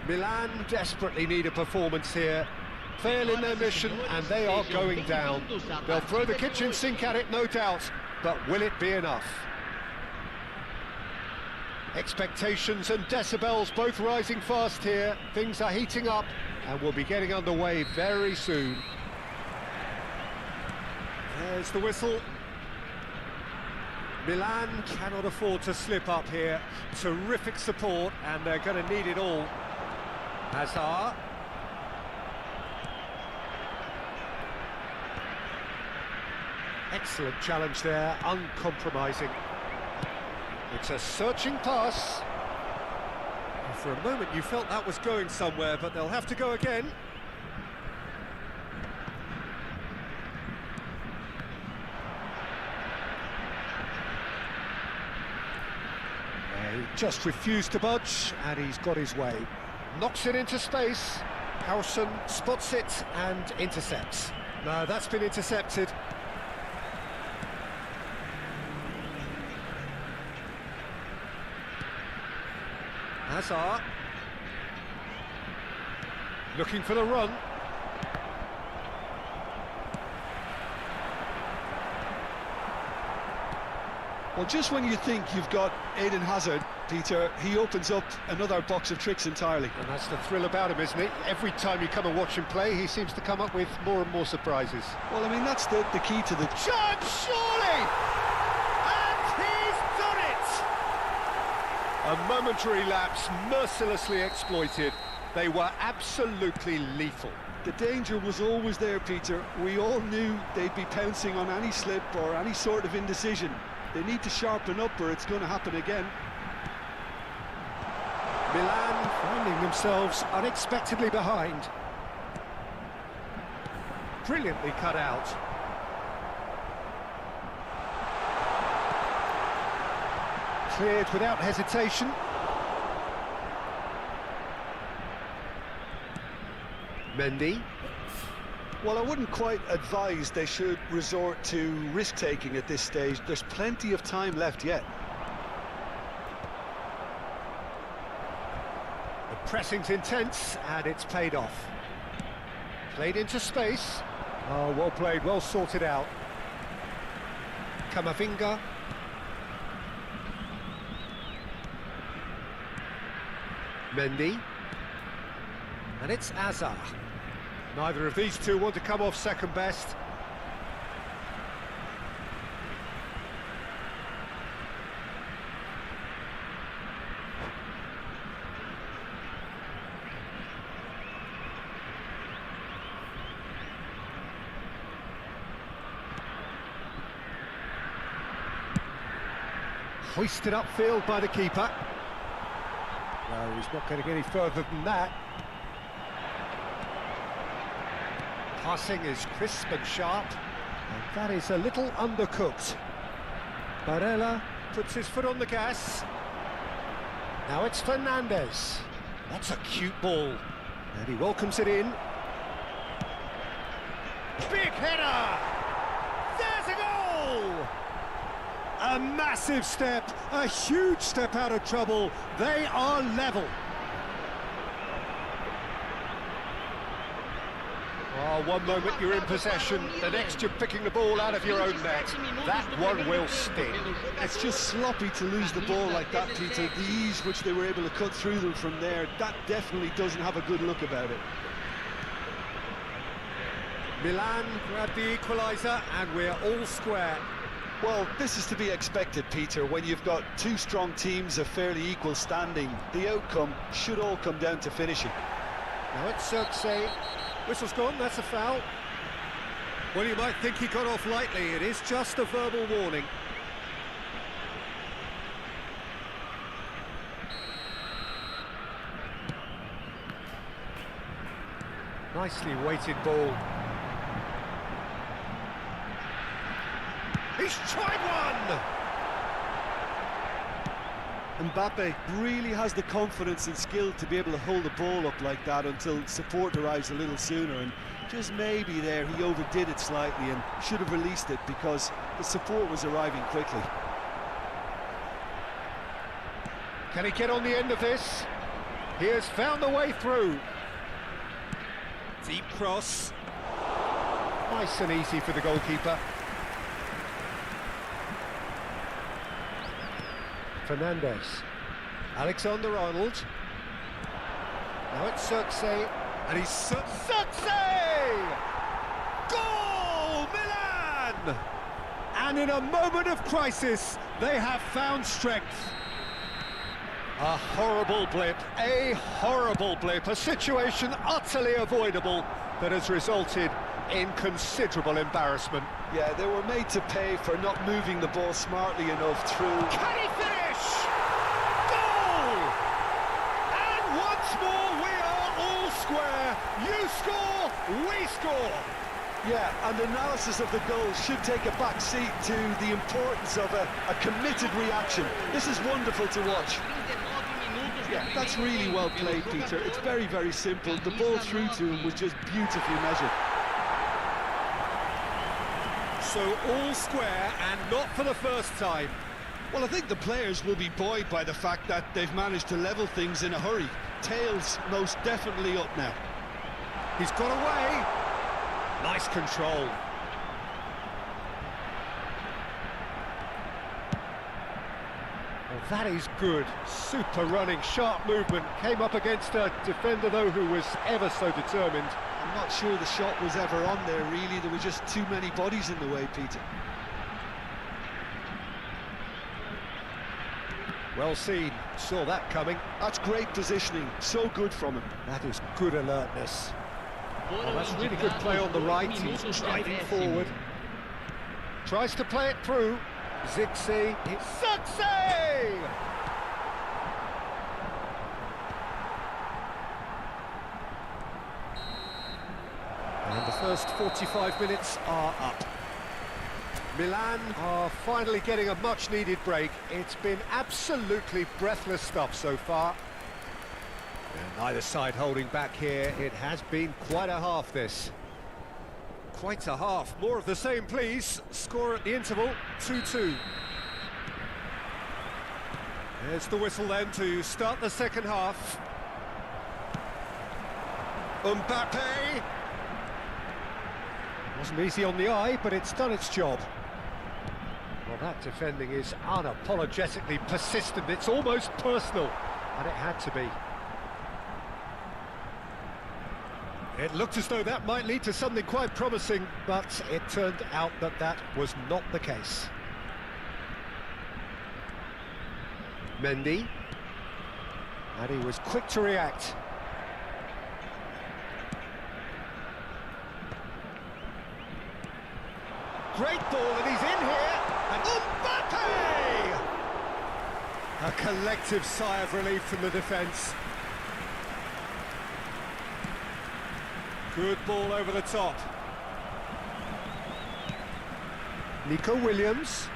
Milan desperately need a performance here. Fail in their mission and they are going down. They'll throw the kitchen sink at it, no doubt, but will it be enough? Expectations and decibels both rising fast here. Things are heating up and we'll be getting underway very soon. There's the whistle. Milan cannot afford to slip up here. Terrific support and they're going to need it all. Hazard. Excellent challenge there, uncompromising. It's a searching pass. For a moment you felt that was going somewhere, but they'll have to go again. He just refused to budge, and he's got his way. Knocks it into space. Howson spots it and intercepts. No, that's been intercepted. Hazard. Looking for the run. Well, just when you think you've got Eden Hazard, Peter, he opens up another box of tricks entirely. And that's the thrill about him, isn't it? Every time you come and watch him play, he seems to come up with more and more surprises. Well, I mean, that's the key to the... Chance, surely! And he's done it! A momentary lapse, mercilessly exploited. They were absolutely lethal. The danger was always there, Peter. We all knew they'd be pouncing on any slip or any sort of indecision. They need to sharpen up or it's going to happen again. Milan finding themselves unexpectedly behind. Brilliantly cut out. Cleared without hesitation. Mendy. Well, I wouldn't quite advise they should resort to risk-taking at this stage. There's plenty of time left yet. The pressing's intense and it's paid off. Played into space. Oh, well played, well sorted out. Kamavinga. Mendy. And it's Hazard. Neither of these two want to come off second best. Hoisted upfield by the keeper. No, he's not getting any further than that. Passing is crisp and sharp, and that is a little undercooked. Barella puts his foot on the gas. Now it's Fernandez. That's a cute ball, and he welcomes it in. Big header! There's a goal! A massive step, a huge step out of trouble. They are level. Oh, one moment you're in possession, the next you're picking the ball out of your own net. That one will sting. It's just sloppy to lose the ball like that, Peter. The ease which they were able to cut through them from there, that definitely doesn't have a good look about it. Milan grabbed the equaliser and we're all square. Well, this is to be expected, Peter, when you've got two strong teams of fairly equal standing. The outcome should all come down to finishing. Now it's Cheerssss. Whistle's gone, that's a foul. Well, you might think he got off lightly. It is just a verbal warning. Nicely weighted ball. He's tried one! Mbappe really has the confidence and skill to be able to hold the ball up like that until support arrives a little sooner, and just maybe there he overdid it slightly and should have released it because the support was arriving quickly. Can he get on the end of this? He has found the way through. Deep cross. Nice and easy for the goalkeeper. Fernandez. Alexander-Arnold. Now it's Cheerssss. And he's Cheerssss! Goal! Milan! And in a moment of crisis, they have found strength. A horrible blip, a situation utterly avoidable that has resulted in considerable embarrassment. Yeah, they were made to pay for not moving the ball smartly enough through. Can he finish? Goal! And once more we are all square. You score, we score. Yeah, and analysis of the goal should take a back seat to the importance of a committed reaction. This is wonderful to watch. Yeah, that's really well played, Peter. It's very, very simple. The ball through to him was just beautifully measured. So all square, and not for the first time. Well, I think the players will be buoyed by the fact that they've managed to level things in a hurry. Tails most definitely up now. He's got away. Nice control. Well, that is good. Super running, sharp movement. Came up against a defender, though, who was ever so determined. I'm not sure the shot was ever on there, really. There were just too many bodies in the way, Peter. Well seen. Saw that coming. That's great positioning. So good from him. That is good alertness. Well, that's really good play on the right. He's driving forward. Tries to play it through. Zixi. It's Cheerssss! And the first 45 minutes are up. Milan are finally getting a much-needed break. It's been absolutely breathless stuff so far. And neither side holding back here. It has been quite a half, this. Quite a half. More of the same, please. Score at the interval, 2-2. There's the whistle then to start the second half. Mbappe. Wasn't easy on the eye, but it's done its job. Well, that defending is unapologetically persistent. It's almost personal, and it had to be. It looked as though that might lead to something quite promising, but it turned out that that was not the case. Mendy. And he was quick to react. Great ball, and he's in here. And Mbappe! A collective sigh of relief from the defence. Good ball over the top. Nico Williams.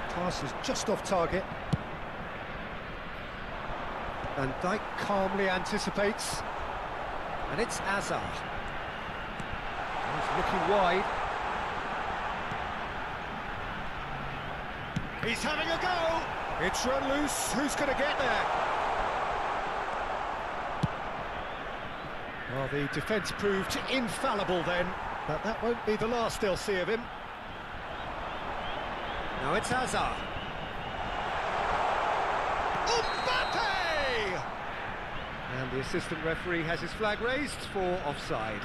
Pass is just off target. Van Dijk calmly anticipates. And it's Hazard. He's looking wide. He's having a go! It's run loose. Who's going to get there? Well, the defence proved infallible then, but that won't be the last they'll see of him. Now it's Hazard. Mbappe! And the assistant referee has his flag raised for offside.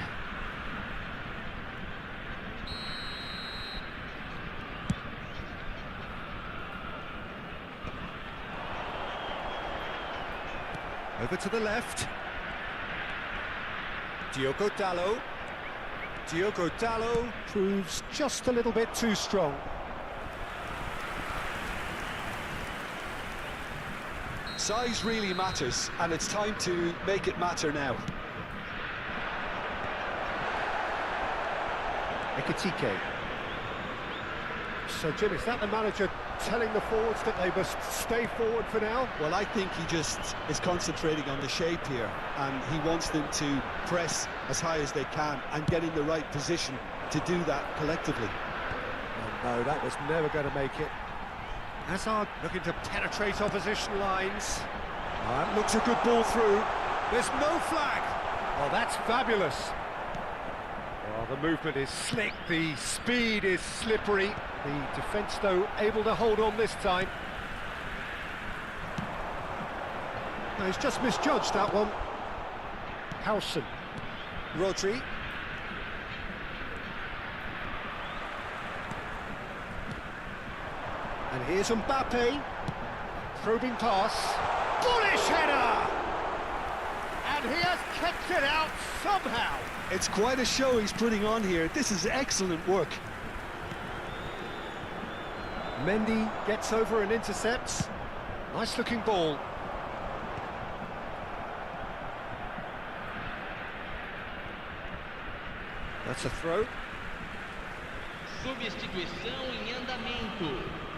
Over to the left. Diogo Dalot. Diogo Dalot proves just a little bit too strong. Size really matters, and it's time to make it matter now. Ekitike. So, Jim, is that the manager telling the forwards that they must stay forward for now? Well, I think he just is concentrating on the shape here, and he wants them to press as high as they can and get in the right position to do that collectively. Oh, no, that was never going to make it. Hazard looking to penetrate opposition lines. That looks a good ball through. There's no flag. Oh, that's fabulous. Well, the movement is slick, the speed is slippery. The defence, though, able to hold on this time. No, he's just misjudged that one. Howson. Rodri. And here's Mbappe. Probing pass. Bullish header! And he has kept it out somehow. It's quite a show he's putting on here. This is excellent work. Mendy gets over and intercepts. Nice looking ball. That's a throw. Substituição em andamento.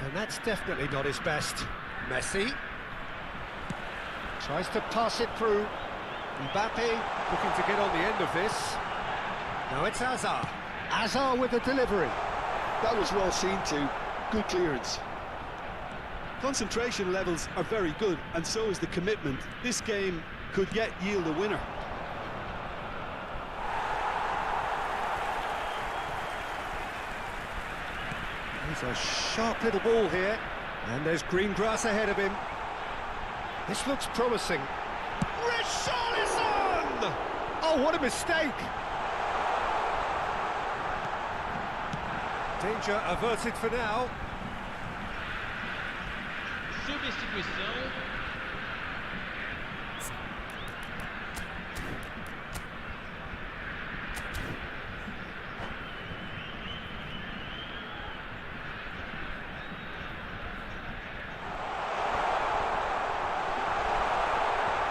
And that's definitely not his best. Messi tries to pass it through. Mbappe looking to get on the end of this. Now it's Hazard. Hazard with the delivery. That was well seen too. Good clearance. Concentration levels are very good, and so is the commitment. This game could yet yield a winner. He's a sharp little ball here. And there's green grass ahead of him. This looks promising. Richarlison! Oh, what a mistake! Danger averted for now. Substituição.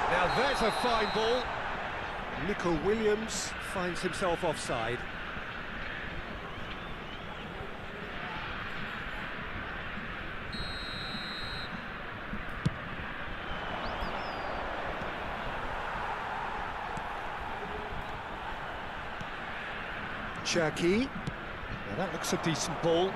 Now there's a fine ball. Nico Williams finds himself offside. Cherki. Now that looks a decent ball.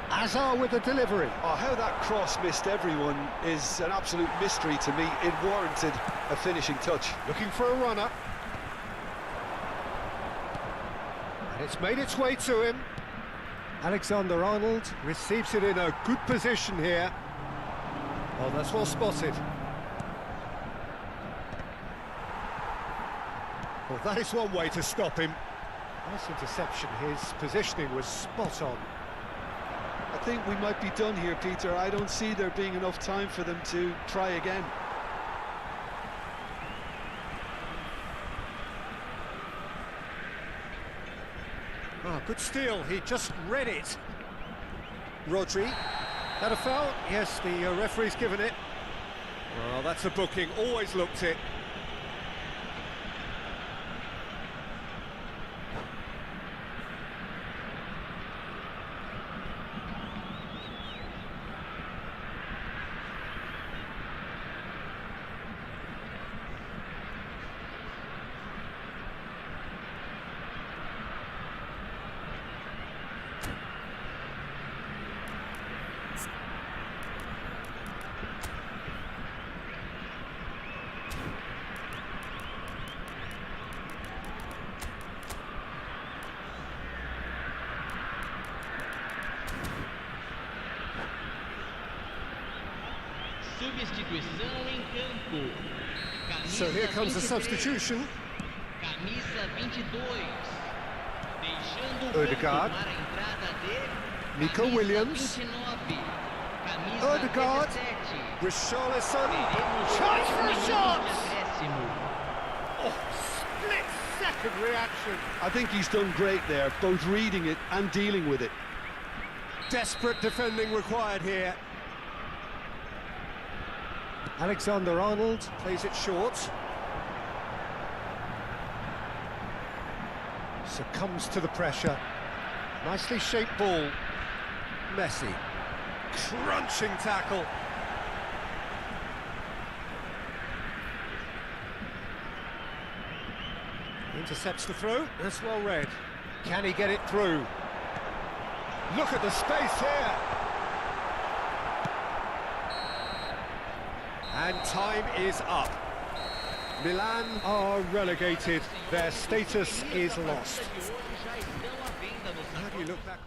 Hazard with the delivery. Oh, how that cross missed everyone is an absolute mystery to me. It warranted a finishing touch. Looking for a runner. And it's made its way to him. Alexander-Arnold receives it in a good position here. Oh, that's well spotted. Well, that is one way to stop him. Nice interception. His positioning was spot on. I think we might be done here, Peter. I don't see there being enough time for them to try again. Oh, good steal. He just read it. Rodri. That a foul? Yes, the referee's given it. Well, that's a booking. Always looked it. Substituição em campo. So here comes the substitution. Camisa 22. Deixando o Odegaard. campo para a entrada de Nico camisa Williams. 29. Odegaard. Richarlison. Chance for a shot! Oh, split-second reaction. I think he's done great there, both reading it and dealing with it. Desperate defending required here. Alexander-Arnold plays it short. Succumbs to the pressure. Nicely shaped ball. Messi. Crunching tackle. Intercepts the throw. That's well read. Can he get it through? Look at the space here. And time is up. Milan are relegated. Their status is lost. How do you look back?